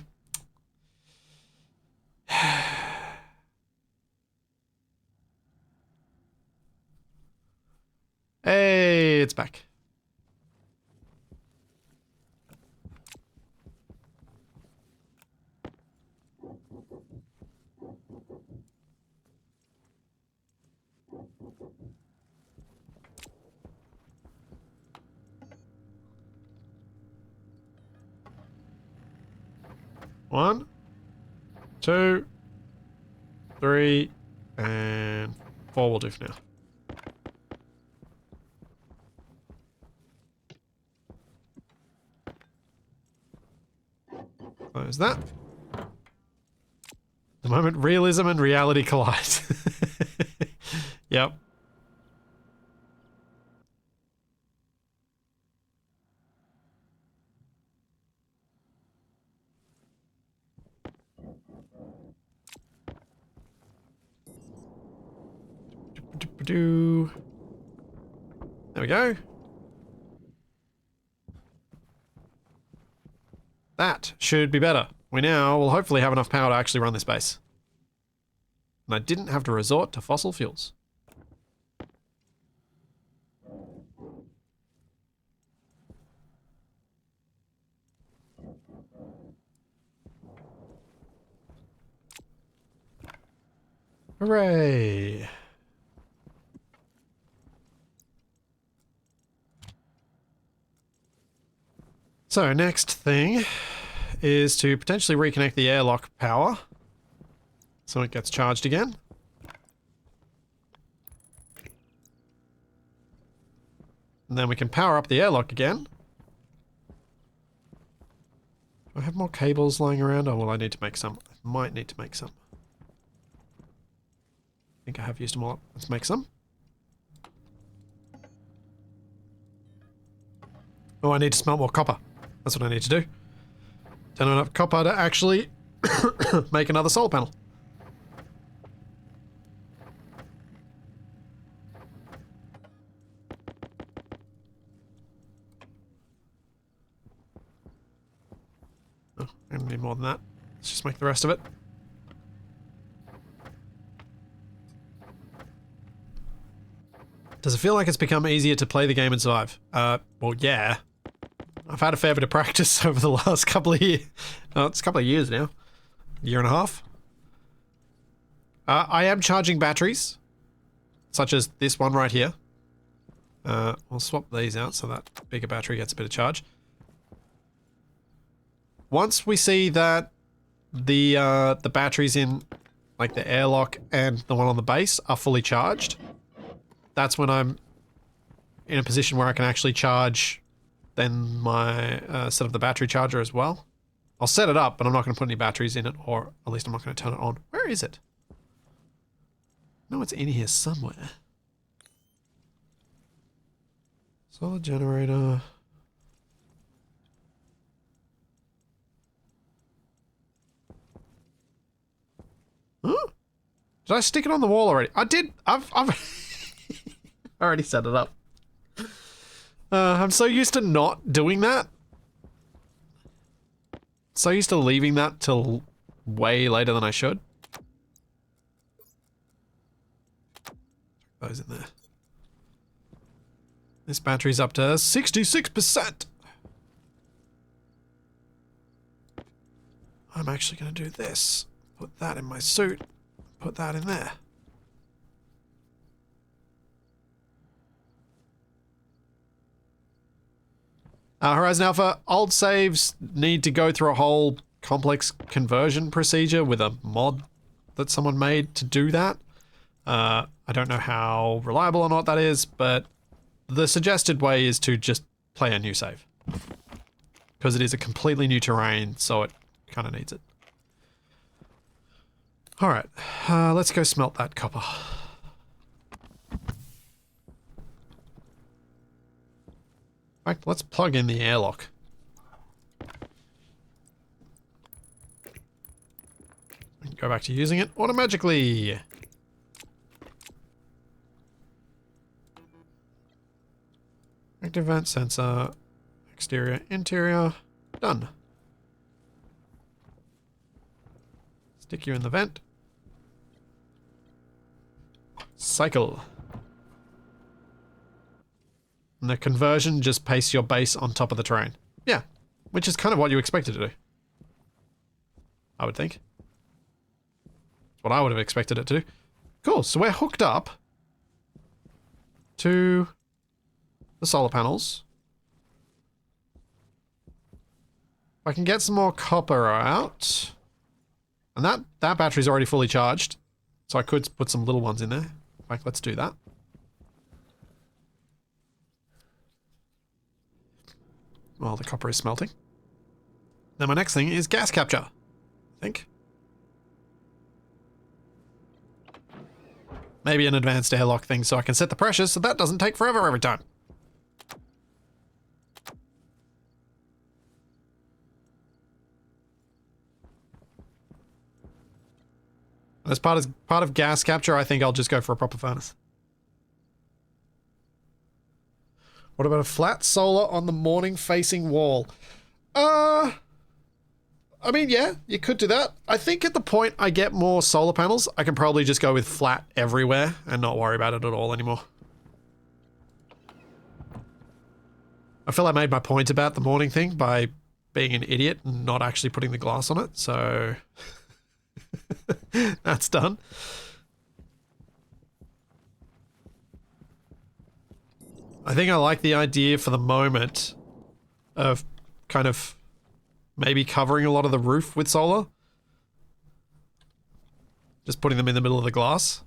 Hey, it's back. One, 2, 3, and 4 will do for now. Close that. The moment realism and reality collide. Yep. Do. There we go. That should be better. We now will hopefully have enough power to actually run this base. And I didn't have to resort to fossil fuels. Hooray! So, next thing is to potentially reconnect the airlock power so it gets charged again. And then we can power up the airlock again. Do I have more cables lying around? Oh, well, I need to make some. I might need to make some. I think I have used them all up. Let's make some. Oh, I need to smelt more copper. That's what I need to do. Don't have enough copper to actually make another solar panel. Oh, I'm gonna need more than that. Let's just make the rest of it. Does it feel like it's become easier to play the game and survive? Well, yeah. I've had a fair bit of practice over the last couple of years. Oh, it's a couple of years now. Year and a half. I am charging batteries, such as this one right here. We'll swap these out so that bigger battery gets a bit of charge. Once we see that the batteries in like the airlock and the one on the base are fully charged, that's when I'm in a position where I can actually charge then my set up the battery charger as well. I'll set it up, but I'm not going to put any batteries in it, or at least I'm not going to turn it on. Where is it? No, it's in here somewhere. Solar generator. Huh? Did I stick it on the wall already? I did. I've I already set it up. I'm so used to not doing that. So used to leaving that till way later than I should. Those in there. This battery's up to 66%. I'm actually going to do this. Put that in my suit. Put that in there. Horizon Alpha, old saves need to go through a whole complex conversion procedure with a mod that someone made to do that. I don't know how reliable or not that is, but the suggested way is to just play a new save. Because it is a completely new terrain, so it kind of needs it. Alright, let's go smelt that copper. In fact, let's plug in the airlock. Go back to using it automatically. Active vent sensor, exterior, interior, done. Stick you in the vent. Cycle. And the conversion just pastes your base on top of the terrain. Yeah, which is kind of what you expected to do. I would think. That's what I would have expected it to do. Cool, so we're hooked up to the solar panels. If I can get some more copper out. And that battery's already fully charged. So I could put some little ones in there. In fact, let's do that. Well, the copper is smelting. Then my next thing is gas capture, I think. Maybe an advanced airlock thing so I can set the pressure so that doesn't take forever every time. As part of gas capture, I think I'll just go for a proper furnace. What about a flat solar on the morning facing wall? I mean, yeah, you could do that. I think at the point I get more solar panels, I can probably just go with flat everywhere and not worry about it at all anymore. I feel I made my point about the morning thing by being an idiot and not actually putting the glass on it, so that's done. I think I like the idea for the moment of kind of maybe covering a lot of the roof with solar. Just putting them in the middle of the glass.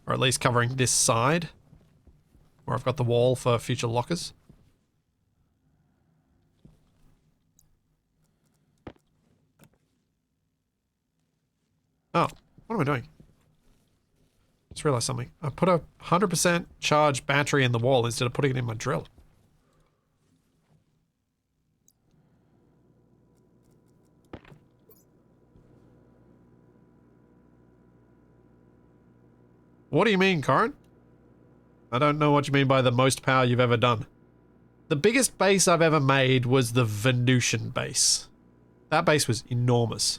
Or at least covering this side, where I've got the wall for future lockers. Oh, what am I doing? Just realized something. I put a 100% charged battery in the wall instead of putting it in my drill. What do you mean, Corin? I don't know what you mean by the most power you've ever done. The biggest base I've ever made was the Venusian base. That base was enormous.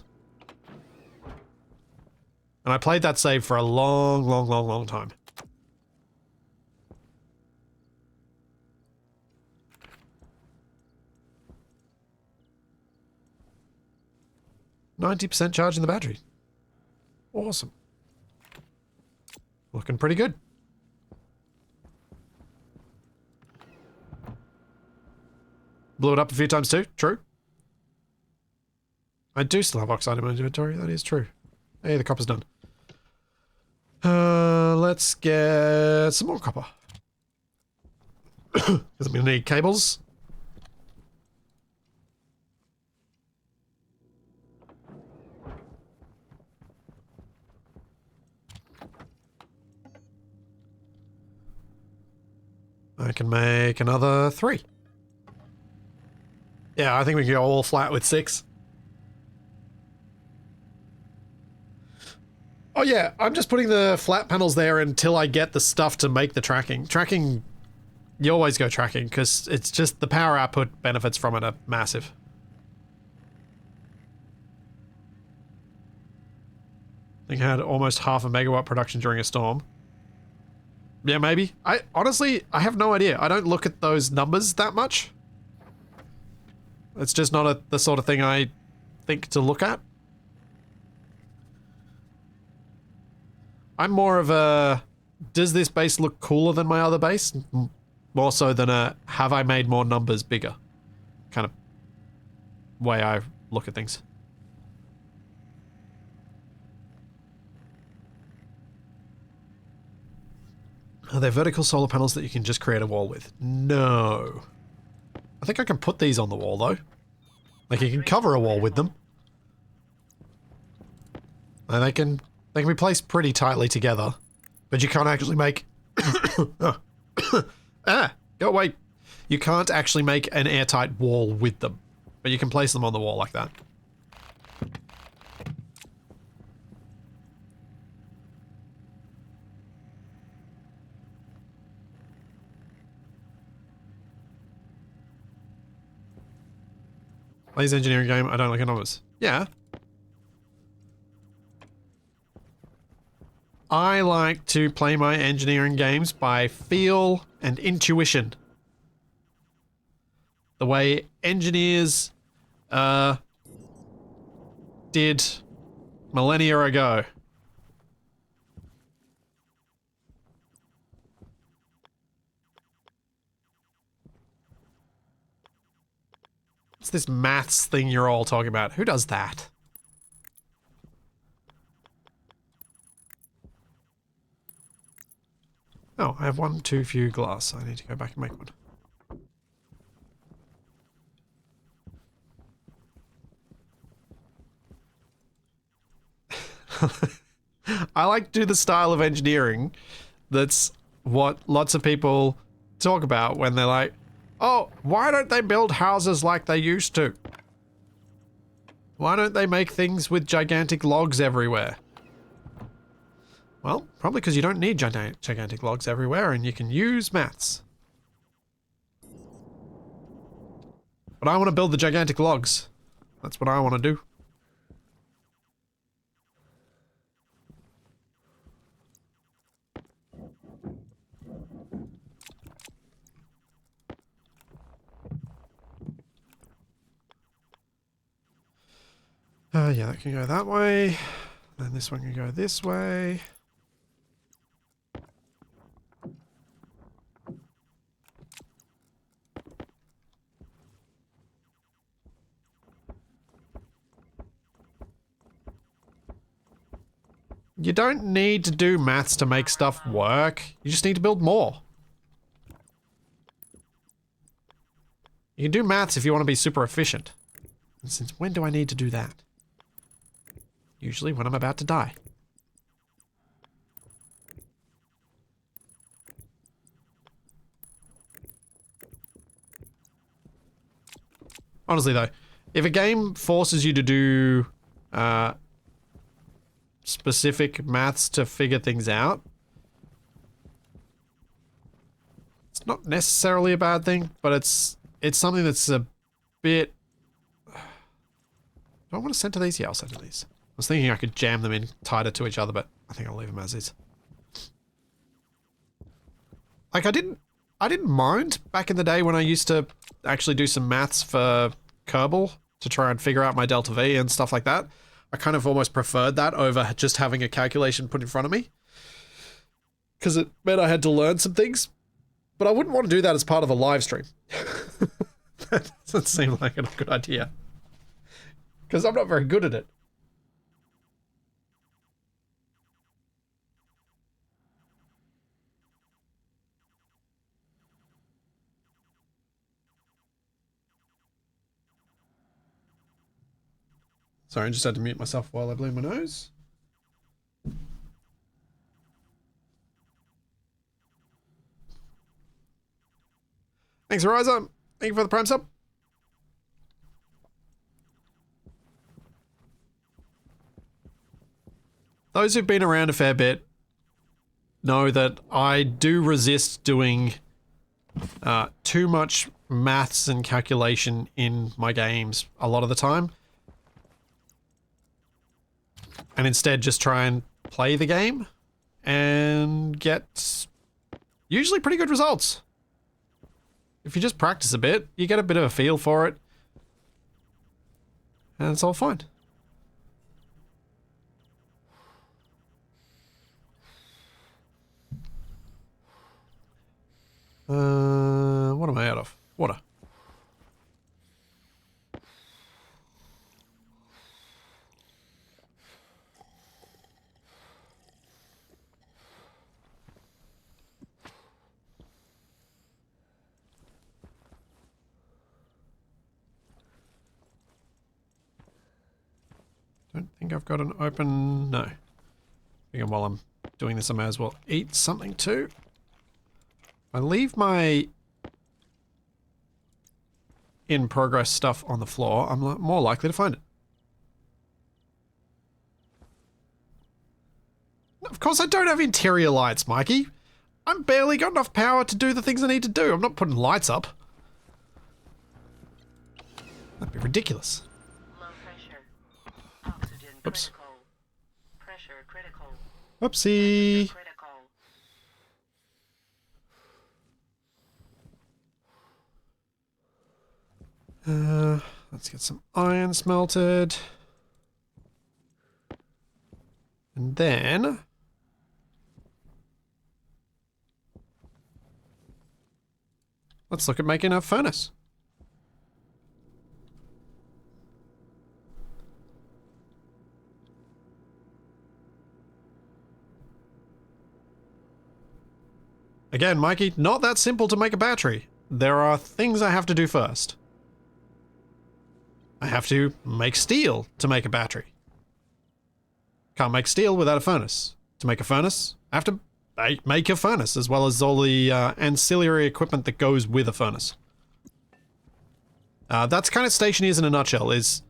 And I played that save for a long time. %90 charge in the battery. Awesome. Looking pretty good. Blew it up a few times too. True. I do still have oxide in my inventory. That is true. Hey, the copper's done. Let's get some more copper. Because I'm going to need cables. I can make another 3. Yeah, I think we can go all flat with 6. Oh yeah, I'm just putting the flat panels there until I get the stuff to make the tracking. Tracking, you always go tracking, because it's just the power output benefits from it are massive. I think I had almost half a megawatt production during a storm. Yeah, maybe. Honestly, I have no idea. I don't look at those numbers that much. It's just not the sort of thing I think to look at. I'm more of a, does this base look cooler than my other base? More so than a, have I made more numbers bigger? Kind of way I look at things. Are there vertical solar panels that you can just create a wall with? No. I think I can put these on the wall though. Like you can cover a wall with them. And they can be placed pretty tightly together. But you can't actually make... go away. You can't actually make an airtight wall with them. But you can place them on the wall like that. Plays engineering game, I don't like numbers. Yeah. I like to play my engineering games by feel and intuition. The way engineers did millennia ago. What's this maths thing you're all talking about? Who does that? Oh, I have one too few glass. I need to go back and make one. I like to do the style of engineering that's what lots of people talk about when they're like, oh, why don't they build houses like they used to? Why don't they make things with gigantic logs everywhere? Well, probably because you don't need gigantic logs everywhere and you can use maths. But I want to build the gigantic logs. That's what I want to do. Yeah, that can go that way. Then this one can go this way. You don't need to do maths to make stuff work. You just need to build more. You can do maths if you want to be super efficient. And since when do I need to do that? Usually when I'm about to die. Honestly though, if a game forces you to do specific maths to figure things out, it's not necessarily a bad thing, but it's something that's a bit... Do I want to center these? Yeah, I'll center these. I was thinking I could jam them in tighter to each other, but I think I'll leave them as is. Like, I didn't mind back in the day when I used to actually do some maths for Kerbal to try and figure out my delta V and stuff like that. I kind of almost preferred that over just having a calculation put in front of me. Because it meant I had to learn some things. But I wouldn't want to do that as part of a live stream. That doesn't seem like a good idea. Because I'm not very good at it. Sorry, I just had to mute myself while I blew my nose. Thanks, Horizon. Thank you for the Prime sub. Those who've been around a fair bit know that I do resist doing too much maths and calculation in my games a lot of the time. And instead just try and play the game and get usually pretty good results. If you just practice a bit, you get a bit of a feel for it. And it's all fine. What am I out of? Water. Don't think I've got an open... No. Figure while I'm doing this I may as well eat something too. I leave my in-progress stuff on the floor, I'm more likely to find it. Of course I don't have interior lights, Mikey. I'm barely got enough power to do the things I need to do. I'm not putting lights up. That'd be ridiculous. Low pressure. Oxygen Oops. critical. Pressure critical. Whoopsie. Critical. Let's get some iron smelted. And then... let's look at making a furnace. Again, Mikey, not that simple to make a battery. There are things I have to do first. I have to make steel to make a battery. Can't make steel without a furnace. To make a furnace, I have to make a furnace, as well as all the ancillary equipment that goes with a furnace. That's kind of Stationeers in a nutshell, is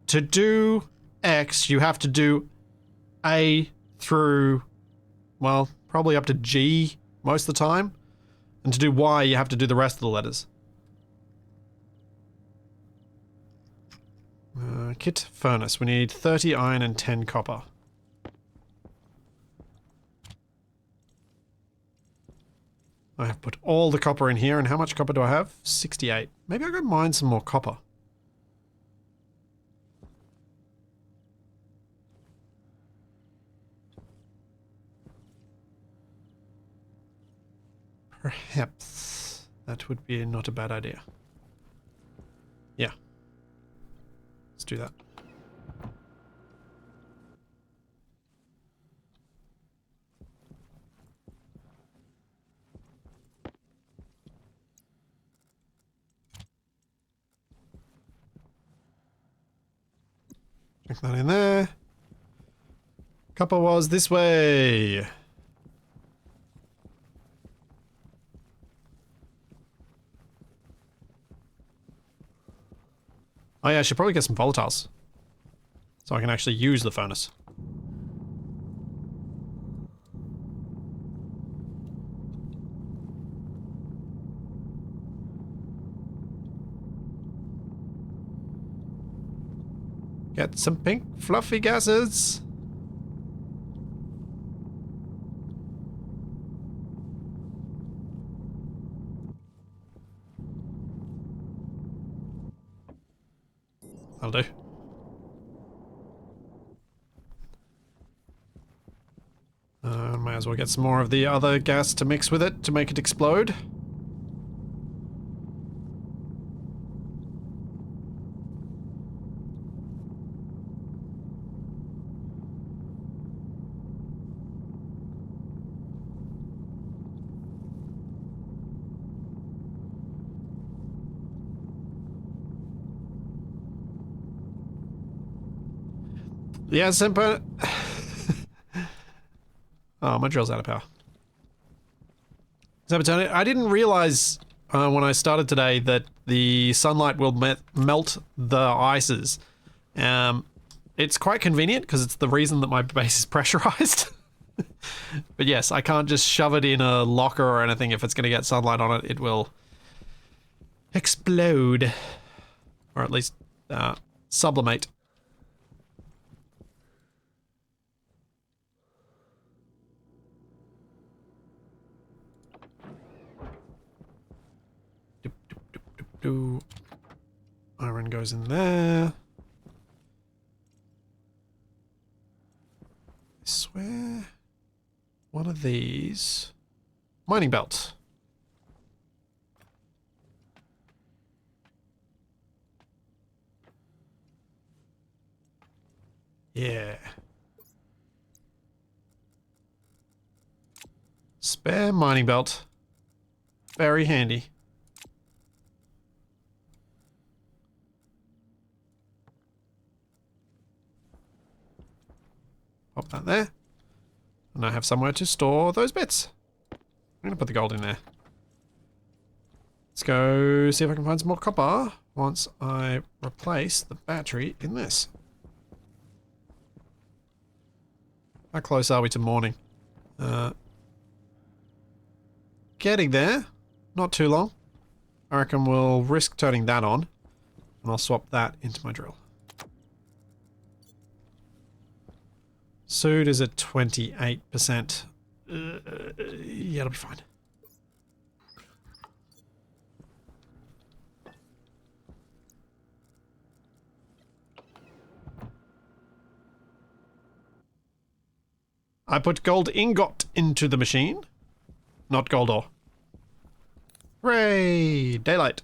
to do X, you have to do A through well, probably up to G most of the time. And to do Y, you have to do the rest of the letters. Kit furnace. We need 30 iron and 10 copper. I have put all the copper in here, and how much copper do I have? 68. Maybe I'll go mine some more copper. Perhaps that would be not a bad idea. Yeah. Let's do that. Check that in there. Copper was this way. Oh yeah, I should probably get some volatiles. So I can actually use the furnace. Get some pink fluffy gases. That'll do. Might as well get some more of the other gas to mix with it to make it explode. Yeah, Simper. Oh, my drill's out of power. Sabatoni, I didn't realize when I started today that the sunlight will melt the ices. It's quite convenient because it's the reason that my base is pressurized. But yes, I can't just shove it in a locker or anything. If it's going to get sunlight on it, it will explode. Or at least sublimate. Iron goes in there. I swear one of these. Mining belt. Yeah. Spare mining belt. Very handy. Pop that there. And I have somewhere to store those bits. I'm going to put the gold in there. Let's go see if I can find some more copper once I replace the battery in this. How close are we to morning? Getting there. Not too long. I reckon we'll risk turning that on. And I'll swap that into my drill. Sood is at 28%. Yeah, it'll be fine. I put gold ingot into the machine. Not gold ore. Hooray! Daylight.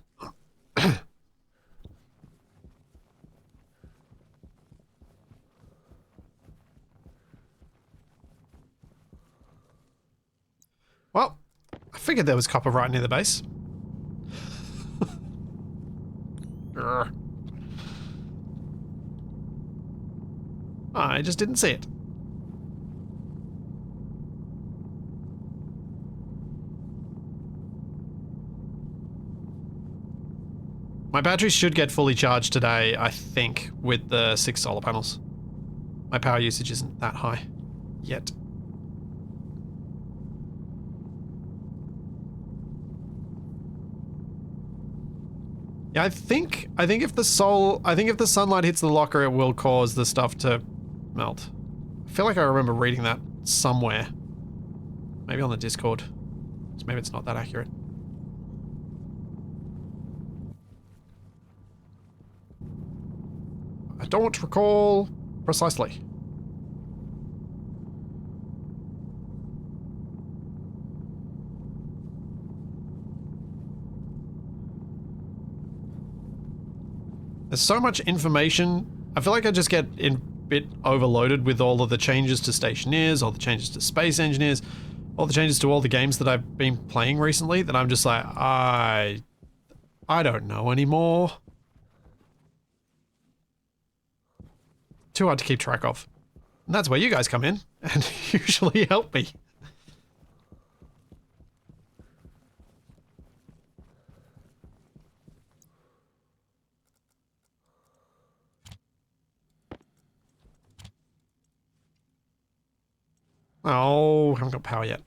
Well, I figured there was copper right near the base. I just didn't see it. My batteries should get fully charged today, I think, with the 6 solar panels. My power usage isn't that high yet. Yeah, I think if the sunlight hits the locker, it will cause the stuff to melt. I feel like I remember reading that somewhere. Maybe on the Discord. So maybe it's not that accurate. I don't recall precisely. There's so much information. I feel like I just get a bit overloaded with all of the changes to Stationeers, all the changes to Space Engineers, all the changes to all the games that I've been playing recently, that I'm just like, I don't know anymore. Too hard to keep track of. And that's where you guys come in and usually help me. Oh, haven't got power yet.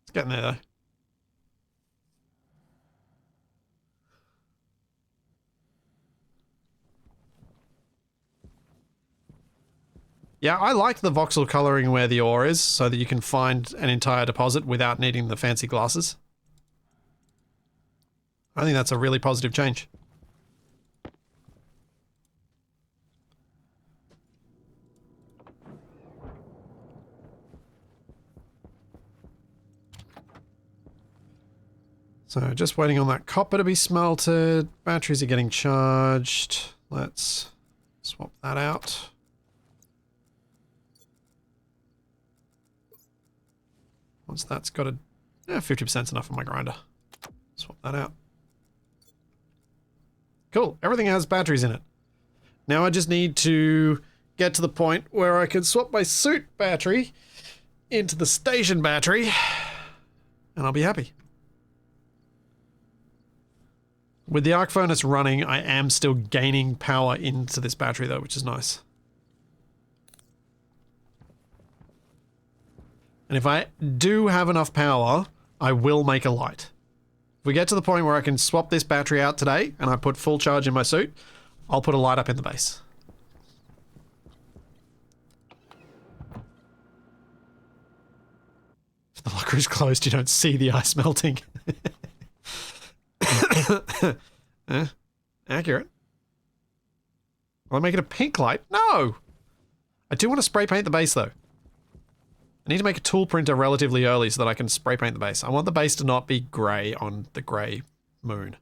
It's getting there though. Yeah, I like the voxel coloring where the ore is, so that you can find an entire deposit without needing the fancy glasses. I think that's a really positive change. So just waiting on that copper to be smelted. Batteries are getting charged. Let's swap that out. Once that's got a... Yeah, 50%'s enough for my grinder. Swap that out. Cool. Everything has batteries in it. Now I just need to get to the point where I can swap my suit battery into the station battery, and I'll be happy. With the arc furnace running, I am still gaining power into this battery though, which is nice. And if I do have enough power, I will make a light. If we get to the point where I can swap this battery out today, and I put full charge in my suit, I'll put a light up in the base. If the locker is closed, you don't see the ice melting. Accurate. Will I make it a pink light? No! I do want to spray paint the base though. I need to make a tool printer relatively early so that I can spray paint the base. I want the base to not be grey on the grey moon.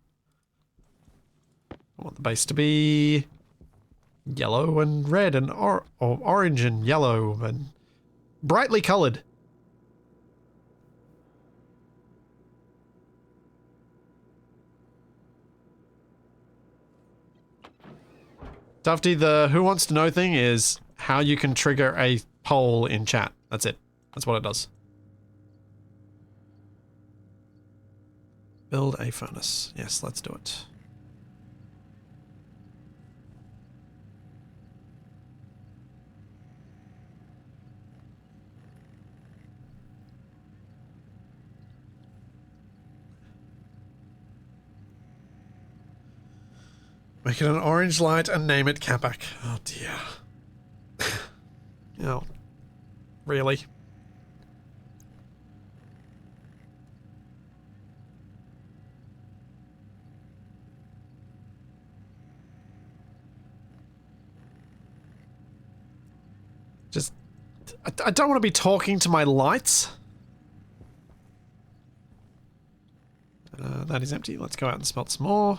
I want the base to be yellow and red and or orange and yellow and brightly coloured. Tufty, the who wants to know thing is how you can trigger a poll in chat. That's it. That's what it does. Build a furnace. Yes, let's do it. Make it an orange light and name it Capac. Oh dear. Oh, really? Just, I don't want to be talking to my lights. That is empty. Let's go out and smelt some more.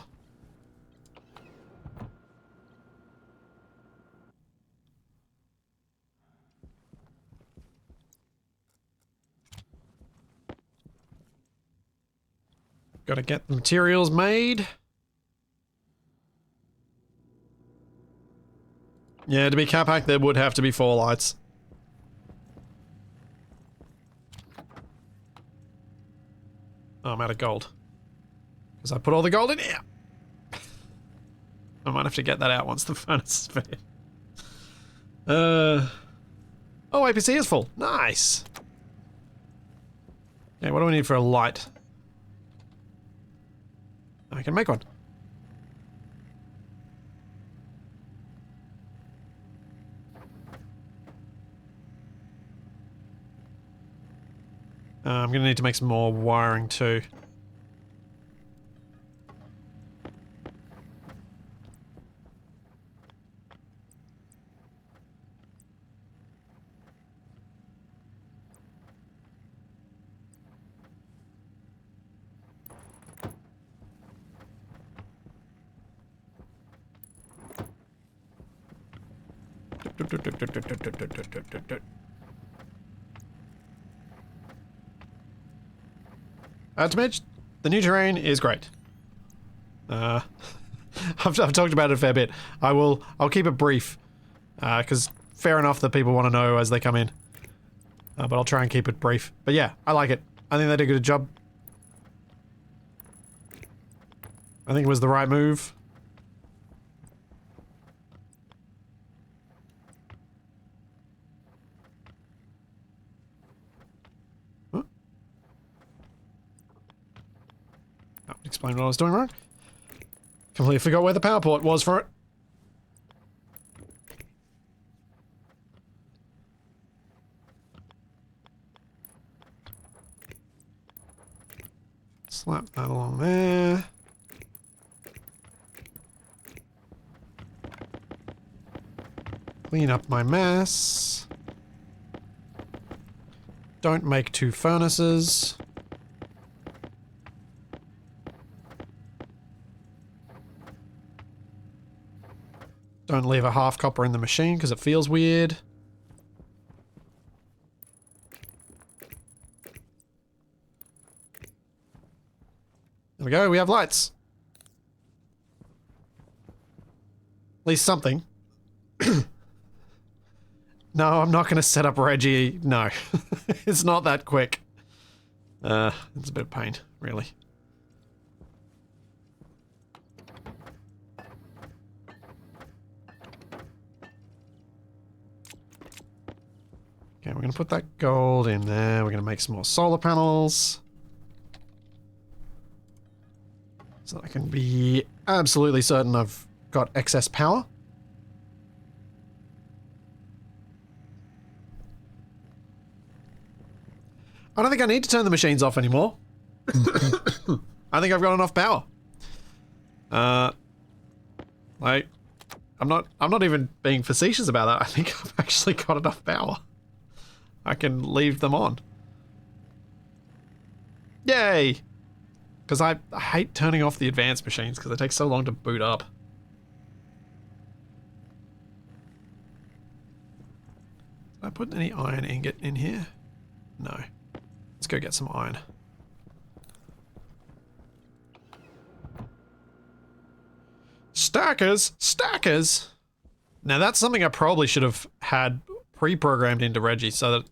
Gotta get the materials made. Yeah, to be Capac, there would have to be 4 lights. Oh, I'm out of gold. Because I put all the gold in here. I might have to get that out once the furnace is finished. Oh, APC is full. Nice. Okay, what do we need for a light? I can make one. I'm going to need to make some more wiring too. To Mitch, the new terrain is great. I've talked about it a fair bit. I'll keep it brief, because fair enough that people want to know as they come in. But I'll try and keep it brief. But yeah, I like it. I think they did a good job. I think it was the right move. Huh? Oh, explain what I was doing wrong. Completely forgot where the power port was for it. Slap that along there. Clean up my mess. Don't make 2 furnaces. Don't leave a half copper in the machine because it feels weird. There we go, we have lights. At least something. No, I'm not going to set up Reggie. No. It's not that quick. It's a bit of pain, really. Okay, we're going to put that gold in there. We're going to make some more solar panels. So I can be absolutely certain I've got excess power. I don't think I need to turn the machines off anymore. I think I've got enough power. Like, I'm not even being facetious about that. I think I've actually got enough power. I can leave them on. Yay! Because I hate turning off the advanced machines because it takes so long to boot up. Did I put any iron ingot in here? No. Let's go get some iron. Stackers! Stackers! Now that's something I probably should have had pre-programmed into Reggie so that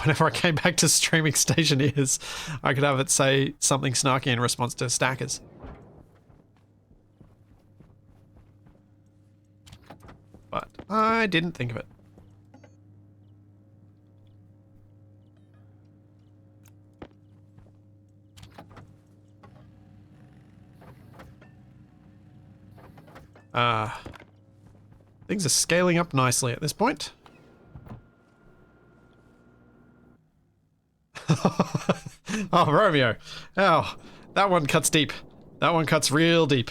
whenever I came back to streaming Stationeers, I could have it say something snarky in response to stackers. But I didn't think of it. Things are scaling up nicely at this point. Oh, Romeo. Oh, that one cuts deep. That one cuts real deep.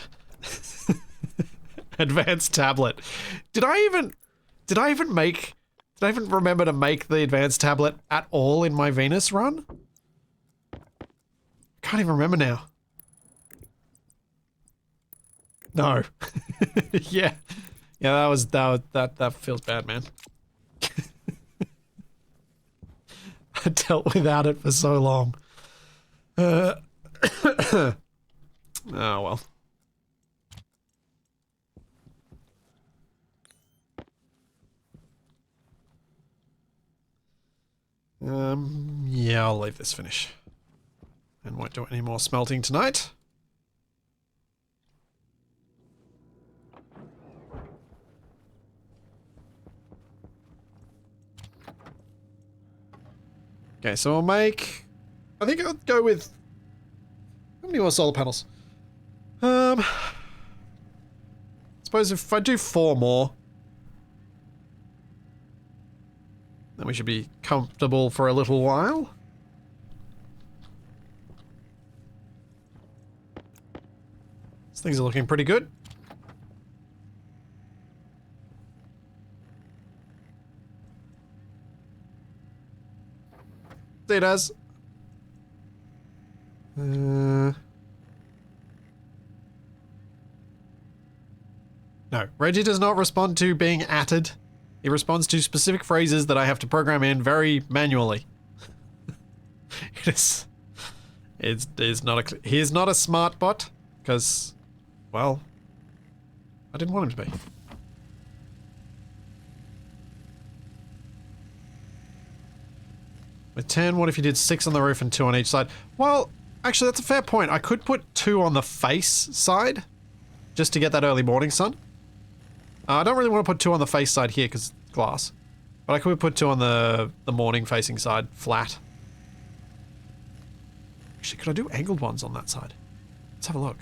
Advanced tablet. Did I even remember to make the advanced tablet at all in my Venus run? Can't even remember now. No. Yeah. Yeah, that feels bad, man. I dealt without it for so long. Oh well. Yeah, I'll leave this finish. And won't do any more smelting tonight. Okay, so I'll make... I think I'll go with... How many more solar panels? I suppose if I do 4 more, then we should be comfortable for a little while. These things are looking pretty good. There it does. No, Reggie does not respond to being atted. He responds to specific phrases that I have to program in very manually. It's not he is not a smart bot, because, well, I didn't want him to be. With 10, what if you did 6 on the roof and 2 on each side? Well, actually, that's a fair point. I could put 2 on the face side, just to get that early morning sun. I don't really want to put 2 on the face side here because it's glass. But I could put 2 on the morning facing side, flat. Actually, could I do angled ones on that side? Let's have a look.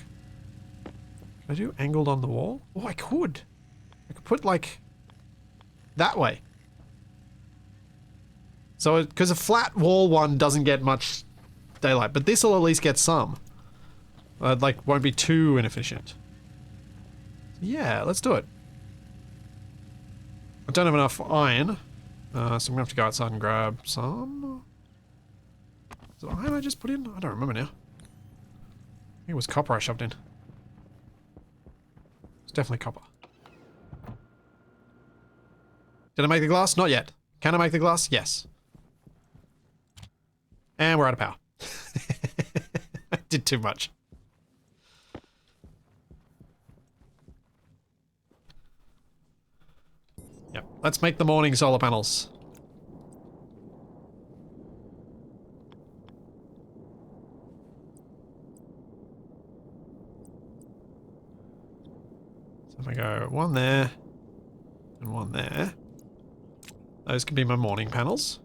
Can I do angled on the wall? Oh, I could. I could put, like, that way. So, because a flat wall one doesn't get much daylight, but this will at least get some. Like, won't be too inefficient. Yeah, let's do it. I don't have enough iron, so I'm gonna have to go outside and grab some. Is it iron I just put in? I don't remember now. I think it was copper I shoved in. It's definitely copper. Did I make the glass? Not yet. Can I make the glass? Yes. And we're out of power. I did too much. Yep, let's make the morning solar panels. So if I go 1 there, and 1 there, those can be my morning panels.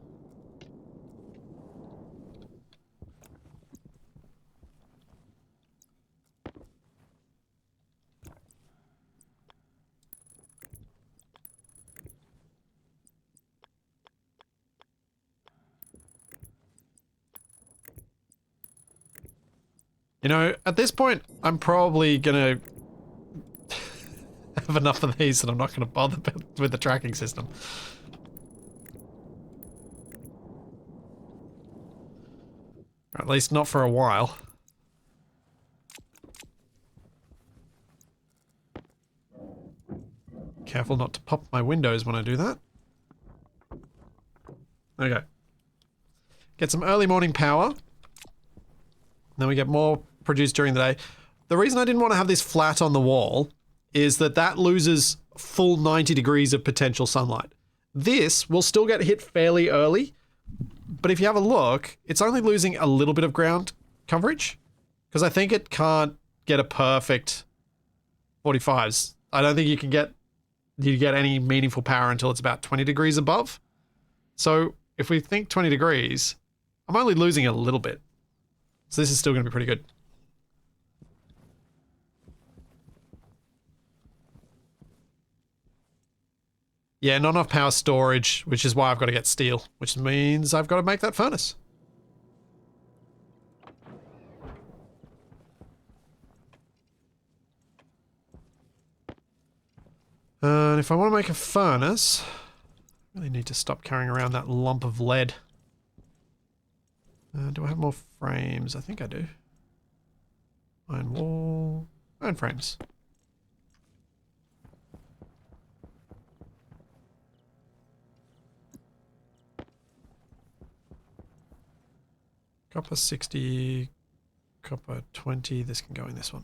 You know, at this point, I'm probably gonna have enough of these and I'm not gonna bother with the tracking system. Or at least not for a while. Careful not to pop my windows when I do that. Okay. Get some early morning power. Then we get more produced during the day. The reason I didn't want to have this flat on the wall is that that loses full 90 degrees of potential sunlight. This will still get hit fairly early, but if you have a look, it's only losing a little bit of ground coverage, because I think it can't get a perfect 45s. I don't think you get any meaningful power until it's about 20 degrees above. So if we think 20 degrees, I'm only losing a little bit. So this is still going to be pretty good. Yeah, not enough power storage, which is why I've got to get steel, which means I've got to make that furnace. And if I want to make a furnace, I really need to stop carrying around that lump of lead. Do I have more frames? I think I do. Iron wall. Iron frames. Copper 60, copper 20. This can go in this one.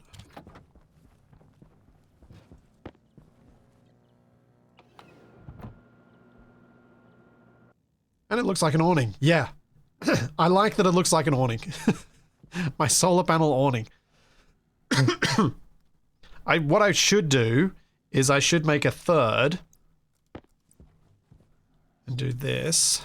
And it looks like an awning. Yeah. I like that it looks like an awning. My solar panel awning. What I should do is I should make a third and do this.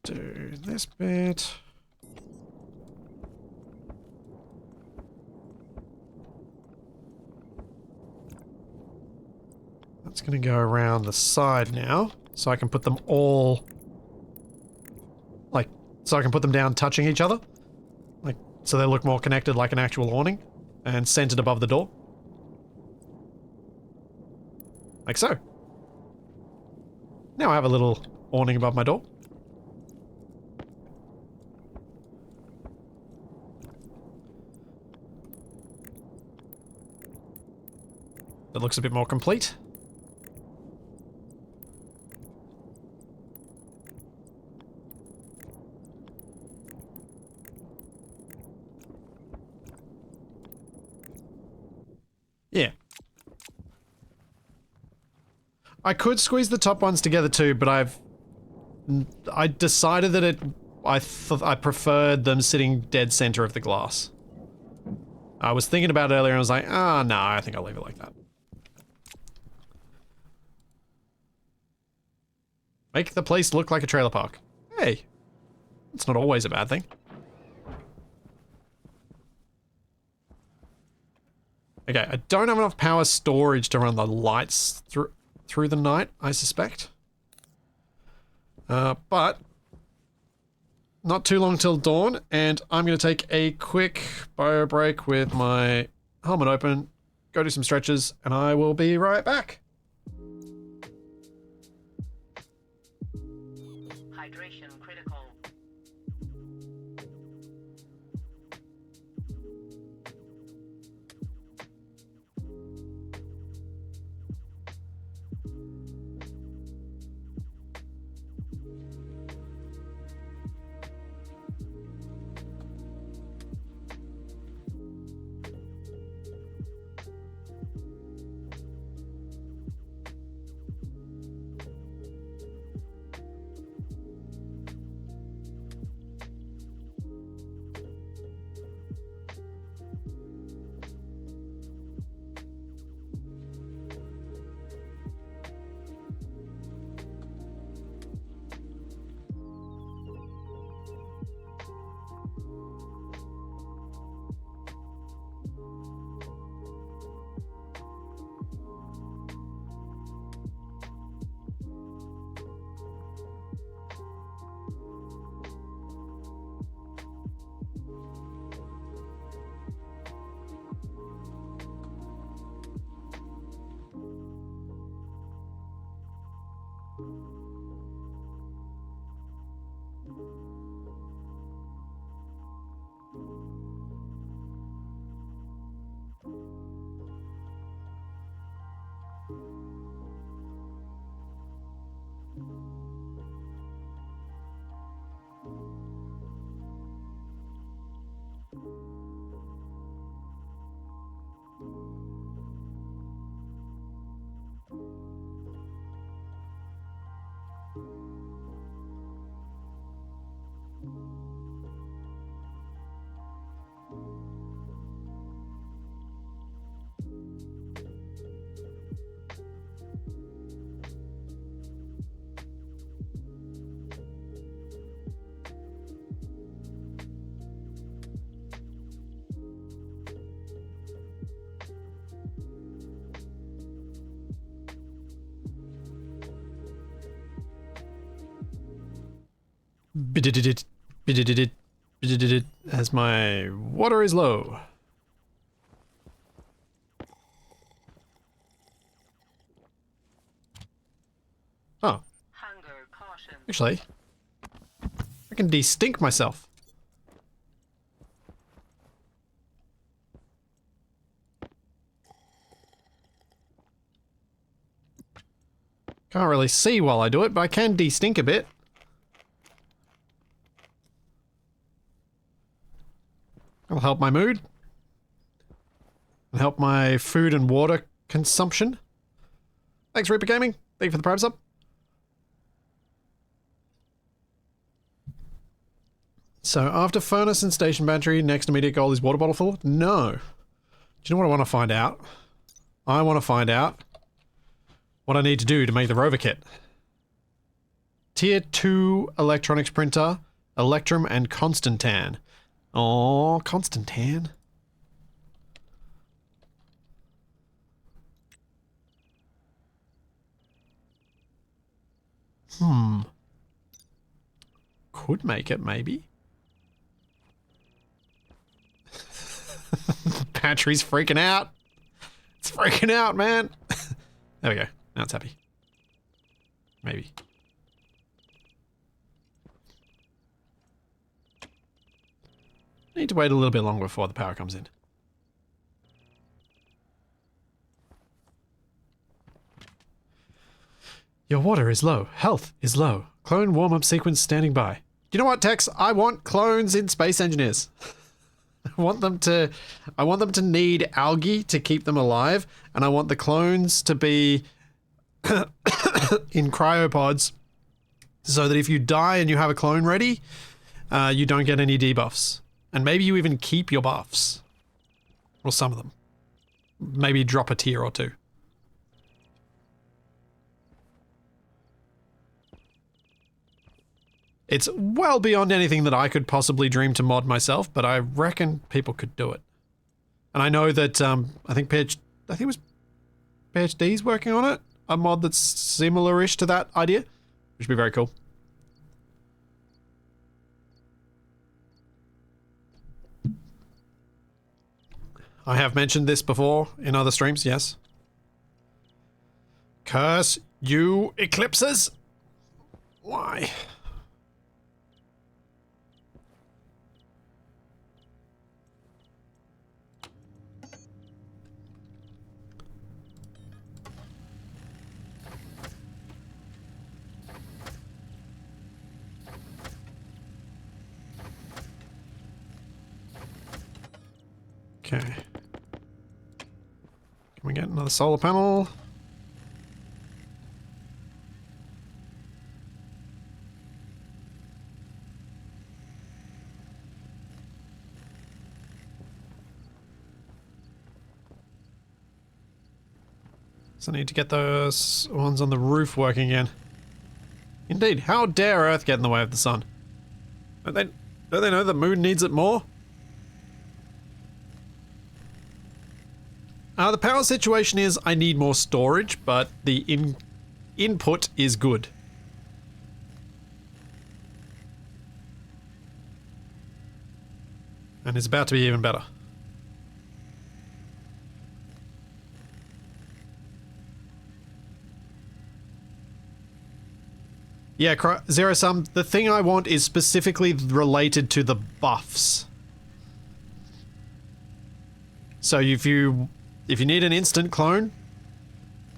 do this bit. That's going to go around the side now, so I can put them all, like, so I can put them down touching each other, like, so they look more connected like an actual awning, and centered above the door. Like so. Now I have a little awning above my door. That looks a bit more complete. Yeah. I could squeeze the top ones together too, but I decided that I preferred them sitting dead center of the glass. I was thinking about it earlier and I was like, no, I think I'll leave it like that. Make the place look like a trailer park. Hey, it's not always a bad thing. Okay, I don't have enough power storage to run the lights through the night, I suspect. But not too long till dawn, and I'm going to take a quick bio break with my helmet open, go do some stretches, and I will be right back. Hydration critical. Bidididit, bidididit, bidididit, as my water is low. Oh, Hunger caution. actually, I can de-stink myself. Can't really see while I do it, but I can de-stink a bit. It'll help my mood. And help my food and water consumption. Thanks, Reaper Gaming. Thank you for the Prime sub. So, after furnace and station battery, next immediate goal is water bottle full? No. Do you know what I want to find out? I want to find out what I need to do to make the rover kit. Tier 2 electronics printer, Electrum and Constantan. Oh, Constantan. Could make it, maybe. Battery's freaking out. It's freaking out, man. There we go. Now it's happy. Maybe. Need to wait a little bit longer before the power comes in. Your water is low. Health is low. Clone warm-up sequence standing by. You know what, Tex? I want clones in Space Engineers. I want them to need algae to keep them alive, and I want the clones to be in cryopods so that if you die and you have a clone ready, you don't get any debuffs. And maybe you even keep your buffs. Or some of them. Maybe drop a tier or two. It's well beyond anything that I could possibly dream to mod myself, but I reckon people could do it. And I know that, I think it was PhD's working on it. A mod that's similar-ish to that idea. Which would be very cool. I have mentioned this before in other streams, yes. Curse you eclipses! Why? Okay. Can we get another solar panel? So I need to get those ones on the roof working again. Indeed, how dare Earth get in the way of the sun? Don't they know the moon needs it more? The power situation is I need more storage, but the input is good. And it's about to be even better. Yeah, Zero Sum, the thing I want is specifically related to the buffs. So if you need an instant clone,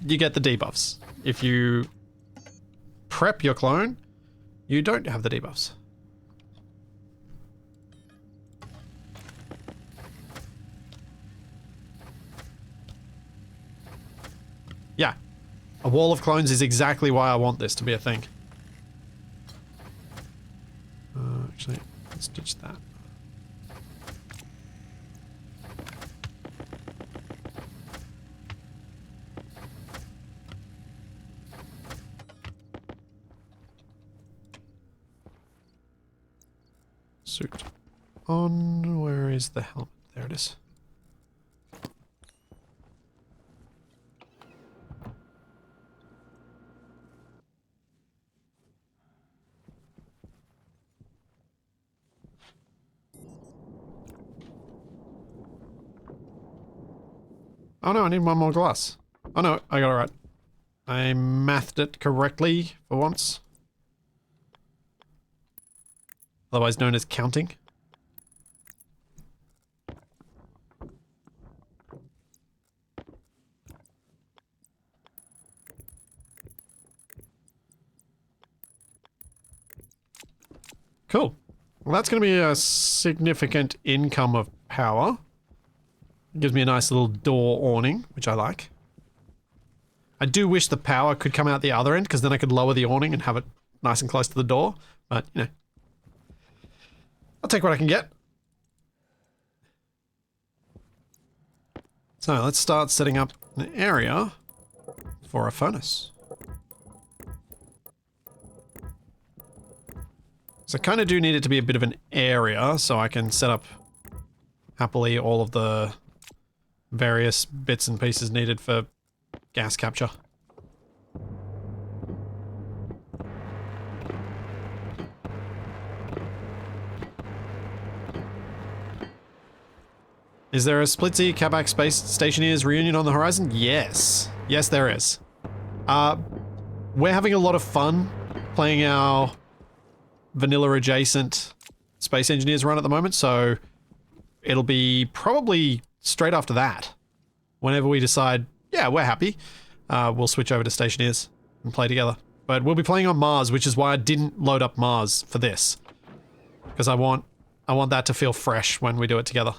you get the debuffs. If you prep your clone, you don't have the debuffs. Yeah. A wall of clones is exactly why I want this to be a thing. Actually, let's ditch that. Suit on. Where is the helmet? There it is. Oh no, I need one more glass. Oh no, I got it right. I mathed it correctly for once. Otherwise known as counting. Cool. Well, that's going to be a significant income of power. It gives me a nice little door awning, which I like. I do wish the power could come out the other end, because then I could lower the awning and have it nice and close to the door. But, you know. I'll take what I can get. So, let's start setting up an area for a furnace. So I kind of do need it to be a bit of an area so I can set up happily all of the various bits and pieces needed for gas capture. Is there a Splitsy Kabak Space Stationeers reunion on the horizon? Yes. Yes, there is. We're having a lot of fun playing our vanilla adjacent Space Engineers run at the moment, so it'll be probably straight after that. Whenever we decide, yeah, we're happy, we'll switch over to Stationeers and play together. But we'll be playing on Mars, which is why I didn't load up Mars for this. Because I want that to feel fresh when we do it together.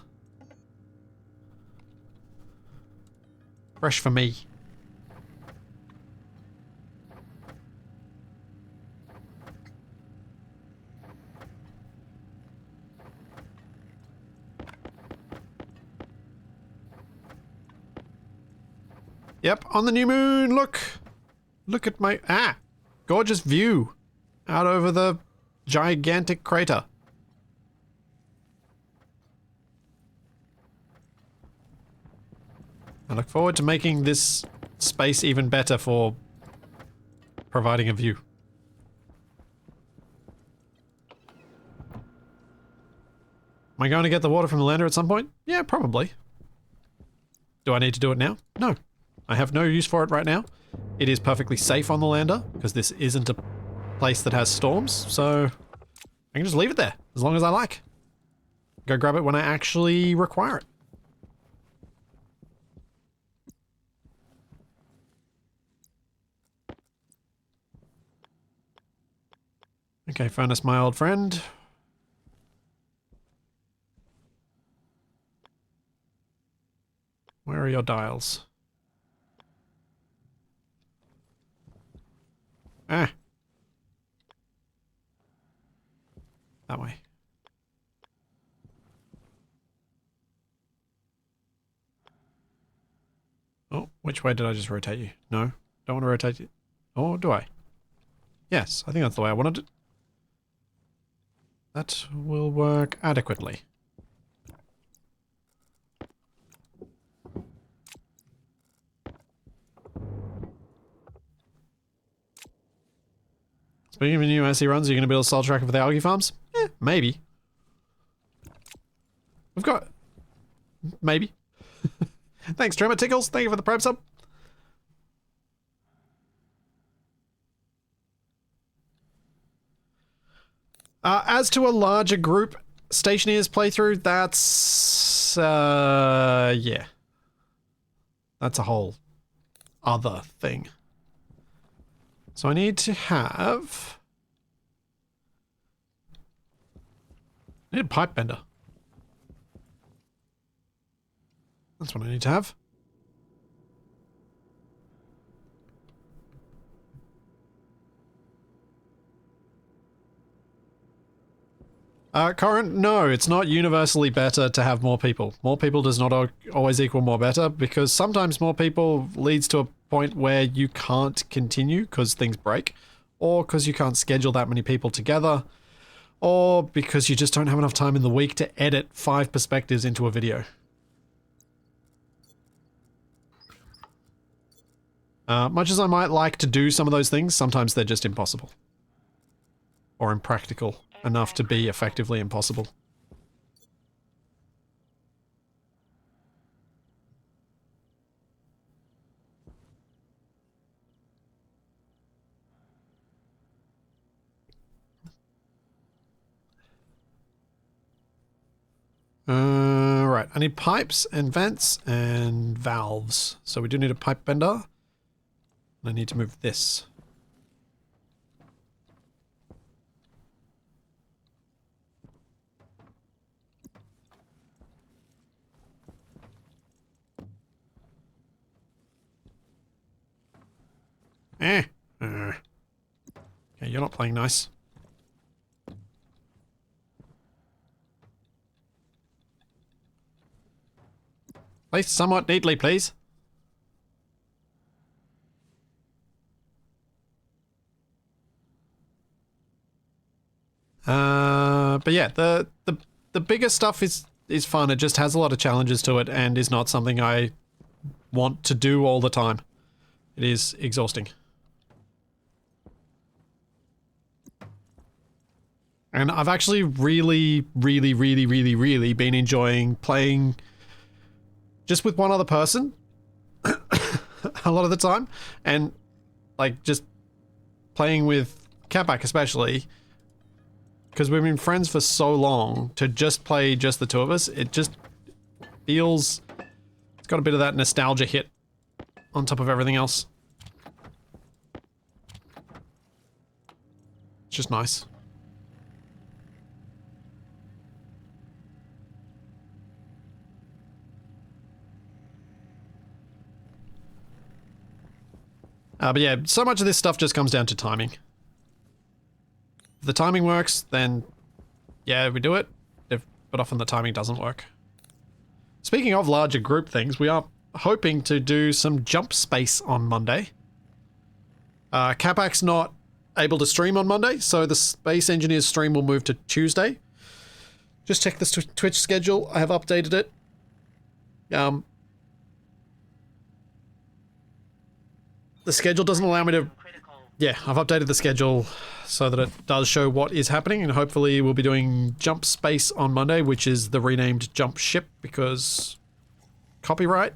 Fresh for me. Yep, on the new moon, look! Look at my... gorgeous view out over the gigantic crater. I look forward to making this space even better for providing a view. Am I going to get the water from the lander at some point? Yeah, probably. Do I need to do it now? No. I have no use for it right now. It is perfectly safe on the lander, because this isn't a place that has storms, so I can just leave it there, as long as I like. Go grab it when I actually require it. Okay, Furnace, my old friend. Where are your dials? That way. Oh, which way did I just rotate you? No, don't want to rotate you. Or do I? Yes, I think that's the way I wanted it. That will work adequately. Speaking of new SE runs, are you going to build a soul tracker for the algae farms? Maybe. We've got... Maybe. Thanks, Tremor Tickles. Thank you for the Prime sub. As to a larger group Stationeers playthrough, that's... yeah. That's a whole other thing. So I need to have... I need a pipe bender. That's what I need to have. Current, no, it's not universally better to have more people. More people does not always equal more better, because sometimes more people leads to a point where you can't continue because things break, or because you can't schedule that many people together, or because you just don't have enough time in the week to edit 5 perspectives into a video. Much as I might like to do some of those things, sometimes they're just impossible. Or impractical enough to be effectively impossible. Right, I need pipes and vents and valves. So we do need a pipe bender. I need to move this. Okay, you're not playing nice. Placed somewhat neatly, please. But yeah, the bigger stuff is fun. It just has a lot of challenges to it and is not something I want to do all the time. It is exhausting. And I've actually really been enjoying playing just with one other person a lot of the time. And like just playing with Catback especially, because we've been friends for so long, to just play just the two of us, it just feels... It's got a bit of that nostalgia hit on top of everything else. It's just nice. But yeah, so much of this stuff just comes down to timing. If the timing works, then yeah, we do it. But often the timing doesn't work. Speaking of larger group things, we are hoping to do some jump space on Monday. Capac's not able to stream on Monday, so the Space Engineers stream will move to Tuesday. Just check the Twitch schedule. I have updated it. The schedule doesn't allow me to... Yeah, I've updated the schedule so that it does show what is happening, and hopefully we'll be doing Jump Space on Monday, which is the renamed Jump Ship because copyright.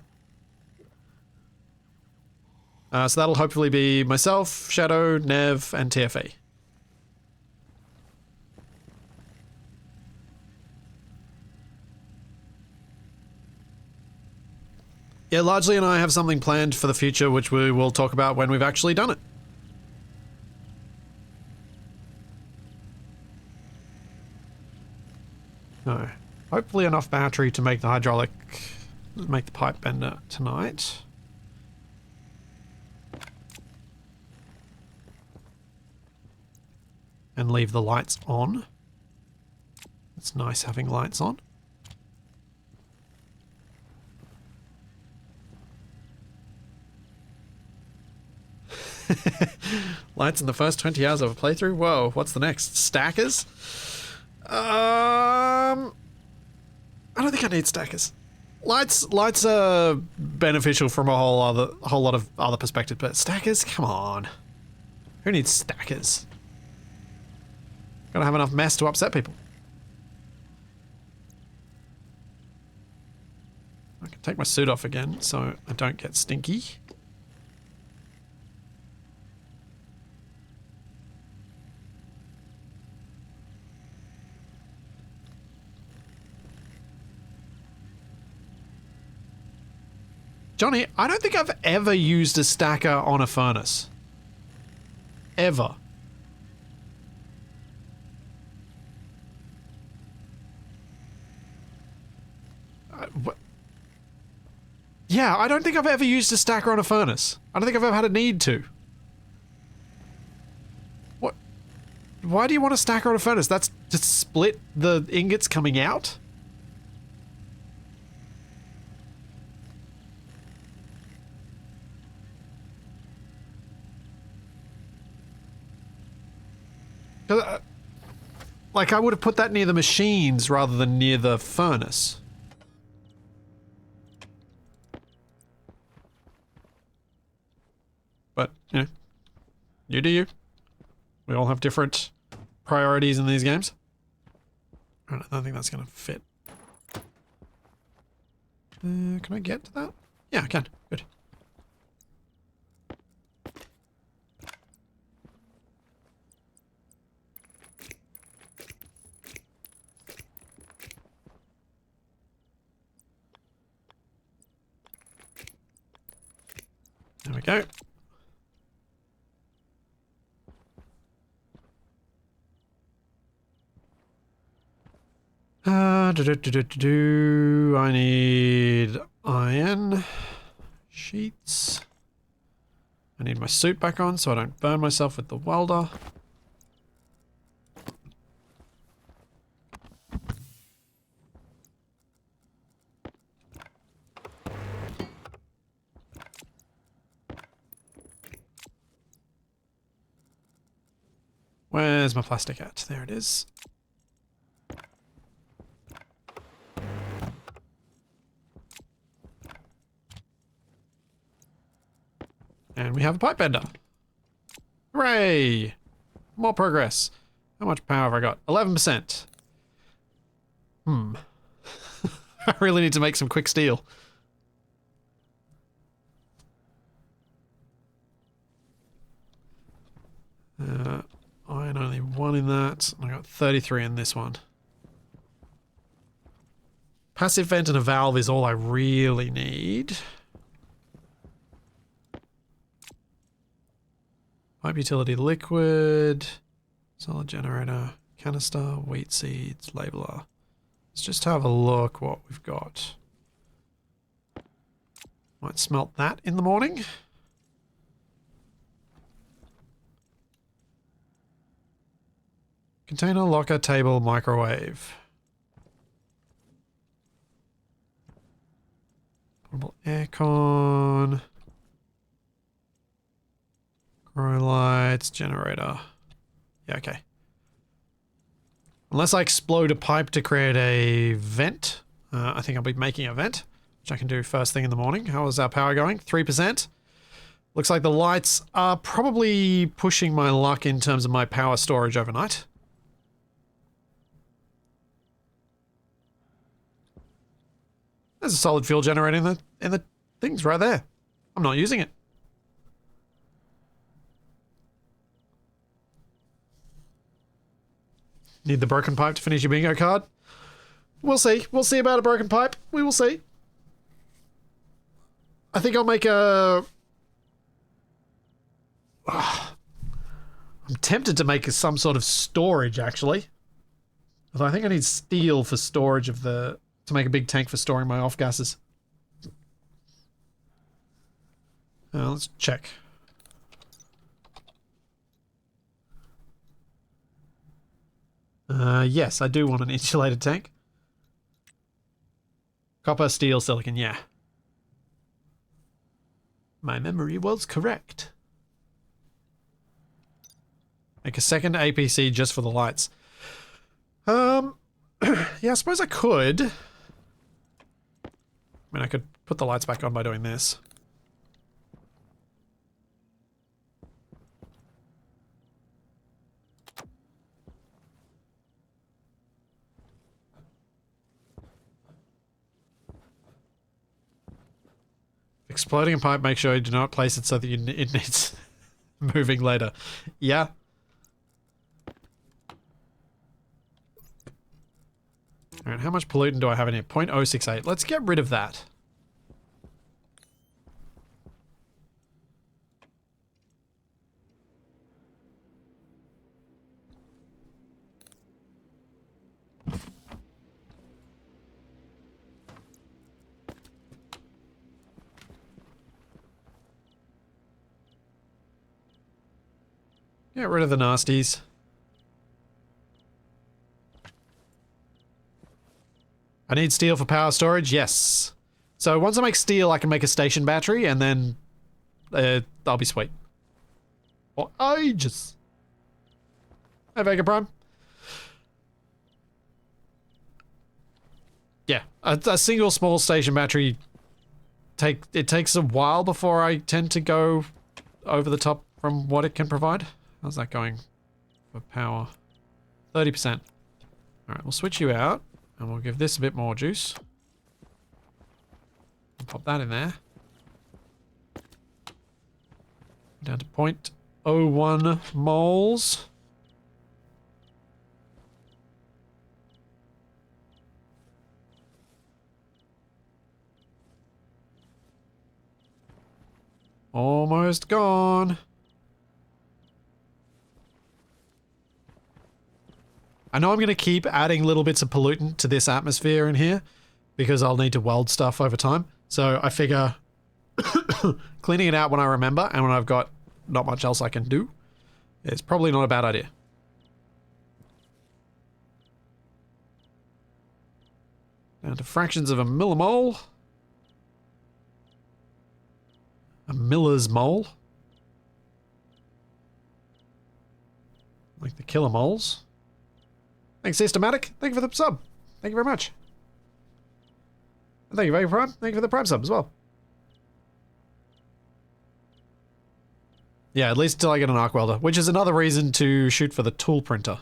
So that'll hopefully be myself, Shadow, Nev, and TFE. Yeah, Largely and I have something planned for the future, which we will talk about when we've actually done it. No. Hopefully enough battery to make the hydraulic... make the pipe bender tonight. And leave the lights on. It's nice having lights on. Lights in the first 20 hours of a playthrough? Whoa, what's the next? Stackers? I don't think I need stackers. Lights are beneficial from a whole lot of other perspectives, but stackers? Come on. Who needs stackers? Gotta have enough mess to upset people. I can take my suit off again so I don't get stinky. Johnny, I don't think I've ever used a stacker on a furnace. Ever. Yeah, I don't think I've ever used a stacker on a furnace. I don't think I've ever had a need to. What? Why do you want a stacker on a furnace? That's to split the ingots coming out? Like, I would have put that near the machines rather than near the furnace. But, you know, you do you. We all have different priorities in these games. I don't think that's going to fit. Can I get to that? Yeah, I can. Good. There we go. I need iron sheets. I need my suit back on so I don't burn myself with the welder. Where's my plastic at? There it is. And we have a pipe bender. Hooray! More progress. How much power have I got? 11%. I really need to make some quick steel. Iron only 1 in that. I got 33 in this one. Passive vent and a valve is all I really need. Pipe utility liquid. Solid generator. Canister. Wheat seeds. Labeler. Let's just have a look what we've got. Might smelt that in the morning. Container, locker, table, microwave. Portable aircon. Grow lights, generator. Yeah, okay. Unless I explode a pipe to create a vent. I think I'll be making a vent, which I can do first thing in the morning. How is our power going? 3%. Looks like the lights are probably pushing my luck in terms of my power storage overnight. There's a solid fuel generator in the things right there. I'm not using it. Need the broken pipe to finish your bingo card? We'll see. We'll see about a broken pipe. We will see. I think I'll make a... I'm tempted to make some sort of storage, actually. Although I think I need steel for storage of the... to make a big tank for storing my off gases. Let's check. Yes, I do want an insulated tank. Copper, steel, silicon, yeah. My memory was correct. Make a second APC just for the lights. Yeah, I suppose I could. I mean, I could put the lights back on by doing this. Exploding a pipe, make sure you do not place it so that it needs moving later. Yeah. Alright, how much pollutant do I have in here? 0.068. Let's get rid of that. Get rid of the nasties. I need steel for power storage? Yes. So once I make steel, I can make a station battery, and then I'll be sweet. For ages. Hey, Vega Prime. Yeah, a single small station battery, it takes a while before I tend to go over the top from what it can provide. How's that going for power? 30%. Alright, we'll switch you out, and we'll give this a bit more juice. Pop that in there. Down to 0.01 moles. Almost gone. I know I'm going to keep adding little bits of pollutant to this atmosphere in here because I'll need to weld stuff over time. So I figure cleaning it out when I remember and when I've got not much else I can do, it's probably not a bad idea. Down to fractions of a millimole. A miller's mole. Like the killer moles. Thanks, Systematic. Thank you for the sub. Thank you very much. And thank you, very Prime. Thank you for the Prime sub as well. Yeah, at least until I get an arc welder, which is another reason to shoot for the tool printer.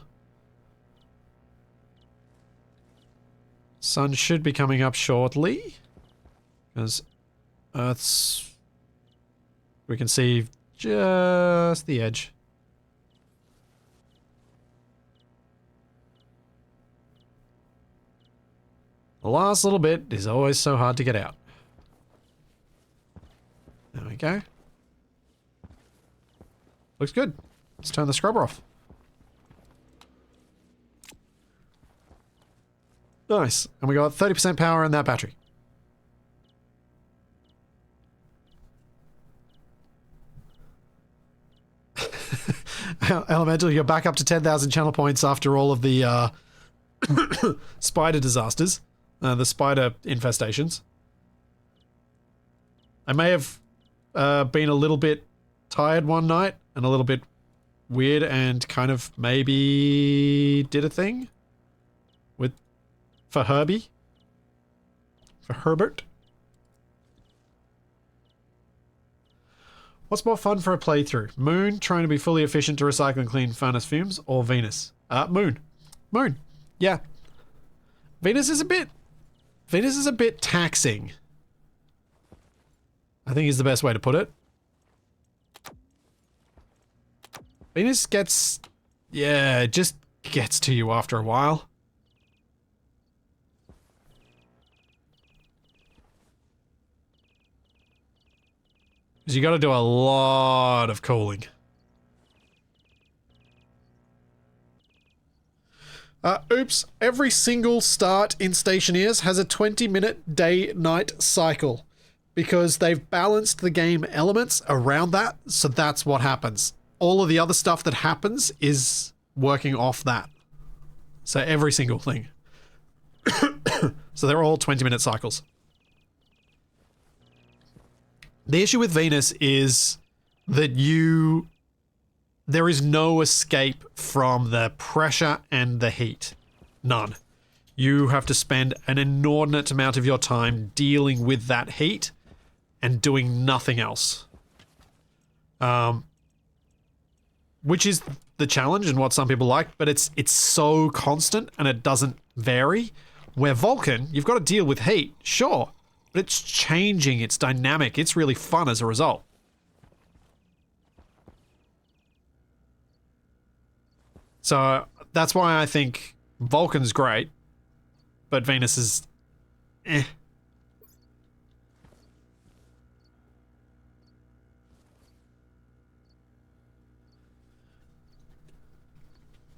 Sun should be coming up shortly. Because Earth's... we can see just the edge. The last little bit is always so hard to get out. There we go. Looks good. Let's turn the scrubber off. Nice. And we got 30% power in that battery. Elemental, you're back up to 10,000 channel points after all of the spider disasters. The spider infestations. I may have been a little bit tired one night and a little bit weird and kind of maybe did a thing for Herbie. For Herbert. What's more fun for a playthrough? Moon, trying to be fully efficient to recycle and clean furnace fumes, or Venus? Moon. Moon. Yeah. Venus is a bit taxing. I think is the best way to put it. Venus gets... yeah, it just gets to you after a while. Because you got to do a lot of cooling. Oops, every single start in Stationeers has a 20-minute day-night cycle. Because they've balanced the game elements around that, so that's what happens. All of the other stuff that happens is working off that. So every single thing. So they're all 20-minute cycles. The issue with Venus is that there is no escape from the pressure and the heat. None. You have to spend an inordinate amount of your time dealing with that heat and doing nothing else. Which is the challenge and what some people like, but it's so constant and it doesn't vary. Where Vulcan, you've got to deal with heat, sure, but it's changing, it's dynamic, it's really fun as a result. So that's why I think Vulcan's great, but Venus is eh.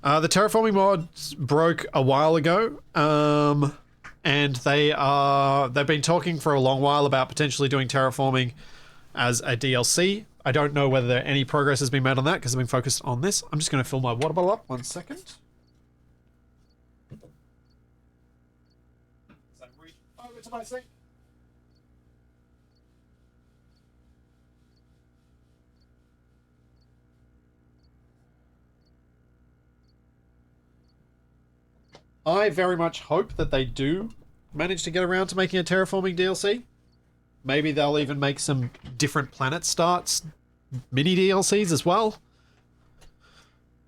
The terraforming mods broke a while ago, and they've been talking for a long while about potentially doing terraforming as a DLC. I don't know whether any progress has been made on that because I've been focused on this. I'm just going to fill my water bottle up. 1 second. So reach over to my sink. I very much hope that they do manage to get around to making a terraforming DLC. Maybe they'll even make some different planet starts, mini DLCs as well.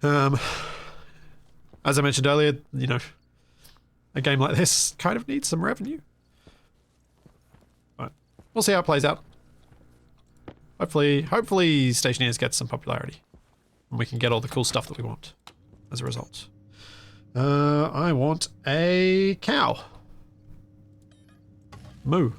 As I mentioned earlier, you know, a game like this kind of needs some revenue. But we'll see how it plays out. Hopefully Stationeers gets some popularity. And we can get all the cool stuff that we want as a result. I want a cow. Moo.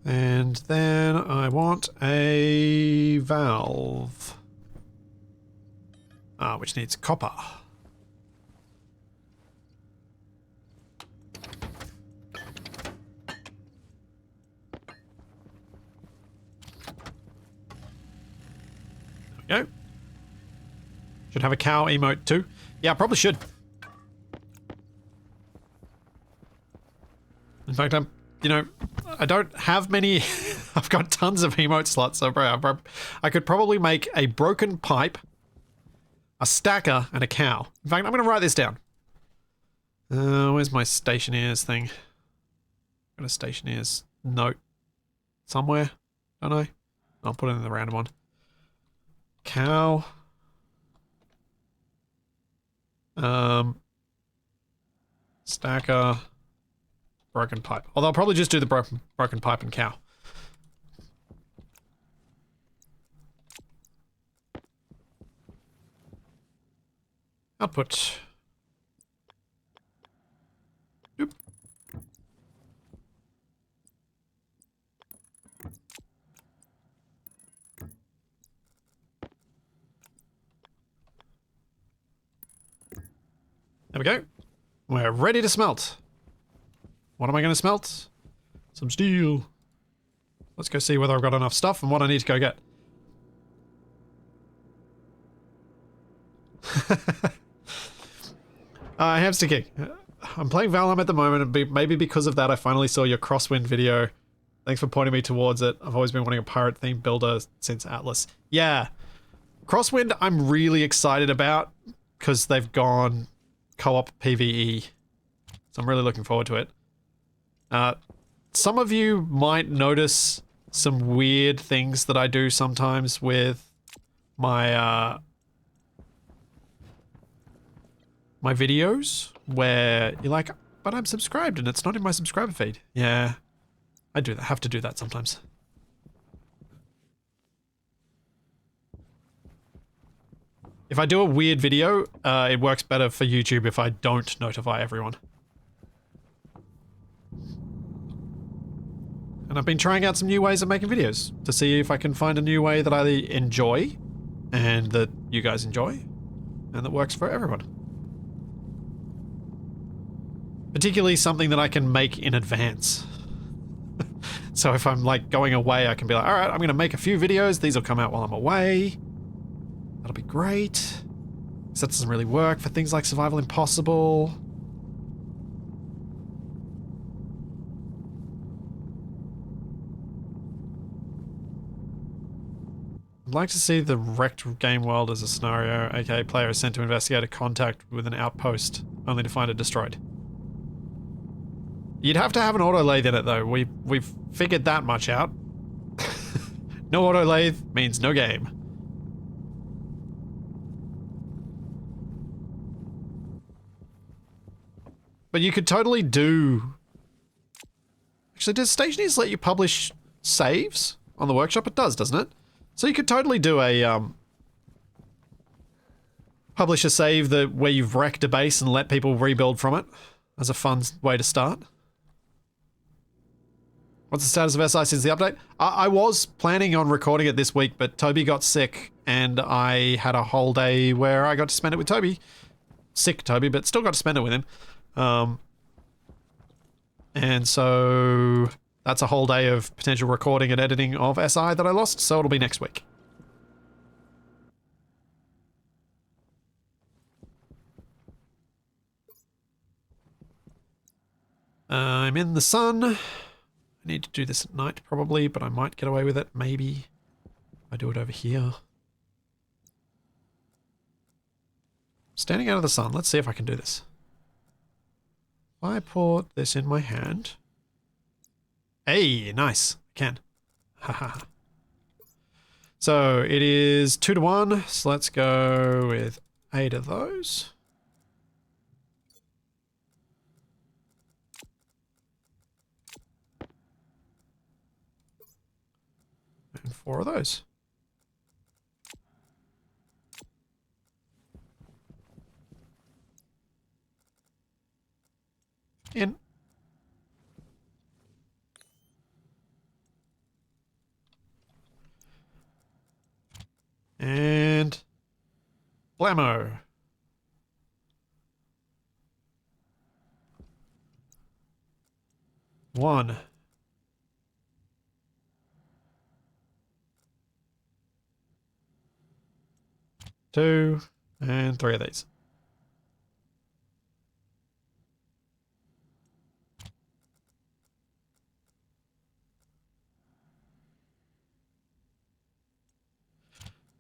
And then I want a valve. Which needs copper. There we go. Should have a cow emote too. Yeah, probably should. In fact, I don't have many. I've got tons of emote slots, so bro, I could probably make a broken pipe, a stacker, and a cow. In fact, I'm going to write this down. Where's my Stationeers thing? Got a Stationeers note somewhere. Don't know. I'll put it in the random one. Cow. Stacker. Broken pipe. Although I'll probably just do the broken pipe and cow. Output. Oop. There we go. We're ready to smelt. What am I going to smelt? Some steel. Let's go see whether I've got enough stuff and what I need to go get. Hamster King. I'm playing Valheim at the moment, and maybe because of that I finally saw your Crosswind video. Thanks for pointing me towards it. I've always been wanting a pirate-themed builder since Atlas. Yeah. Crosswind I'm really excited about because they've gone co-op PvE. So I'm really looking forward to it. Some of you might notice some weird things that I do sometimes with my my videos where you're like, but I'm subscribed and it's not in my subscriber feed. Yeah, I do that. Have to do that sometimes. If I do a weird video, it works better for YouTube if I don't notify everyone. And I've been trying out some new ways of making videos to see if I can find a new way that I enjoy and that you guys enjoy and that works for everyone. Particularly something that I can make in advance. So if I'm like going away, I can be like, all right, I'm going to make a few videos. These will come out while I'm away. That'll be great. Because that doesn't really work for things like Survival Impossible. I'd like to see the wrecked game world as a scenario. Okay, player is sent to investigate a contact with an outpost, only to find it destroyed. You'd have to have an auto lathe in it though. We've figured that much out. No auto lathe means no game. But you could totally do... Actually, does Stationeers let you publish saves on the workshop? It does, doesn't it? So you could totally do a, publish a save where you've wrecked a base and let people rebuild from it as a fun way to start. What's the status of SI since the update? I was planning on recording it this week, but Toby got sick and I had a whole day where I got to spend it with Toby. Sick Toby, but still got to spend it with him. And so that's a whole day of potential recording and editing of SI that I lost, so it'll be next week. I'm in the sun. I need to do this at night probably, but I might get away with it, maybe. I do it over here. Standing out of the sun, let's see if I can do this. If I put this in my hand. Hey, nice. I can. Haha. So it is 2 to 1. So let's go with 8 of those. And 4 of those. In. And blammo. One. Two. And 3 of these.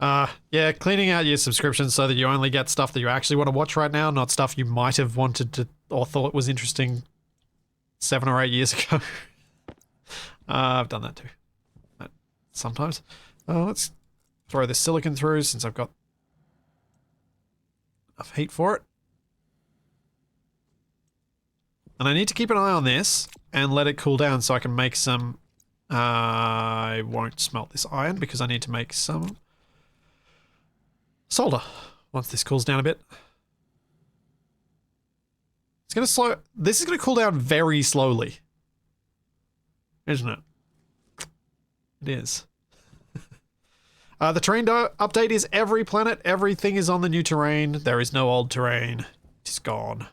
Yeah, cleaning out your subscriptions so that you only get stuff that you actually want to watch right now, not stuff you might have wanted to or thought was interesting 7 or 8 years ago. I've done that too. Sometimes. Let's throw this silicon through since I've got enough heat for it. And I need to keep an eye on this and let it cool down so I can make some... I won't smelt this iron because I need to make some solder once this cools down a bit. It's going to slow... This is going to cool down very slowly. Isn't it? It is. The terrain update is every planet. Everything is on the new terrain. There is no old terrain. It is gone.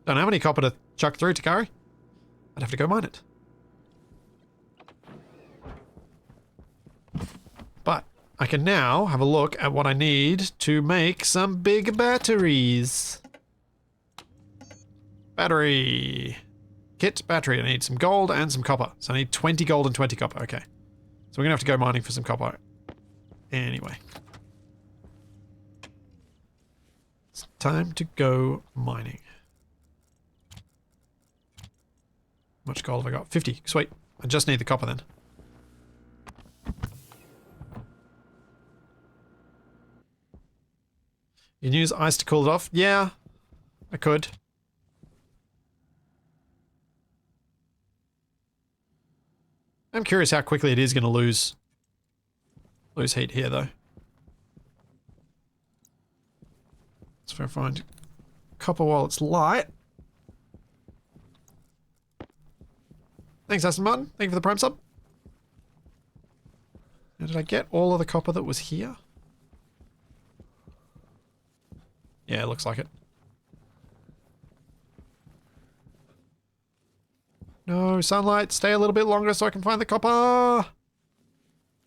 Don't have any copper to chuck through, Takari. I'd have to go mine it. But I can now have a look at what I need to make some big batteries. Battery. Kit, battery. I need some gold and some copper. So I need 20 gold and 20 copper. Okay. So we're going to have to go mining for some copper. Anyway. It's time to go mining. How much gold have I got? 50. Sweet. I just need the copper then. You can use ice to cool it off? Yeah, I could. I'm curious how quickly it is going to lose heat here, though. Let's try to find copper while it's light. Thanks, Aston Martin. Thank you for the Prime sub. Now, did I get all of the copper that was here? Yeah, it looks like it. No, sunlight. Stay a little bit longer so I can find the copper. I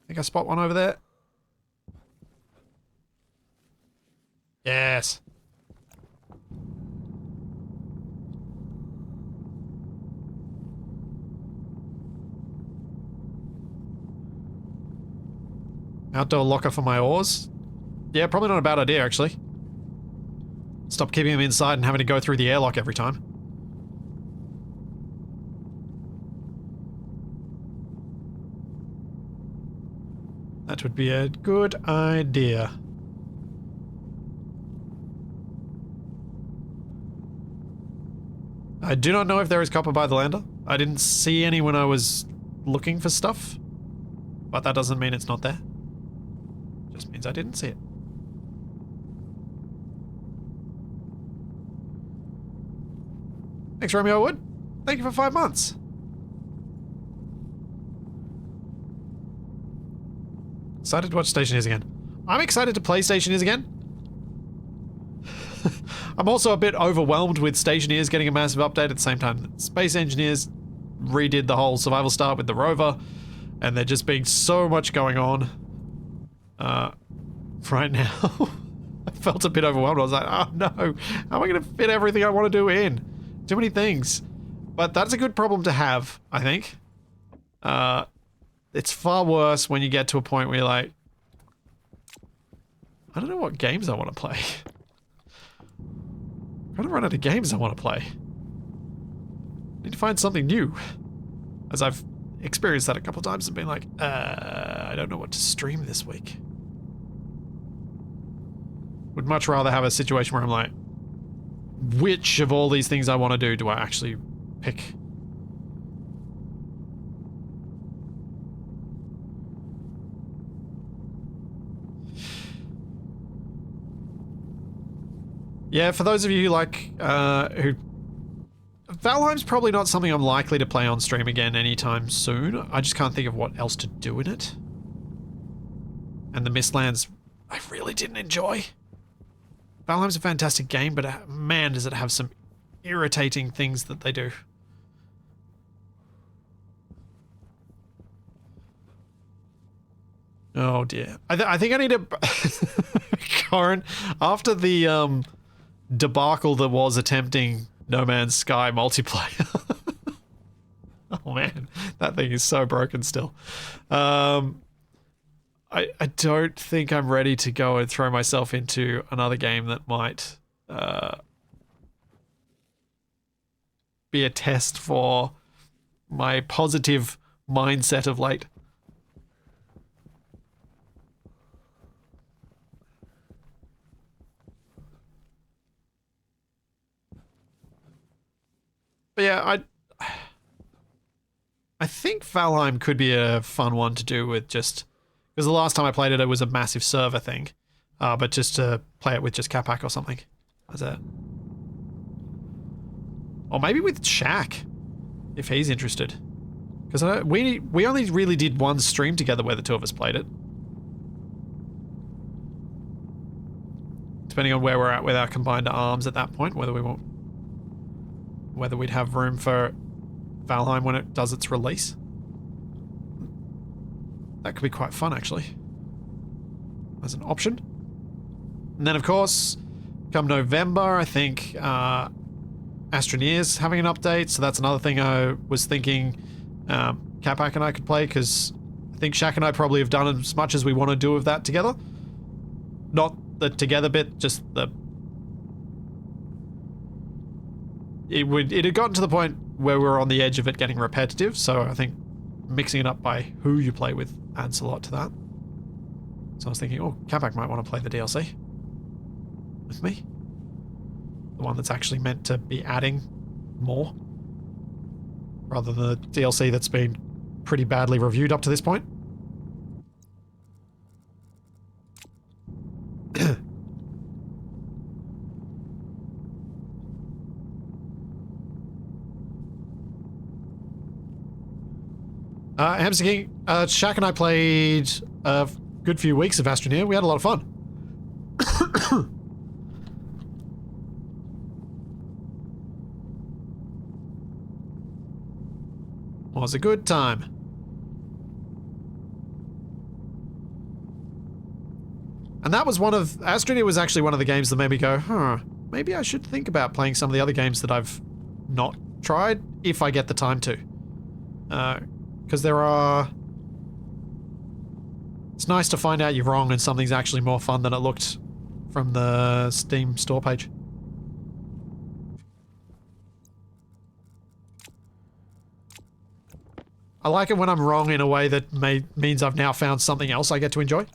think I spot one over there. Yes. Outdoor locker for my ores? Yeah, probably not a bad idea, actually. Stop keeping them inside and having to go through the airlock every time. That would be a good idea. I do not know if there is copper by the lander. I didn't see any when I was looking for stuff. But that doesn't mean it's not there. Just means I didn't see it. Thanks, Romeo Wood. Thank you for 5 months. Excited to watch Stationeers again. I'm excited to play Stationeers again. I'm also a bit overwhelmed with Stationeers getting a massive update at the same time that Space Engineers redid the whole survival start with the rover, and there just being so much going on right now. I felt a bit overwhelmed. I was like, oh no, how am I going to fit everything I want to do in? Too many things. But that's a good problem to have, I think. It's far worse when you get to a point where you're like, I don't know what games I want to play. I'm trying to run out of games I want to play. I need to find something new. As I've experienced that a couple times and been like, I don't know what to stream this week. Would much rather have a situation where I'm like, which of all these things I want to do I actually pick? Yeah, for those of you who like, who... Valheim's probably not something I'm likely to play on stream again anytime soon. I just can't think of what else to do in it. And the Mistlands, I really didn't enjoy. Valheim's a fantastic game, but man, does it have some irritating things that they do. Oh dear. I think I need a... Current... After the, debacle that was attempting No Man's Sky multiplayer. Oh man, that thing is so broken still. I don't think I'm ready to go and throw myself into another game that might be a test for my positive mindset of late. But yeah, I think Valheim could be a fun one to do with just because the last time I played it, it was a massive server thing, but just to play it with just Capac or something. That's it. Or maybe with Shaq, if he's interested. Because we only really did one stream together where the two of us played it. Depending on where we're at with our combined arms at that point, whether we'd have room for Valheim when it does its release. That could be quite fun, actually. As an option. And then, of course, come November, I think Astroneers having an update, so that's another thing I was thinking Capac and I could play, because I think Shaq and I probably have done as much as we want to do with that together. Not the together bit, just the... It had gotten to the point where we were on the edge of it getting repetitive, so I think mixing it up by who you play with adds a lot to that. So I was thinking, oh, Capac might want to play the DLC with me. The one that's actually meant to be adding more, rather than the DLC that's been pretty badly reviewed up to this point. Hamster King, Shaq and I played a good few weeks of Astroneer. We had a lot of fun. Was a good time. And that was Astroneer was actually one of the games that made me go, huh, maybe I should think about playing some of the other games that I've not tried, if I get the time to. Because it's nice to find out you're wrong and something's actually more fun than it looked from the Steam store page. I like it when I'm wrong in a way that means I've now found something else I get to enjoy.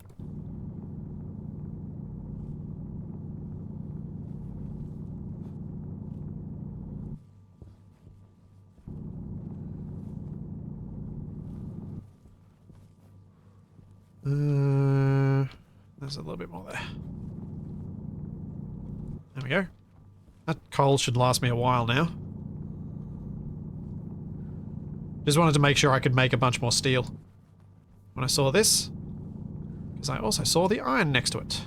There's a little bit more there. There we go. That coal should last me a while now. Just wanted to make sure I could make a bunch more steel when I saw this, because I also saw the iron next to it.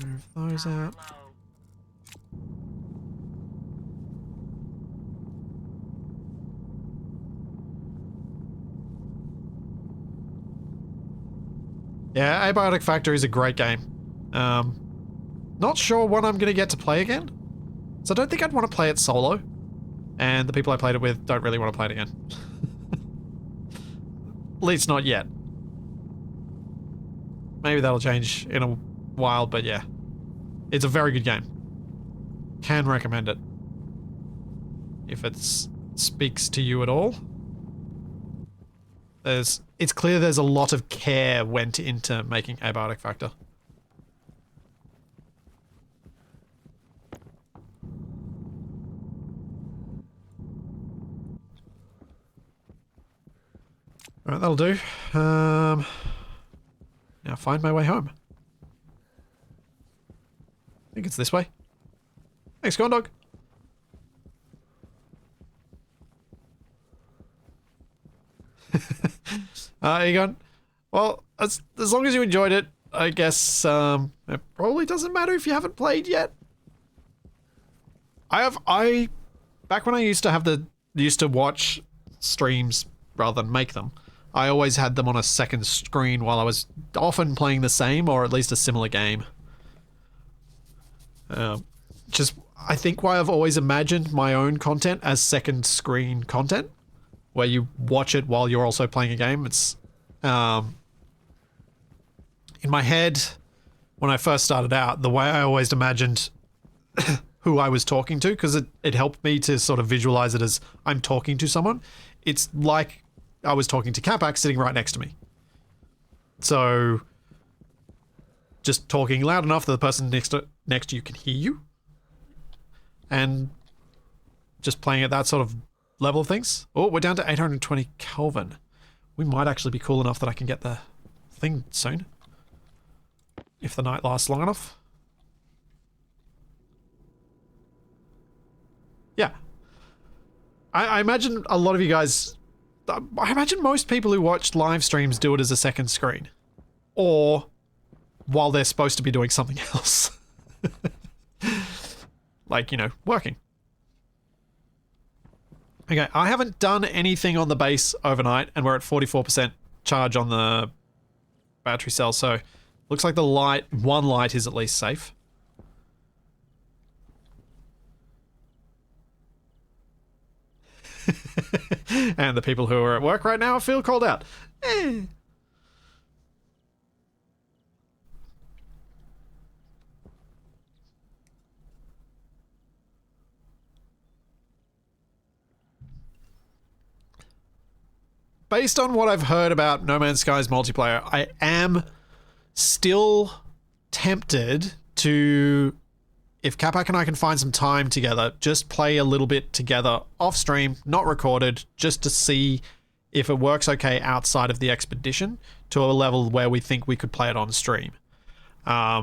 Move those out. Yeah, Abiotic Factory is a great game. Not sure when I'm going to get to play again. So I don't think I'd want to play it solo. And the people I played it with don't really want to play it again. At least not yet. Maybe that'll change in a while, but yeah. It's a very good game. Can recommend it. If it speaks to you at all. It's clear there's a lot of care went into making Abiotic Factor. Alright, that'll do. Now find my way home. I think it's this way. Thanks, Corn Dog. You going? Well, as long as you enjoyed it, I guess it probably doesn't matter if you haven't played yet. Back when I used to watch streams rather than make them, I always had them on a second screen while I was often playing the same or at least a similar game. Just, I think why I've always imagined my own content as second screen content, where you watch it while you're also playing a game. It's, in my head, when I first started out, the way I always imagined who I was talking to, because it helped me to sort of visualize it as I'm talking to someone. It's like I was talking to Capac sitting right next to me. So just talking loud enough that the person next to you can hear you. And just playing at that sort of level of things. Oh, we're down to 820 Kelvin. We might actually be cool enough that I can get the thing soon. If the night lasts long enough. Yeah. I imagine a lot of you guys... I imagine most people who watch live streams do it as a second screen. Or while they're supposed to be doing something else. Like, you know, working. Okay, I haven't done anything on the base overnight, and we're at 44% charge on the battery cell, so looks like the one light is at least safe. And the people who are at work right now feel called out. Based on what I've heard about No Man's Sky's multiplayer, I am still tempted to, if Capac and I can find some time together, just play a little bit together off stream, not recorded, just to see if it works okay outside of the expedition to a level where we think we could play it on stream. I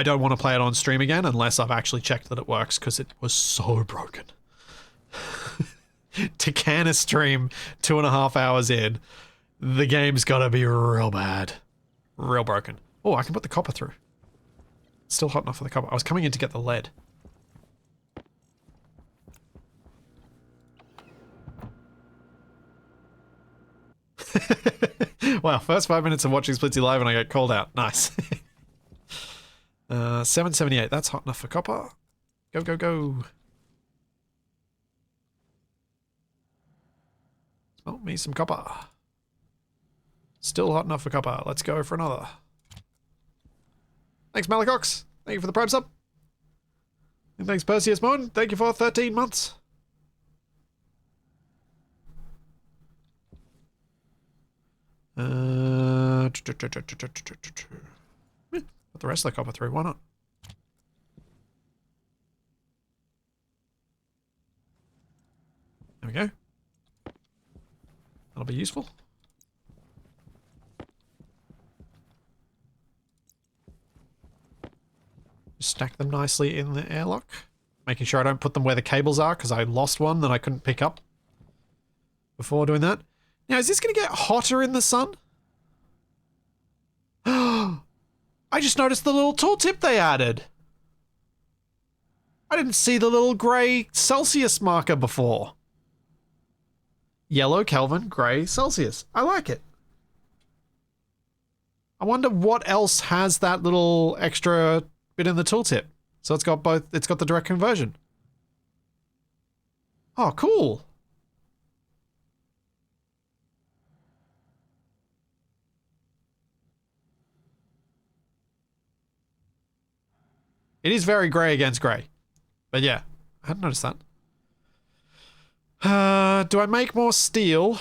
don't want to play it on stream again unless I've actually checked that it works, because it was so broken. To can a stream 2.5 hours in, the game's gotta be real bad. Real broken. Oh, I can put the copper through. It's still hot enough for the copper. I was coming in to get the lead. Wow, first 5 minutes of watching Splitsy live and I get called out. Nice. 778, that's hot enough for copper. Go, go, go. Smell me some copper. Still hot enough for copper. Let's go for another. Thanks, Malacox. Thank you for the Prime sub. And thanks, Perseus Moon. Thank you for 13 months. Put the rest of the copper through. Why not? There we go. That'll be useful. Just stack them nicely in the airlock. Making sure I don't put them where the cables are, because I lost one that I couldn't pick up before doing that. Now, is this going to get hotter in the sun? I just noticed the little tooltip they added. I didn't see the little grey Celsius marker before. Yellow Kelvin, grey Celsius. I like it. I wonder what else has that little extra bit in the tooltip. So it's got both, it's got the direct conversion. Oh, cool. It is very grey against grey. But yeah, I hadn't noticed that. Do I make more steel,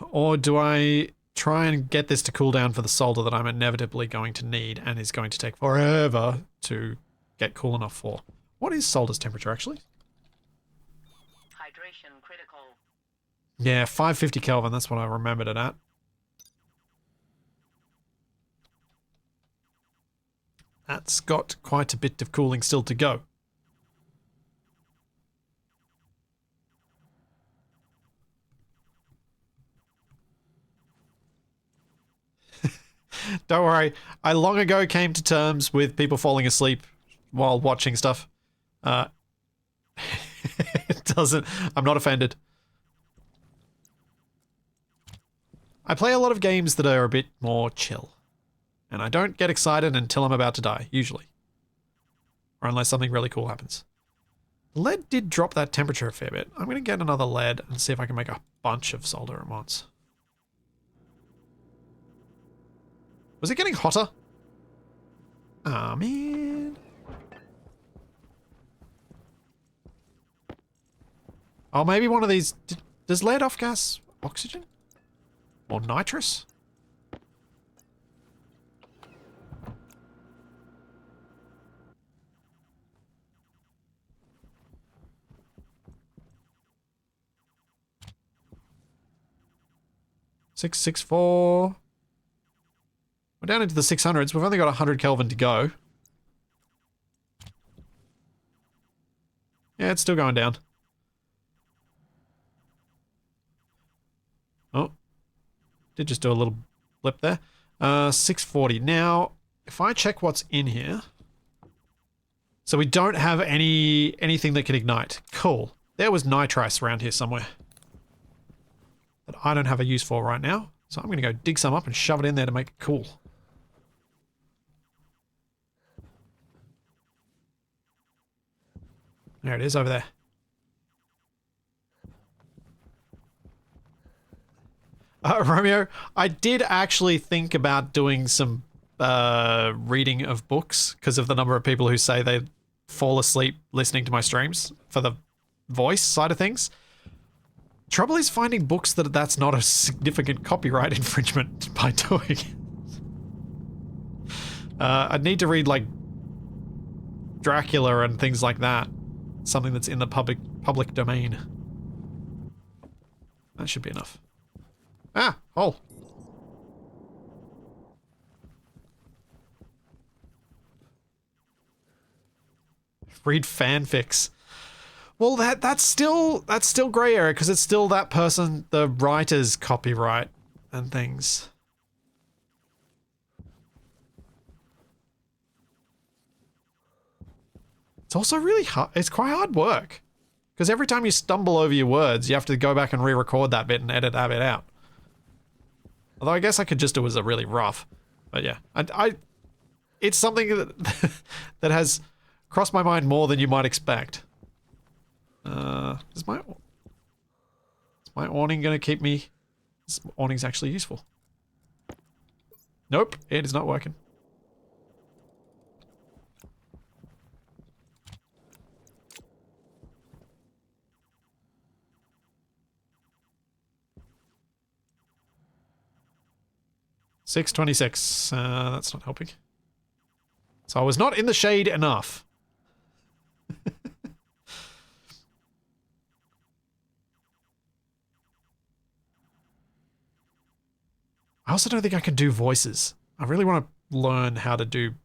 or do I try and get this to cool down for the solder that I'm inevitably going to need and is going to take forever to get cool enough for? What is solder's temperature, actually? Hydration critical. Yeah, 550 Kelvin, that's what I remembered it at. That's got quite a bit of cooling still to go. Don't worry, I long ago came to terms with people falling asleep while watching stuff. It doesn't... I'm not offended. I play a lot of games that are a bit more chill. And I don't get excited until I'm about to die, usually. Or unless something really cool happens. Lead did drop that temperature a fair bit. I'm going to get another lead and see if I can make a bunch of solder at once. Was it getting hotter? Aw, man. Oh, maybe one of these... Does lead off gas oxygen? Or nitrous? $664. We're down into the 600s. We've only got 100 Kelvin to go. Yeah, it's still going down. Oh. Did just do a little blip there. 640. Now, if I check what's in here. So we don't have anything that can ignite. Cool. There was nitrice around here somewhere. That I don't have a use for right now. So I'm going to go dig some up and shove it in there to make it cool. There it is over there. Romeo, I did actually think about doing some reading of books because of the number of people who say they fall asleep listening to my streams for the voice side of things. Trouble is finding books that's not a significant copyright infringement by doing it. I'd need to read like Dracula and things like that. Something that's in the public domain. That should be enough. Ah, hole. Read fanfics. Well, that's still grey area because it's still that person, the writer's copyright and things. It's also really hard. It's quite hard work because every time you stumble over your words, you have to go back and re-record that bit and edit that bit out. Although I guess I could just do it as a really rough. But yeah, it's something that has crossed my mind more than you might expect. Is my awning going to keep me... This awning's actually useful. Nope, it is not working. $6.26. That's not helping. So I was not in the shade enough. I also don't think I can do voices. I really want to learn how to do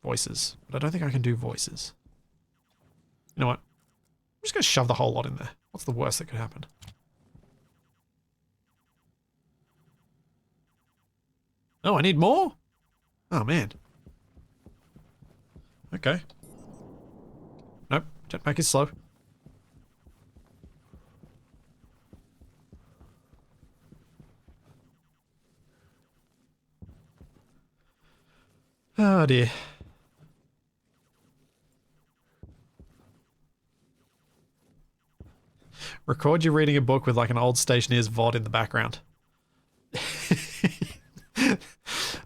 voices, but I don't think I can do voices. You know what? I'm just going to shove the whole lot in there. What's the worst that could happen? Oh, I need more? Oh, man. Okay. Nope, jetpack is slow. Oh, dear. Record you reading a book with like an old Stationeers VOD in the background.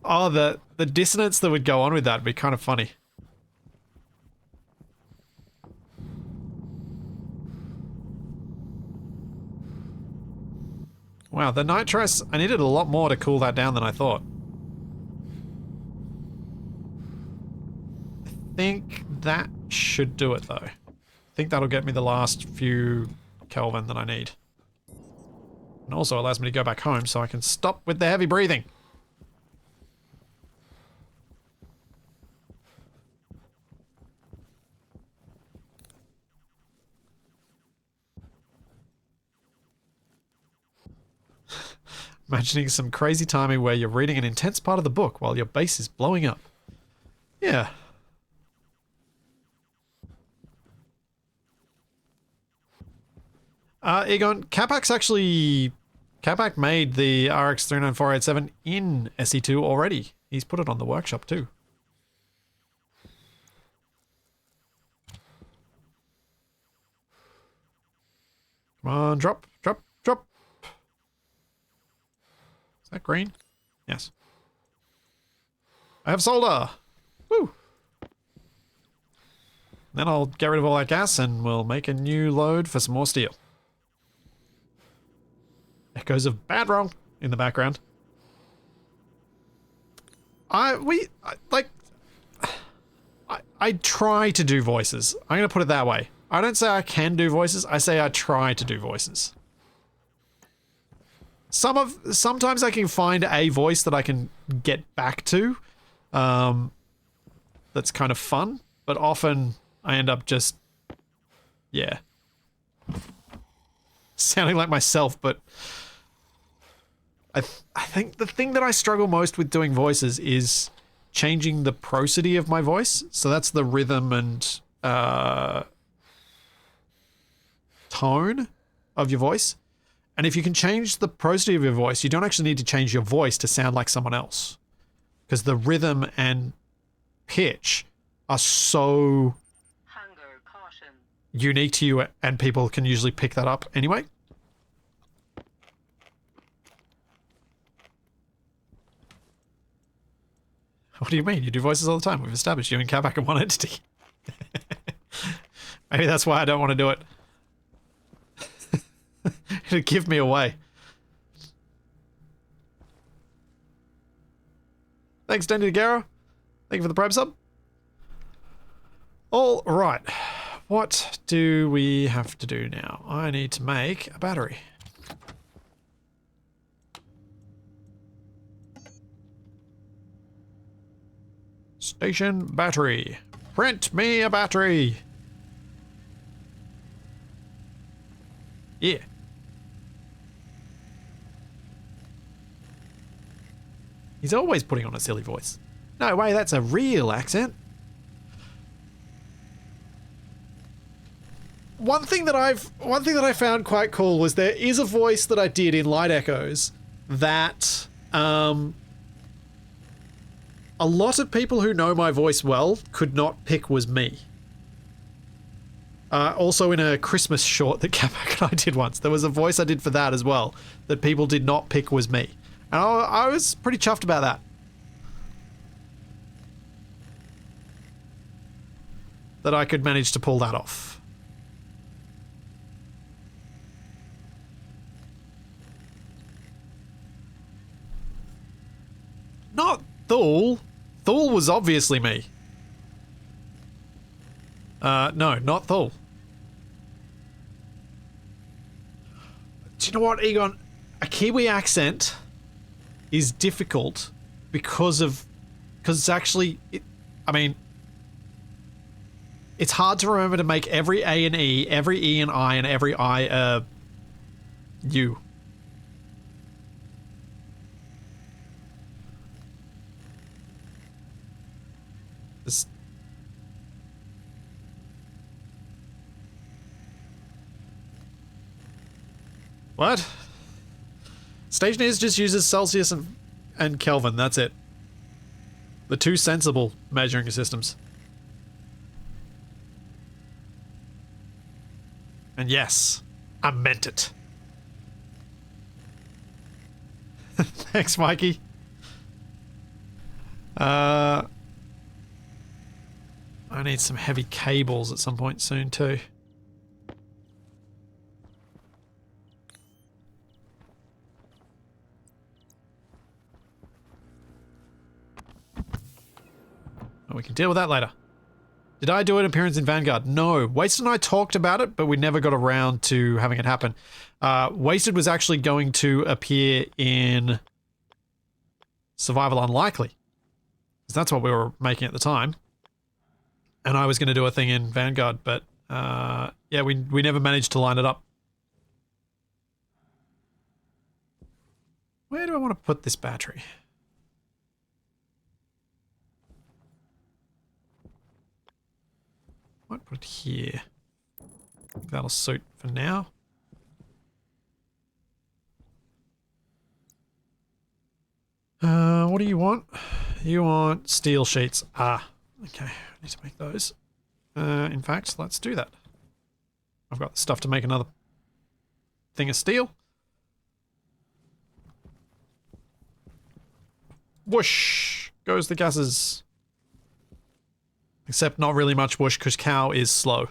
Oh, the dissonance that would go on with that would be kind of funny. Wow, the nitrous, I needed a lot more to cool that down than I thought. I think that should do it though. I think that'll get me the last few Kelvin that I need. And also allows me to go back home so I can stop with the heavy breathing. Imagining some crazy timing where you're reading an intense part of the book while your base is blowing up. Yeah. Egon, Capac's actually Capac made the RX 39487 in SE2 already. He's put it on the workshop too. Come on, drop, drop, drop. Is that green? Yes. I have solder. Woo. Then I'll get rid of all that gas and we'll make a new load for some more steel. Echoes of bad wrong in the background. I try to do voices. I'm going to put it that way. I don't say I can do voices. I say I try to do voices. Sometimes I can find a voice that I can get back to. That's kind of fun, but often I end up just, yeah, sounding like myself. But I think the thing that I struggle most with doing voices is changing the prosody of my voice. So that's the rhythm and tone of your voice. And if you can change the prosody of your voice, you don't actually need to change your voice to sound like someone else. Because the rhythm and pitch are so Hunger caution. unique to you, and people can usually pick that up anyway. What do you mean? You do voices all the time. We've established you and Capac in one entity. Maybe that's why I don't want to do it. It'd give me away. Thanks, Danny DeGarro. Thank you for the Prime sub. All right. What do we have to do now? I need to make a battery. Station battery. Print me a battery. Yeah. He's always putting on a silly voice. No way, that's a real accent. One thing that I found quite cool was there is a voice that I did in Light Echoes that a lot of people who know my voice well could not pick was me. Also in a Christmas short that Capac and I did once, there was a voice I did for that as well that people did not pick was me. And I was pretty chuffed about that. That I could manage to pull that off. Not Thule. Thule was obviously me. No, not Thule. Do you know what, Egon? A Kiwi accent is difficult because it's actually, it's hard to remember to make every A and E, every E and I, and every I U. This. What? Stationeers just uses Celsius and Kelvin, that's it. The two sensible measuring systems. And yes, I meant it. Thanks, Mikey. I need some heavy cables at some point soon too. We can deal with that later. Did I do an appearance in Vanguard? No. Wasted and I talked about it, but we never got around to having it happen. Wasted was actually going to appear in Survival Unlikely, because that's what we were making at the time. And I was going to do a thing in Vanguard, but yeah, we never managed to line it up. Where do I want to put this battery? Might put it here. That'll suit for now. What do you want? You want steel sheets. Ah, okay. I need to make those. In fact, let's do that. I've got the stuff to make another thing of steel. Whoosh! Goes the gases. Except not really much whoosh because cow is slow.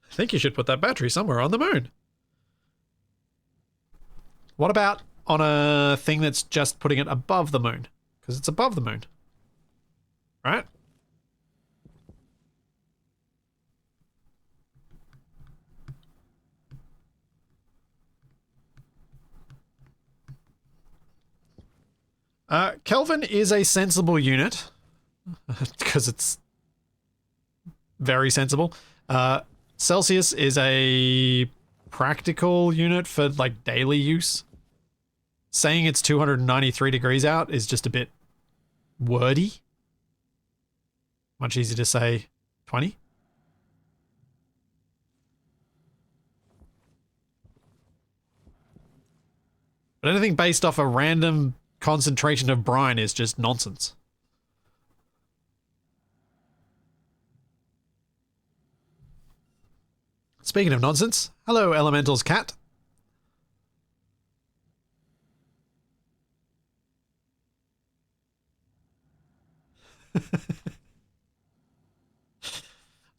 I think you should put that battery somewhere on the moon. What about on a thing that's just putting it above the moon? Because it's above the moon. Right? Kelvin is a sensible unit. Because it's very sensible. Celsius is a practical unit for like daily use. Saying it's 293 degrees out is just a bit wordy. Much easier to say 20. But anything based off a random concentration of brine is just nonsense. Speaking of nonsense, hello Elemental's cat.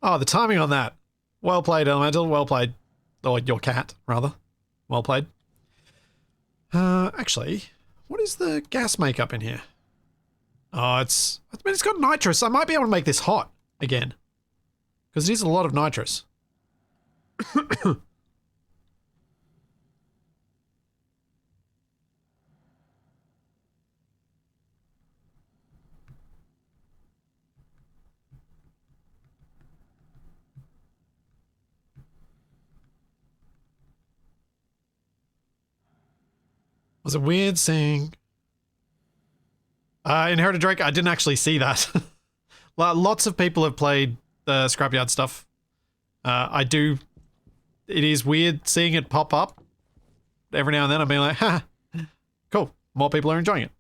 Oh, the timing on that. Well played, Elemental. Well played. Or your cat, rather. Well played. Actually, what is the gas makeup in here? Oh, it's got nitrous. I might be able to make this hot again. Because it is a lot of nitrous. Was it weird seeing... Inherited Drake, I didn't actually see that. Lots of people have played the Scrapyard stuff. It is weird seeing it pop up. Every now and then I'm being like, ha, cool. More people are enjoying it.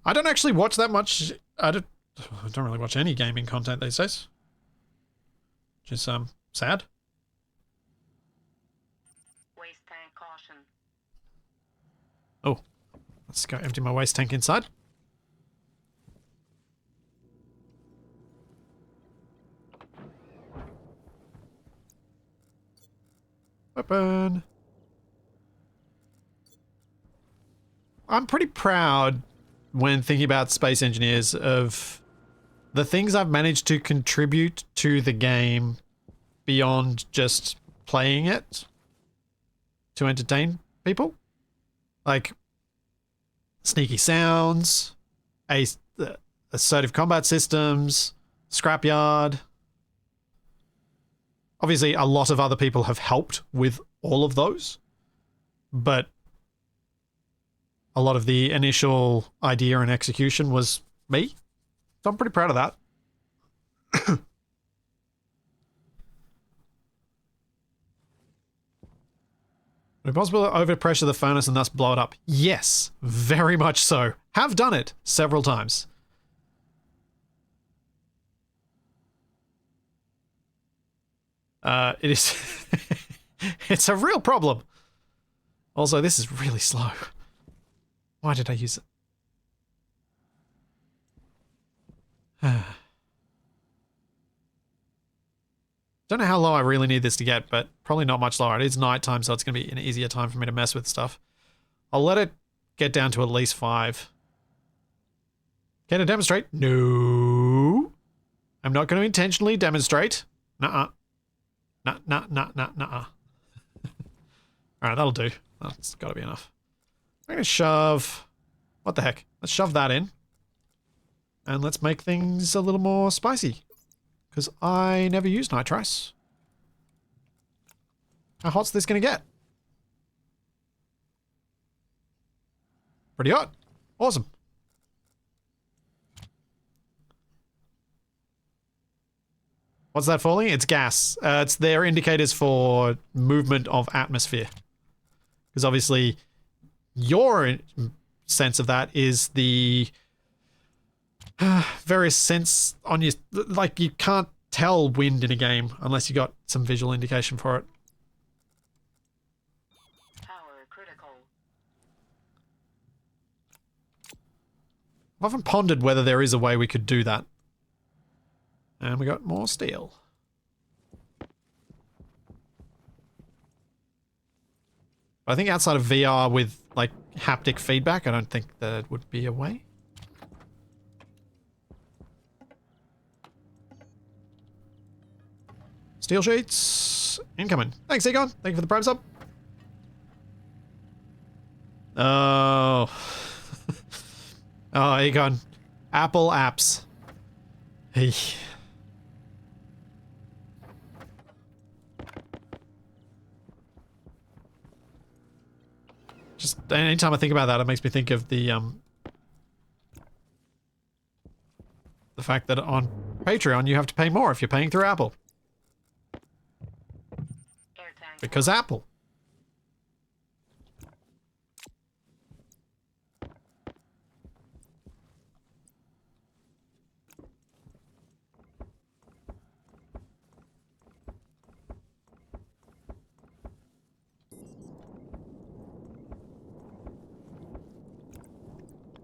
I don't actually watch that much. I don't really watch any gaming content these days. Which is sad. Waste tank caution. Oh, let's go empty my waste tank inside. Open. I'm pretty proud when thinking about Space Engineers of the things I've managed to contribute to the game beyond just playing it to entertain people. Like sneaky sounds, assertive combat systems, scrapyard. Obviously, a lot of other people have helped with all of those, but a lot of the initial idea and execution was me. So I'm pretty proud of that. Would it be possible to overpressure the furnace and thus blow it up? Yes, very much so. Have done it several times. It is... it's a real problem. Also, this is really slow. Why did I use it? Don't know how low I really need this to get, but probably not much lower. It is nighttime, so it's going to be an easier time for me to mess with stuff. I'll let it get down to at least 5. Can I demonstrate? No. I'm not going to intentionally demonstrate. Nuh-uh. Nuh-uh. Alright, that'll do. That's got to be enough. I'm going to shove... What the heck? Let's shove that in. and let's make things a little more spicy. Because I never use nitrice. How hot's this going to get? Pretty hot. Awesome. What's that falling? It's gas. It's their indicators for movement of atmosphere. Because obviously, your sense of that is the various sense on your... Like, you can't tell wind in a game unless you got some visual indication for it. Power critical. I've often pondered whether there is a way we could do that. And we got more steel. But I think outside of VR with, like, haptic feedback, I don't think there would be a way. Steel sheets. Incoming. Thanks, Egon. Thank you for the prime sub. Oh. Oh, Egon. Apple apps. Hey. Just anytime I think about that, it makes me think of the fact that on Patreon you have to pay more if you're paying through Apple. Air tank. Because Apple.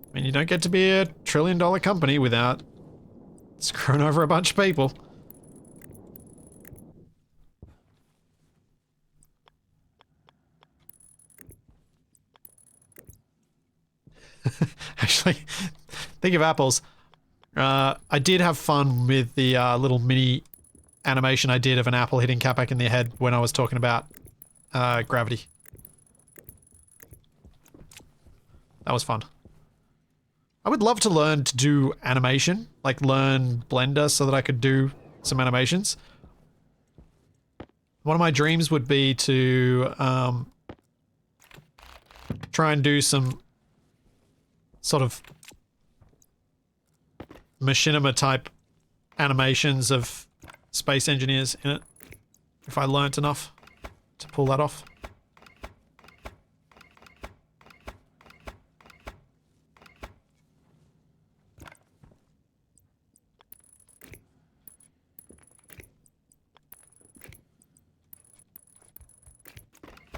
I mean, you don't get to be a $1 trillion company without screwing over a bunch of people. Actually, think of apples. I did have fun with the little mini animation I did of an apple hitting Capac in the head when I was talking about gravity. That was fun. I would love to learn to do animation, like learn Blender so that I could do some animations. One of my dreams would be to try and do some sort of machinima type animations of space engineers in it, if I learnt enough to pull that off.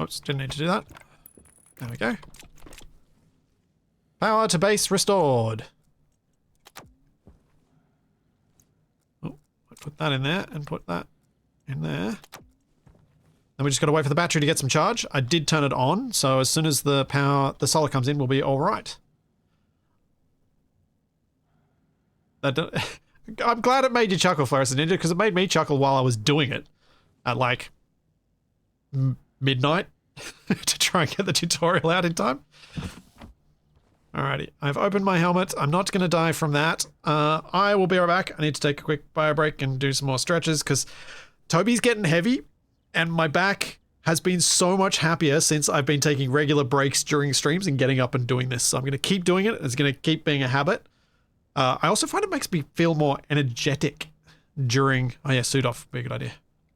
Oops, didn't need to do that. There we go. Power to base restored. Oh, I put that in there and put that in there. Then we just gotta wait for the battery to get some charge. I did turn it on, so as soon as the solar comes in, we'll be alright. I'm glad it made you chuckle, Fluorescent Ninja, because it made me chuckle while I was doing it. At like midnight to try and get the tutorial out in time. Alrighty, I've opened my helmet. I'm not going to die from that. I will be right back. I need to take a quick bio break and do some more stretches because Toby's getting heavy and my back has been so much happier since I've been taking regular breaks during streams and getting up and doing this. So I'm going to keep doing it. It's going to keep being a habit. I also find it makes me feel more energetic during... Oh yeah, suit off would be a good idea.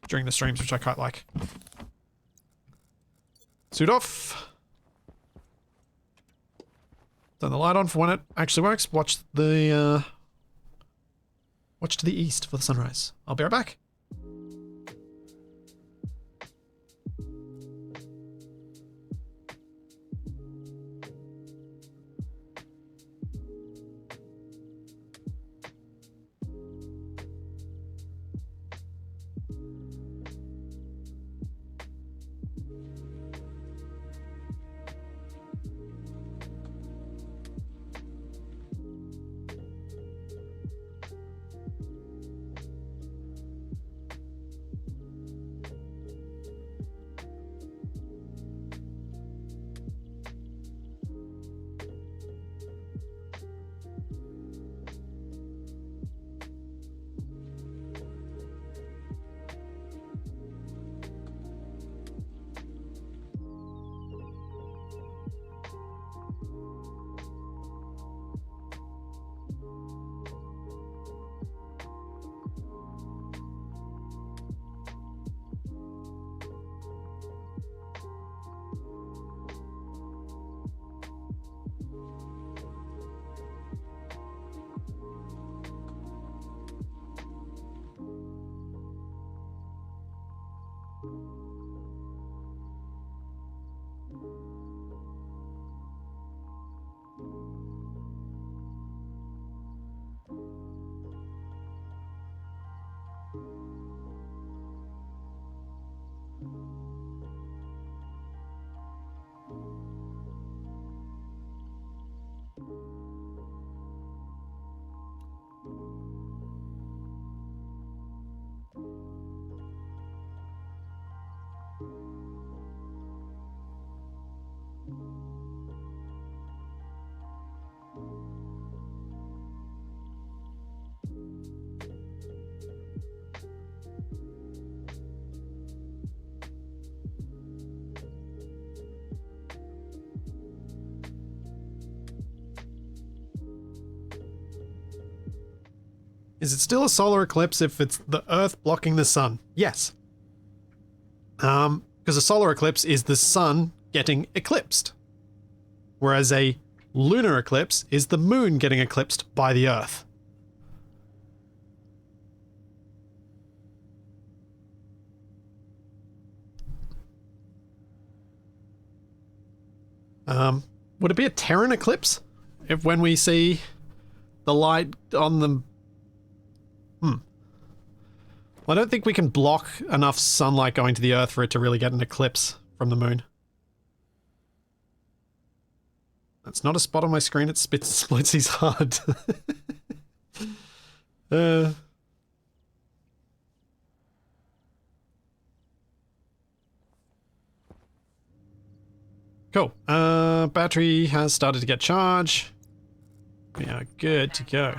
During the streams, which I quite like. Suit off. Turn the light on for when it actually works. Watch to the east for the sunrise. I'll be right back. Is it still a solar eclipse if it's the Earth blocking the sun? Yes. Because a solar eclipse is the sun getting eclipsed. Whereas a lunar eclipse is the moon getting eclipsed by the Earth. Would it be a Terran eclipse? If when we see the light on the... Well, I don't think we can block enough sunlight going to the Earth for it to really get an eclipse from the moon. That's not a spot on my screen, it splits his heart. Cool. Battery has started to get charged. We are good to go.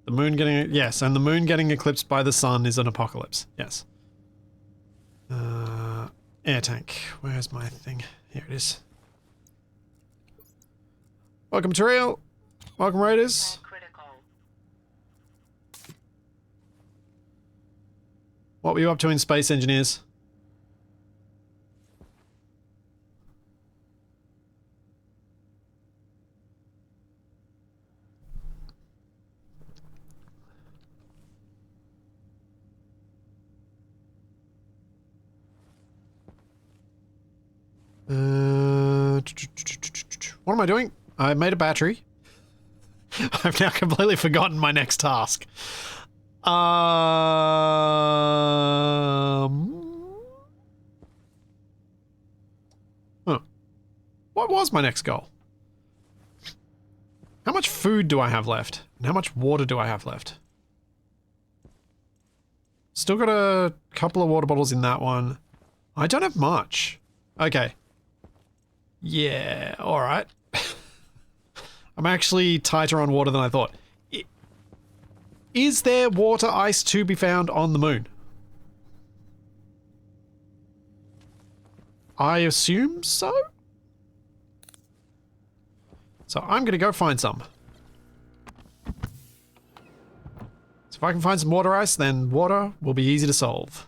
The moon getting... Yes, and the moon getting eclipsed by the sun is an apocalypse. Yes. Air tank. Where's my thing? Here it is. Welcome to Real. Welcome, Raiders. Critical. What were you up to in space, engineers? What am I doing? I made a battery. I've now completely forgotten my next task. What was my next goal? How much food do I have left? And how much water do I have left? Still got a couple of water bottles in that one. I don't have much. Okay. Yeah, alright. I'm actually tighter on water than I thought. Is there water ice to be found on the moon? I assume so? So I'm gonna go find some. So if I can find some water ice, then water will be easy to solve.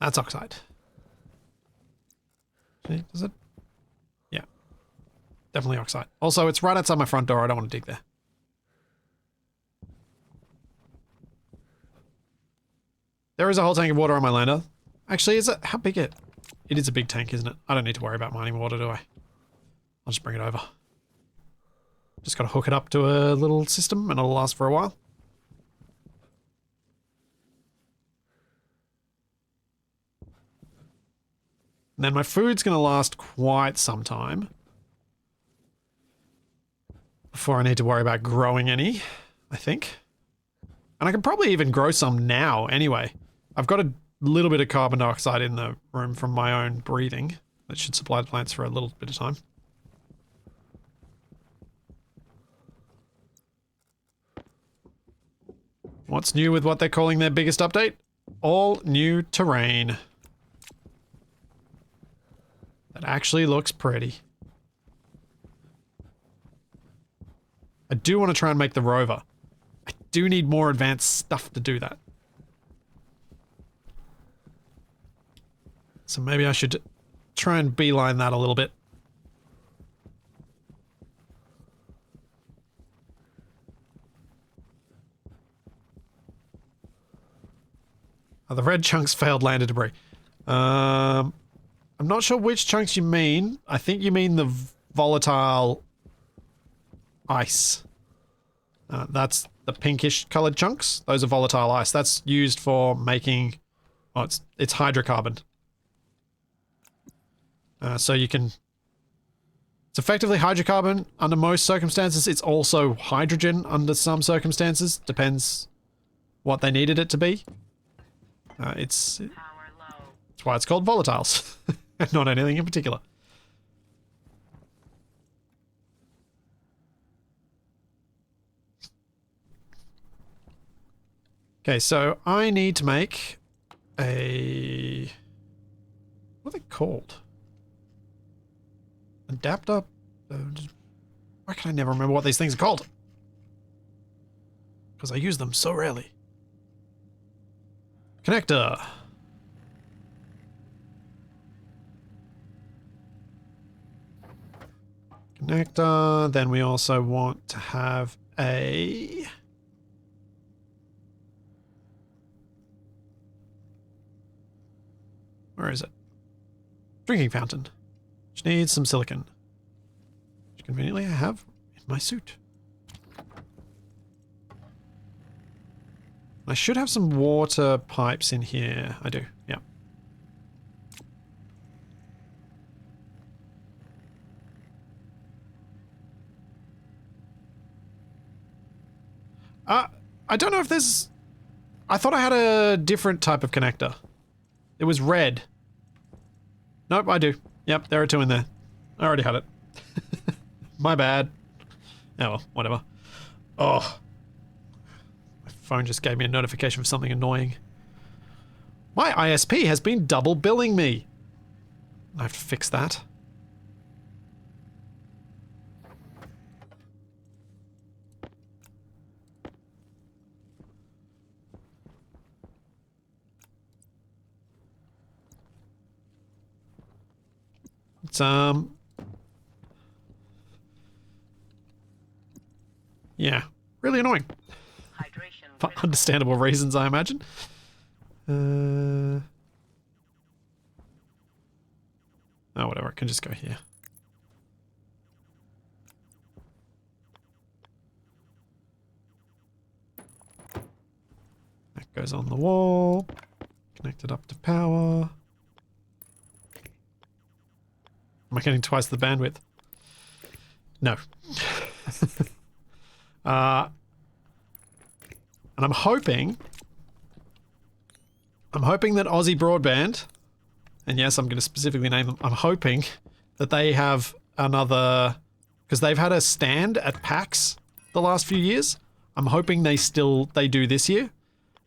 That's oxide. See, does it? Yeah. Definitely oxide. Also, it's right outside my front door. I don't want to dig there. There is a whole tank of water on my lander. Actually, is it? How big it? It is a big tank, isn't it? I don't need to worry about mining water, do I? I'll just bring it over. Just got to hook it up to a little system and it'll last for a while. And then my food's going to last quite some time before I need to worry about growing any, I think. And I can probably even grow some now anyway. I've got a little bit of carbon dioxide in the room from my own breathing that should supply the plants for a little bit of time. What's new with what they're calling their biggest update? All new terrain. That actually looks pretty. I do want to try and make the rover. I do need more advanced stuff to do that. So maybe I should try and beeline that a little bit. Oh, the red chunks failed landed debris. I'm not sure which chunks you mean. I think you mean the volatile ice. That's the pinkish colored chunks. Those are volatile ice. That's used for making... Oh, it's hydrocarbon. So you can... It's effectively hydrocarbon under most circumstances. It's also hydrogen under some circumstances. Depends what they needed it to be. It's why it's called volatiles. Not anything in particular. Okay, so I need to make a What are they called? Adapter? Why can I never remember what these things are called? Because I use them so rarely. Connector. Connector. Then we also want to have a... Where is it? Drinking fountain. Which needs some silicon. Which conveniently I have in my suit. I should have some water pipes in here. I do, yeah. I don't know if there's... I thought I had a different type of connector. It was red. Nope, I do. Yep, there are two in there. I already had it. My bad. Oh well, whatever. Oh. My phone just gave me a notification of something annoying. My ISP has been double billing me. I have to fix that. It's, yeah, really annoying. For understandable reasons, I imagine. Oh, whatever, I can just go here. That goes on the wall. Connected up to power. Am I getting twice the bandwidth? No. And I'm hoping that Aussie Broadband, and yes, I'm going to specifically name them, I'm hoping that they have another, because they've had a stand at PAX the last few years. I'm hoping they do this year,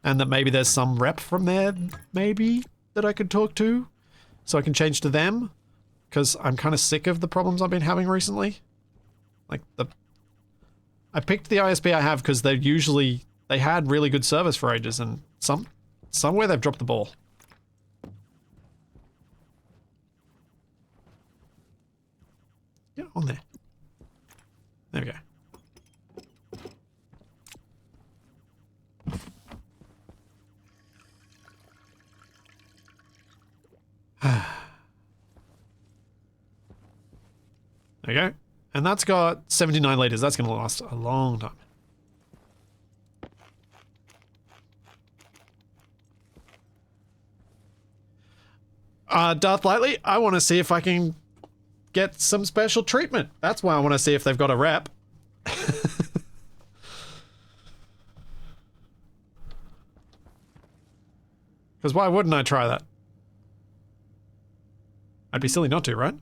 and that maybe there's some rep from there, maybe, that I could talk to, so I can change to them. Because I'm kind of sick of the problems I've been having recently. Like, I picked the ISP I have because they had really good service for ages, and somewhere they've dropped the ball. Get on there. There we go. There we go. And that's got 79 liters. That's going to last a long time. Darth Lightly, I want to see if I can get some special treatment. That's why I want to see if they've got a rep. Because why wouldn't I try that? I'd be silly not to, right?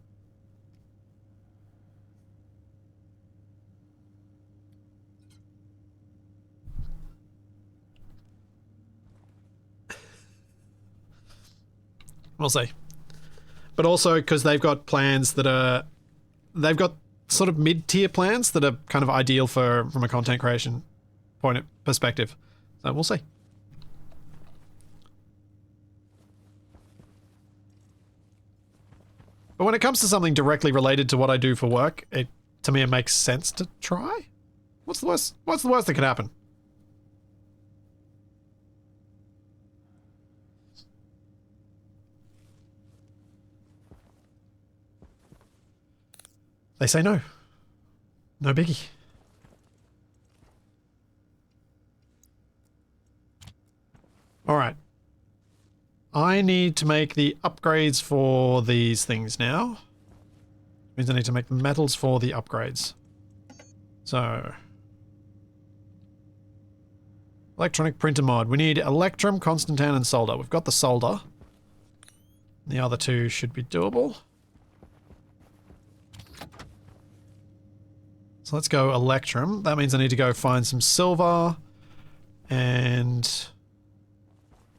We'll see. But also because they've got plans that are... They've got sort of mid-tier plans that are kind of ideal from a content creation perspective. So we'll see. But when it comes to something directly related to what I do for work, to me it makes sense to try. What's the worst that could happen? They say no. No biggie. Alright. I need to make the upgrades for these things now. Means I need to make the metals for the upgrades. So... Electronic printer mod. We need Electrum, Constantan, and solder. We've got the solder. The other two should be doable. So let's go Electrum. That means I need to go find some silver. And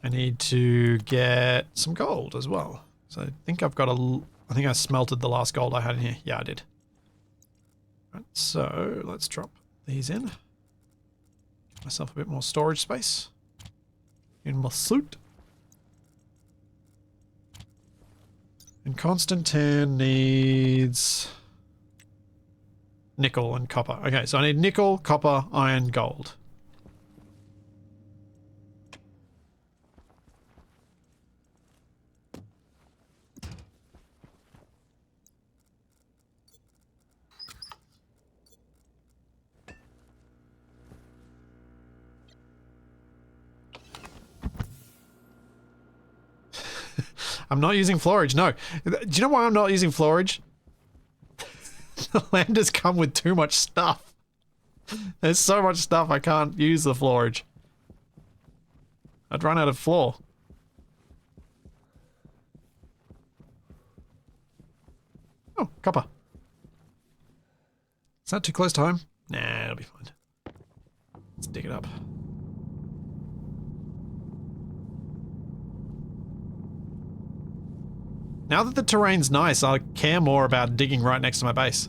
I need to get some gold as well. So I think I've got I think I smelted the last gold I had in here. Yeah, I did. Right, so let's drop these in. Get myself a bit more storage space in my suit. And Constantine needs nickel and copper. Okay, so I need nickel, copper, iron, gold. I'm not using floorage, no. Do you know why I'm not using floorage? The landers come with too much stuff. There's so much stuff I can't use the floorage. I'd run out of floor. Oh, copper. Is that too close to home? Nah, it'll be fine. Let's dig it up. Now that the terrain's nice, I care more about digging right next to my base.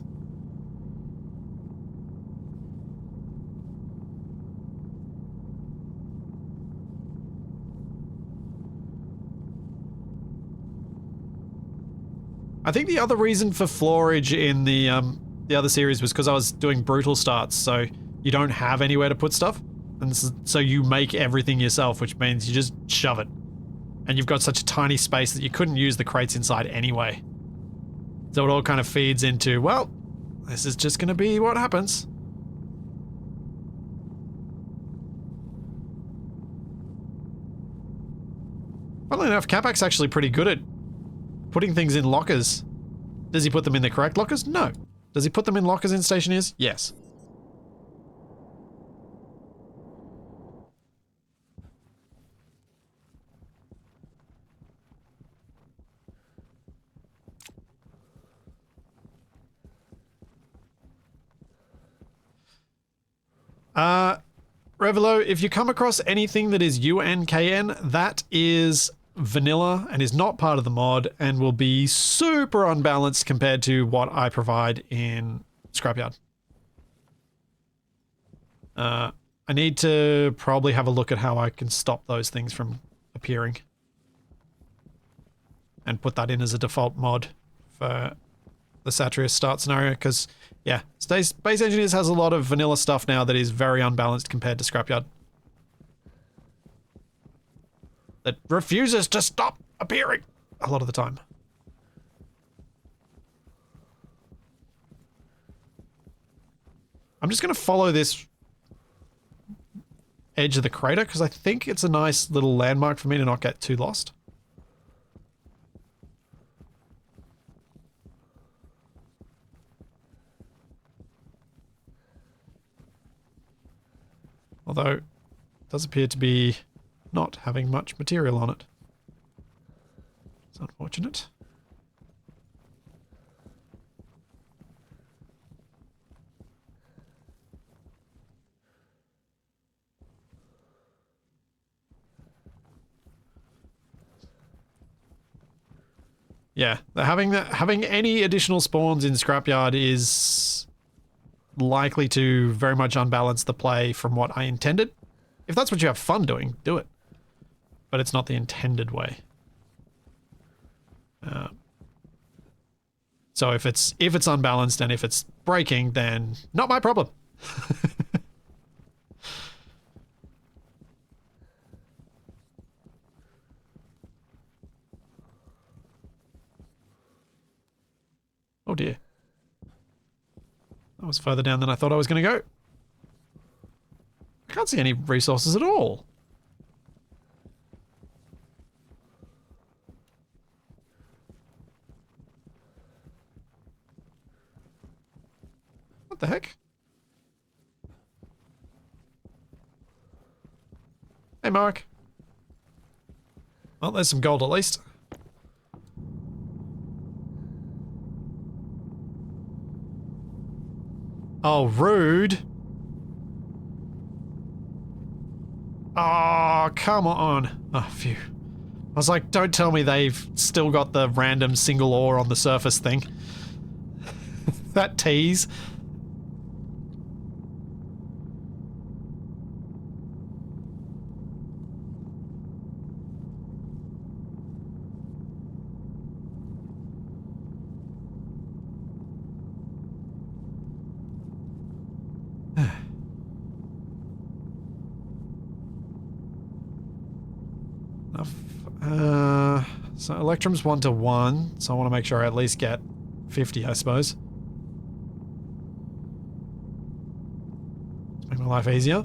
I think the other reason for floorage in the other series was because I was doing brutal starts, so you don't have anywhere to put stuff, and so you make everything yourself, which means you just shove it. And you've got such a tiny space that you couldn't use the crates inside anyway. So it all kind of feeds into, well, this is just going to be what happens. Funnily enough, Capac's actually pretty good at putting things in lockers. Does he put them in the correct lockers? No. Does he put them in lockers in Stationeers? Yes. Revelo, if you come across anything that is UNKN, that is vanilla and is not part of the mod and will be super unbalanced compared to what I provide in Scrapyard. I need to probably have a look at how I can stop those things from appearing. And put that in as a default mod for the Satrius start scenario, because, yeah, Space Engineers has a lot of vanilla stuff now that is very unbalanced compared to Scrapyard. That refuses to stop appearing a lot of the time. I'm just going to follow this edge of the crater, because I think it's a nice little landmark for me to not get too lost. Although, it does appear to be not having much material on it. It's unfortunate. Yeah, having any additional spawns in Scrapyard is likely to very much unbalance the play from what I intended. If that's what you have fun doing, do it. But it's not the intended way. So if it's unbalanced and if it's breaking, then not my problem. Oh dear. That was further down than I thought I was going to go. I can't see any resources at all. What the heck? Hey, Mark. Well, there's some gold at least. Oh, rude. Oh, come on. Oh, phew. was like, don't tell me they've still got the random single ore on the surface thing. That tease. So Electrum's 1 to 1, so I want to make sure I at least get 50, I suppose. Let's make my life easier.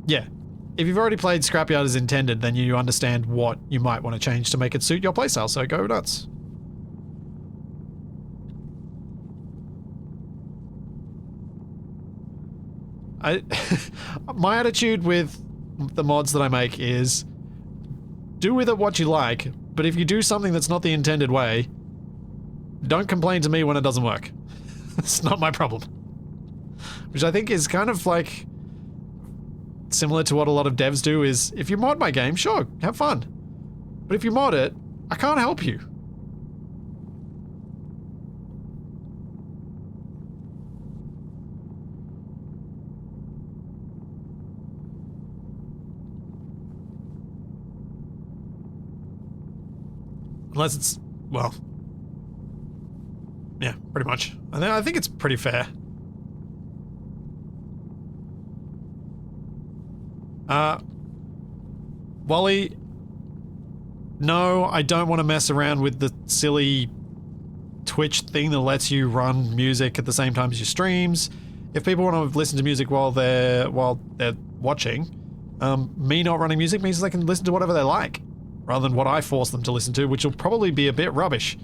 Yeah. If you've already played Scrapyard as intended, then you understand what you might want to change to make it suit your playstyle, so go nuts. My attitude with the mods that I make is do with it what you like, but if you do something that's not the intended way, don't complain to me when it doesn't work. It's not my problem. Which I think is kind of like similar to what a lot of devs do is, if you mod my game, sure, have fun. But if you mod it, I can't help you. Unless it's, well, yeah, pretty much. I think it's pretty fair. Wally, no, I don't want to mess around with the silly Twitch thing that lets you run music at the same time as your streams. If people want to listen to music while they're watching, me not running music means they can listen to whatever they like, rather than what I force them to listen to, which will probably be a bit rubbish,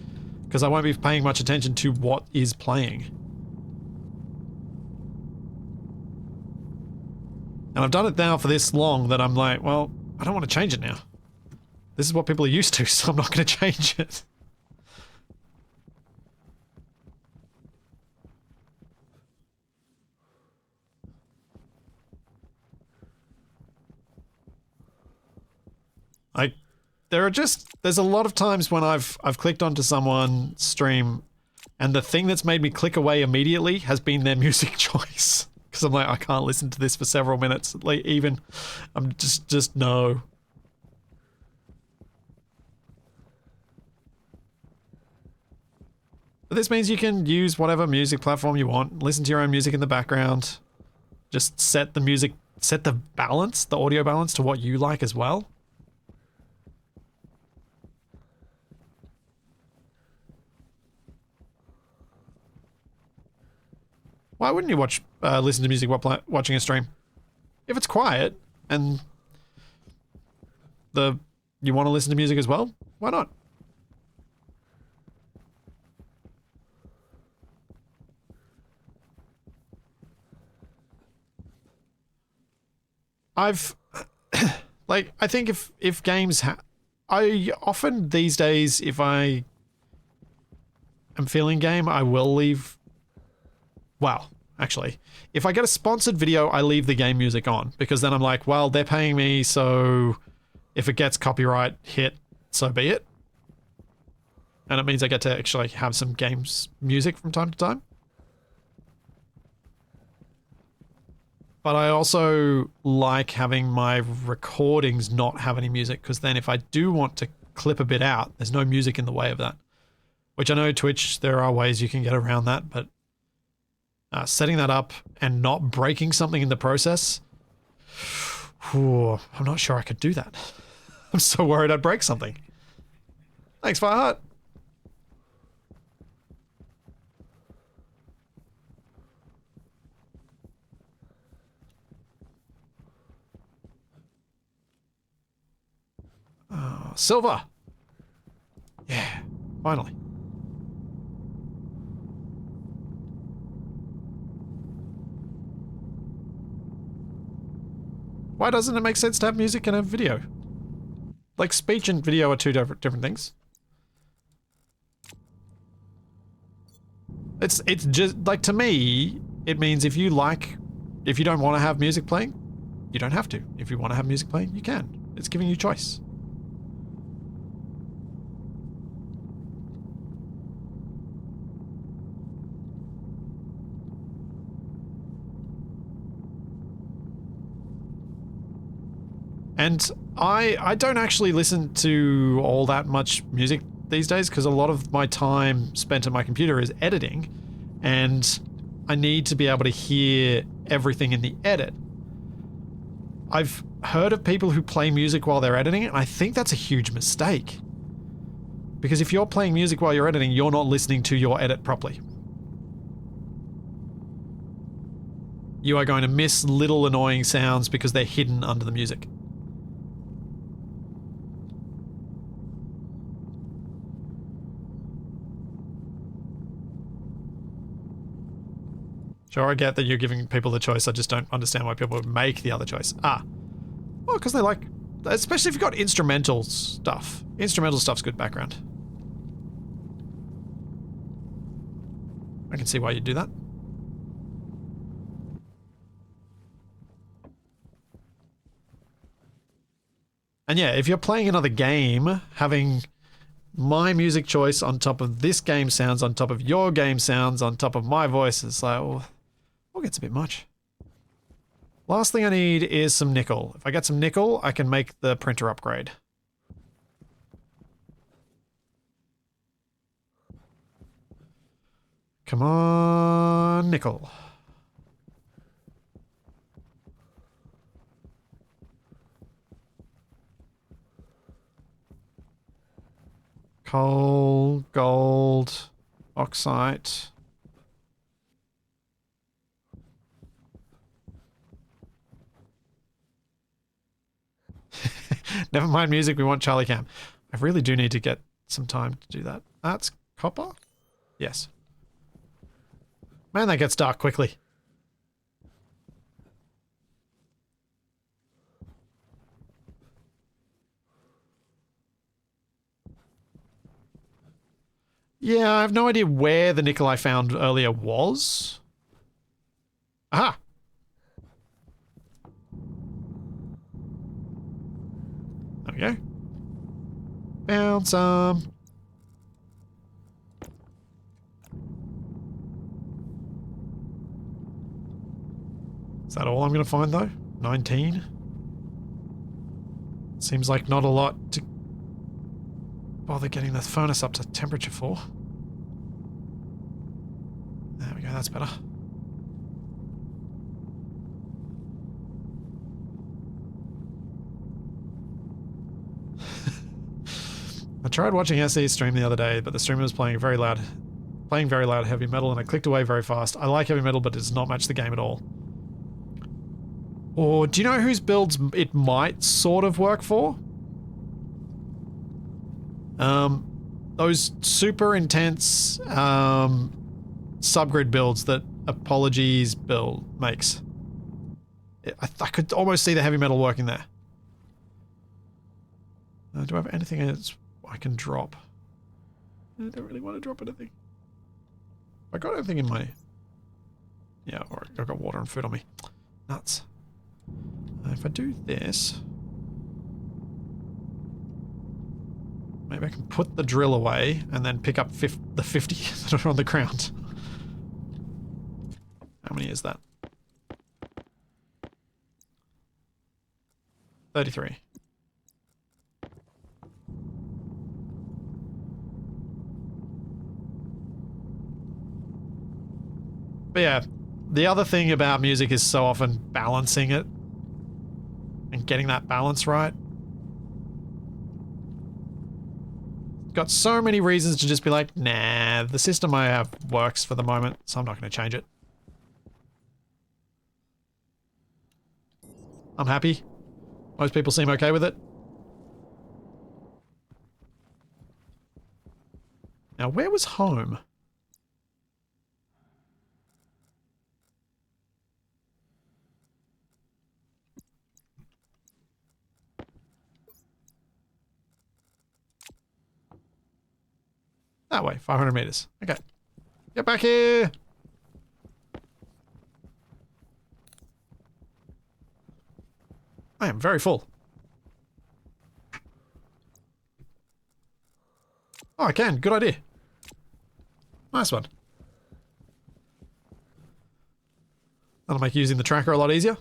because I won't be paying much attention to what is playing. And I've done it now for this long that I'm like, well, I don't want to change it now. This is what people are used to, so I'm not going to change it. There's a lot of times when I've clicked onto someone's stream and the thing that's made me click away immediately has been their music choice. Because I'm like, I can't listen to this for several minutes, like even, I'm just no. But this means you can use whatever music platform you want, listen to your own music in the background, just set the balance, the audio balance to what you like as well. Why wouldn't you listen to music while watching a stream? If it's quiet and you want to listen to music as well, why not? I think if games I often these days, if I am feeling game, I will leave. Well, actually, if I get a sponsored video, I leave the game music on, because then I'm like, well, they're paying me, so if it gets copyright hit, so be it. And it means I get to actually have some games music from time to time. But I also like having my recordings not have any music, because then if I do want to clip a bit out, there's no music in the way of that. Which I know Twitch, there are ways you can get around that, but setting that up and not breaking something in the process, I'm not sure I could do that. I'm so worried I'd break something. Thanks, Fireheart. Oh, silver! Yeah, finally. Why doesn't it make sense to have music in a video? Like, speech and video are two different things. It's just, like, to me, It means if you don't want to have music playing, you don't have to. If you want to have music playing, you can. It's giving you choice. And I don't actually listen to all that much music these days because a lot of my time spent at my computer is editing, and I need to be able to hear everything in the edit. I've heard of people who play music while they're editing, and I think that's a huge mistake. Because if you're playing music while you're editing, you're not listening to your edit properly. You are going to miss little annoying sounds because they're hidden under the music. Sure, I get that you're giving people the choice. I just don't understand why people would make the other choice. Well, because they like... Especially if you've got instrumental stuff. Instrumental stuff's good background. I can see why you'd do that. And yeah, if you're playing another game, having my music choice on top of this game sounds, on top of your game sounds, on top of my voice, it's like, well, it gets a bit much. Last thing I need is some nickel. If I get some nickel, I can make the printer upgrade. Come on, nickel. Coal, gold, bauxite. Never mind music, we want Charlie Cam. I really do need to get some time to do that. That's copper? Yes. Man, that gets dark quickly. Yeah, I have no idea where the nickel I found earlier was. Aha! There we go. Found some. Is that all I'm going to find, though? 19? Seems like not a lot to bother getting the furnace up to temperature for. There we go, that's better. I tried watching SE's stream the other day, but the streamer was playing very loud heavy metal, and I clicked away very fast. I like heavy metal, but it does not match the game at all. Or do you know whose builds it might sort of work for? Those super intense subgrid builds that Apologies build makes. I could almost see the heavy metal working there. Do I have anything else I can drop? I don't really want to drop anything. I got anything in my... Yeah, alright, I've got water and food on me. Nuts. If I do this... Maybe I can put the drill away and then pick up the 50 that are on the ground. How many is that? 33. But yeah, the other thing about music is so often balancing it and getting that balance right. Got so many reasons to just be like, nah, the system I have works for the moment, so I'm not going to change it. I'm happy. Most people seem okay with it. Now, where was home? That way, 500 meters. Okay. Get back here! I am very full. Oh, I can. Good idea. Nice one. That'll make using the tracker a lot easier.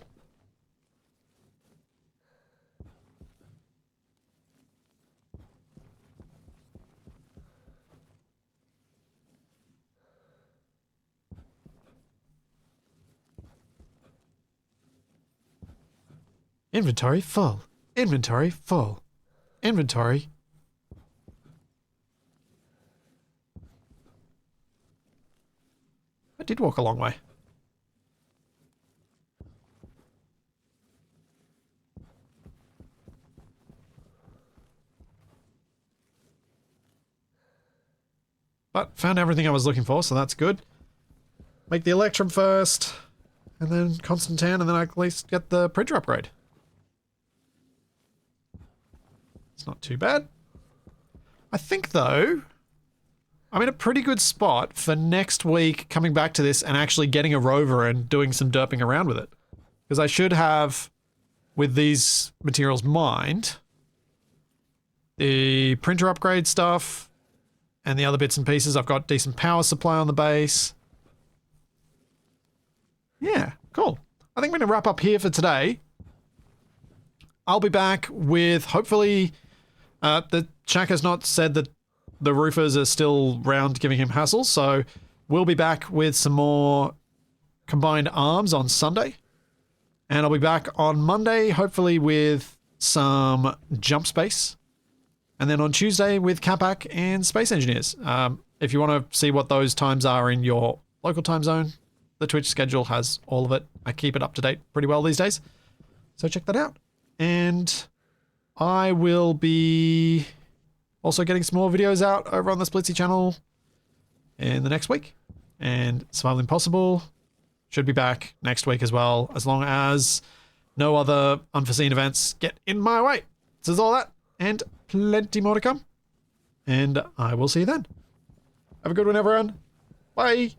Inventory full. Inventory full. Inventory. I did walk a long way. But found everything I was looking for, so that's good. Make the Electrum first, and then Constantan, and then I at least get the printer upgrade. It's not too bad. I think, though, I'm in a pretty good spot for next week coming back to this and actually getting a rover and doing some derping around with it. Because I should have, with these materials mined, the printer upgrade stuff, and the other bits and pieces. I've got decent power supply on the base. Yeah, cool. I think we're going to wrap up here for today. I'll be back with, hopefully, the Shaq has not said that the roofers are still round giving him hassle, so we'll be back with some more combined arms on Sunday. And I'll be back on Monday, hopefully with some jump space. And then on Tuesday with Capac and Space Engineers. If you want to see what those times are in your local time zone, the Twitch schedule has all of it. I keep it up to date pretty well these days. So check that out. And I will be also getting some more videos out over on the Splitsy channel in the next week. And Survival Impossible should be back next week as well, as long as no other unforeseen events get in my way. This is all that, and plenty more to come. And I will see you then. Have a good one, everyone. Bye.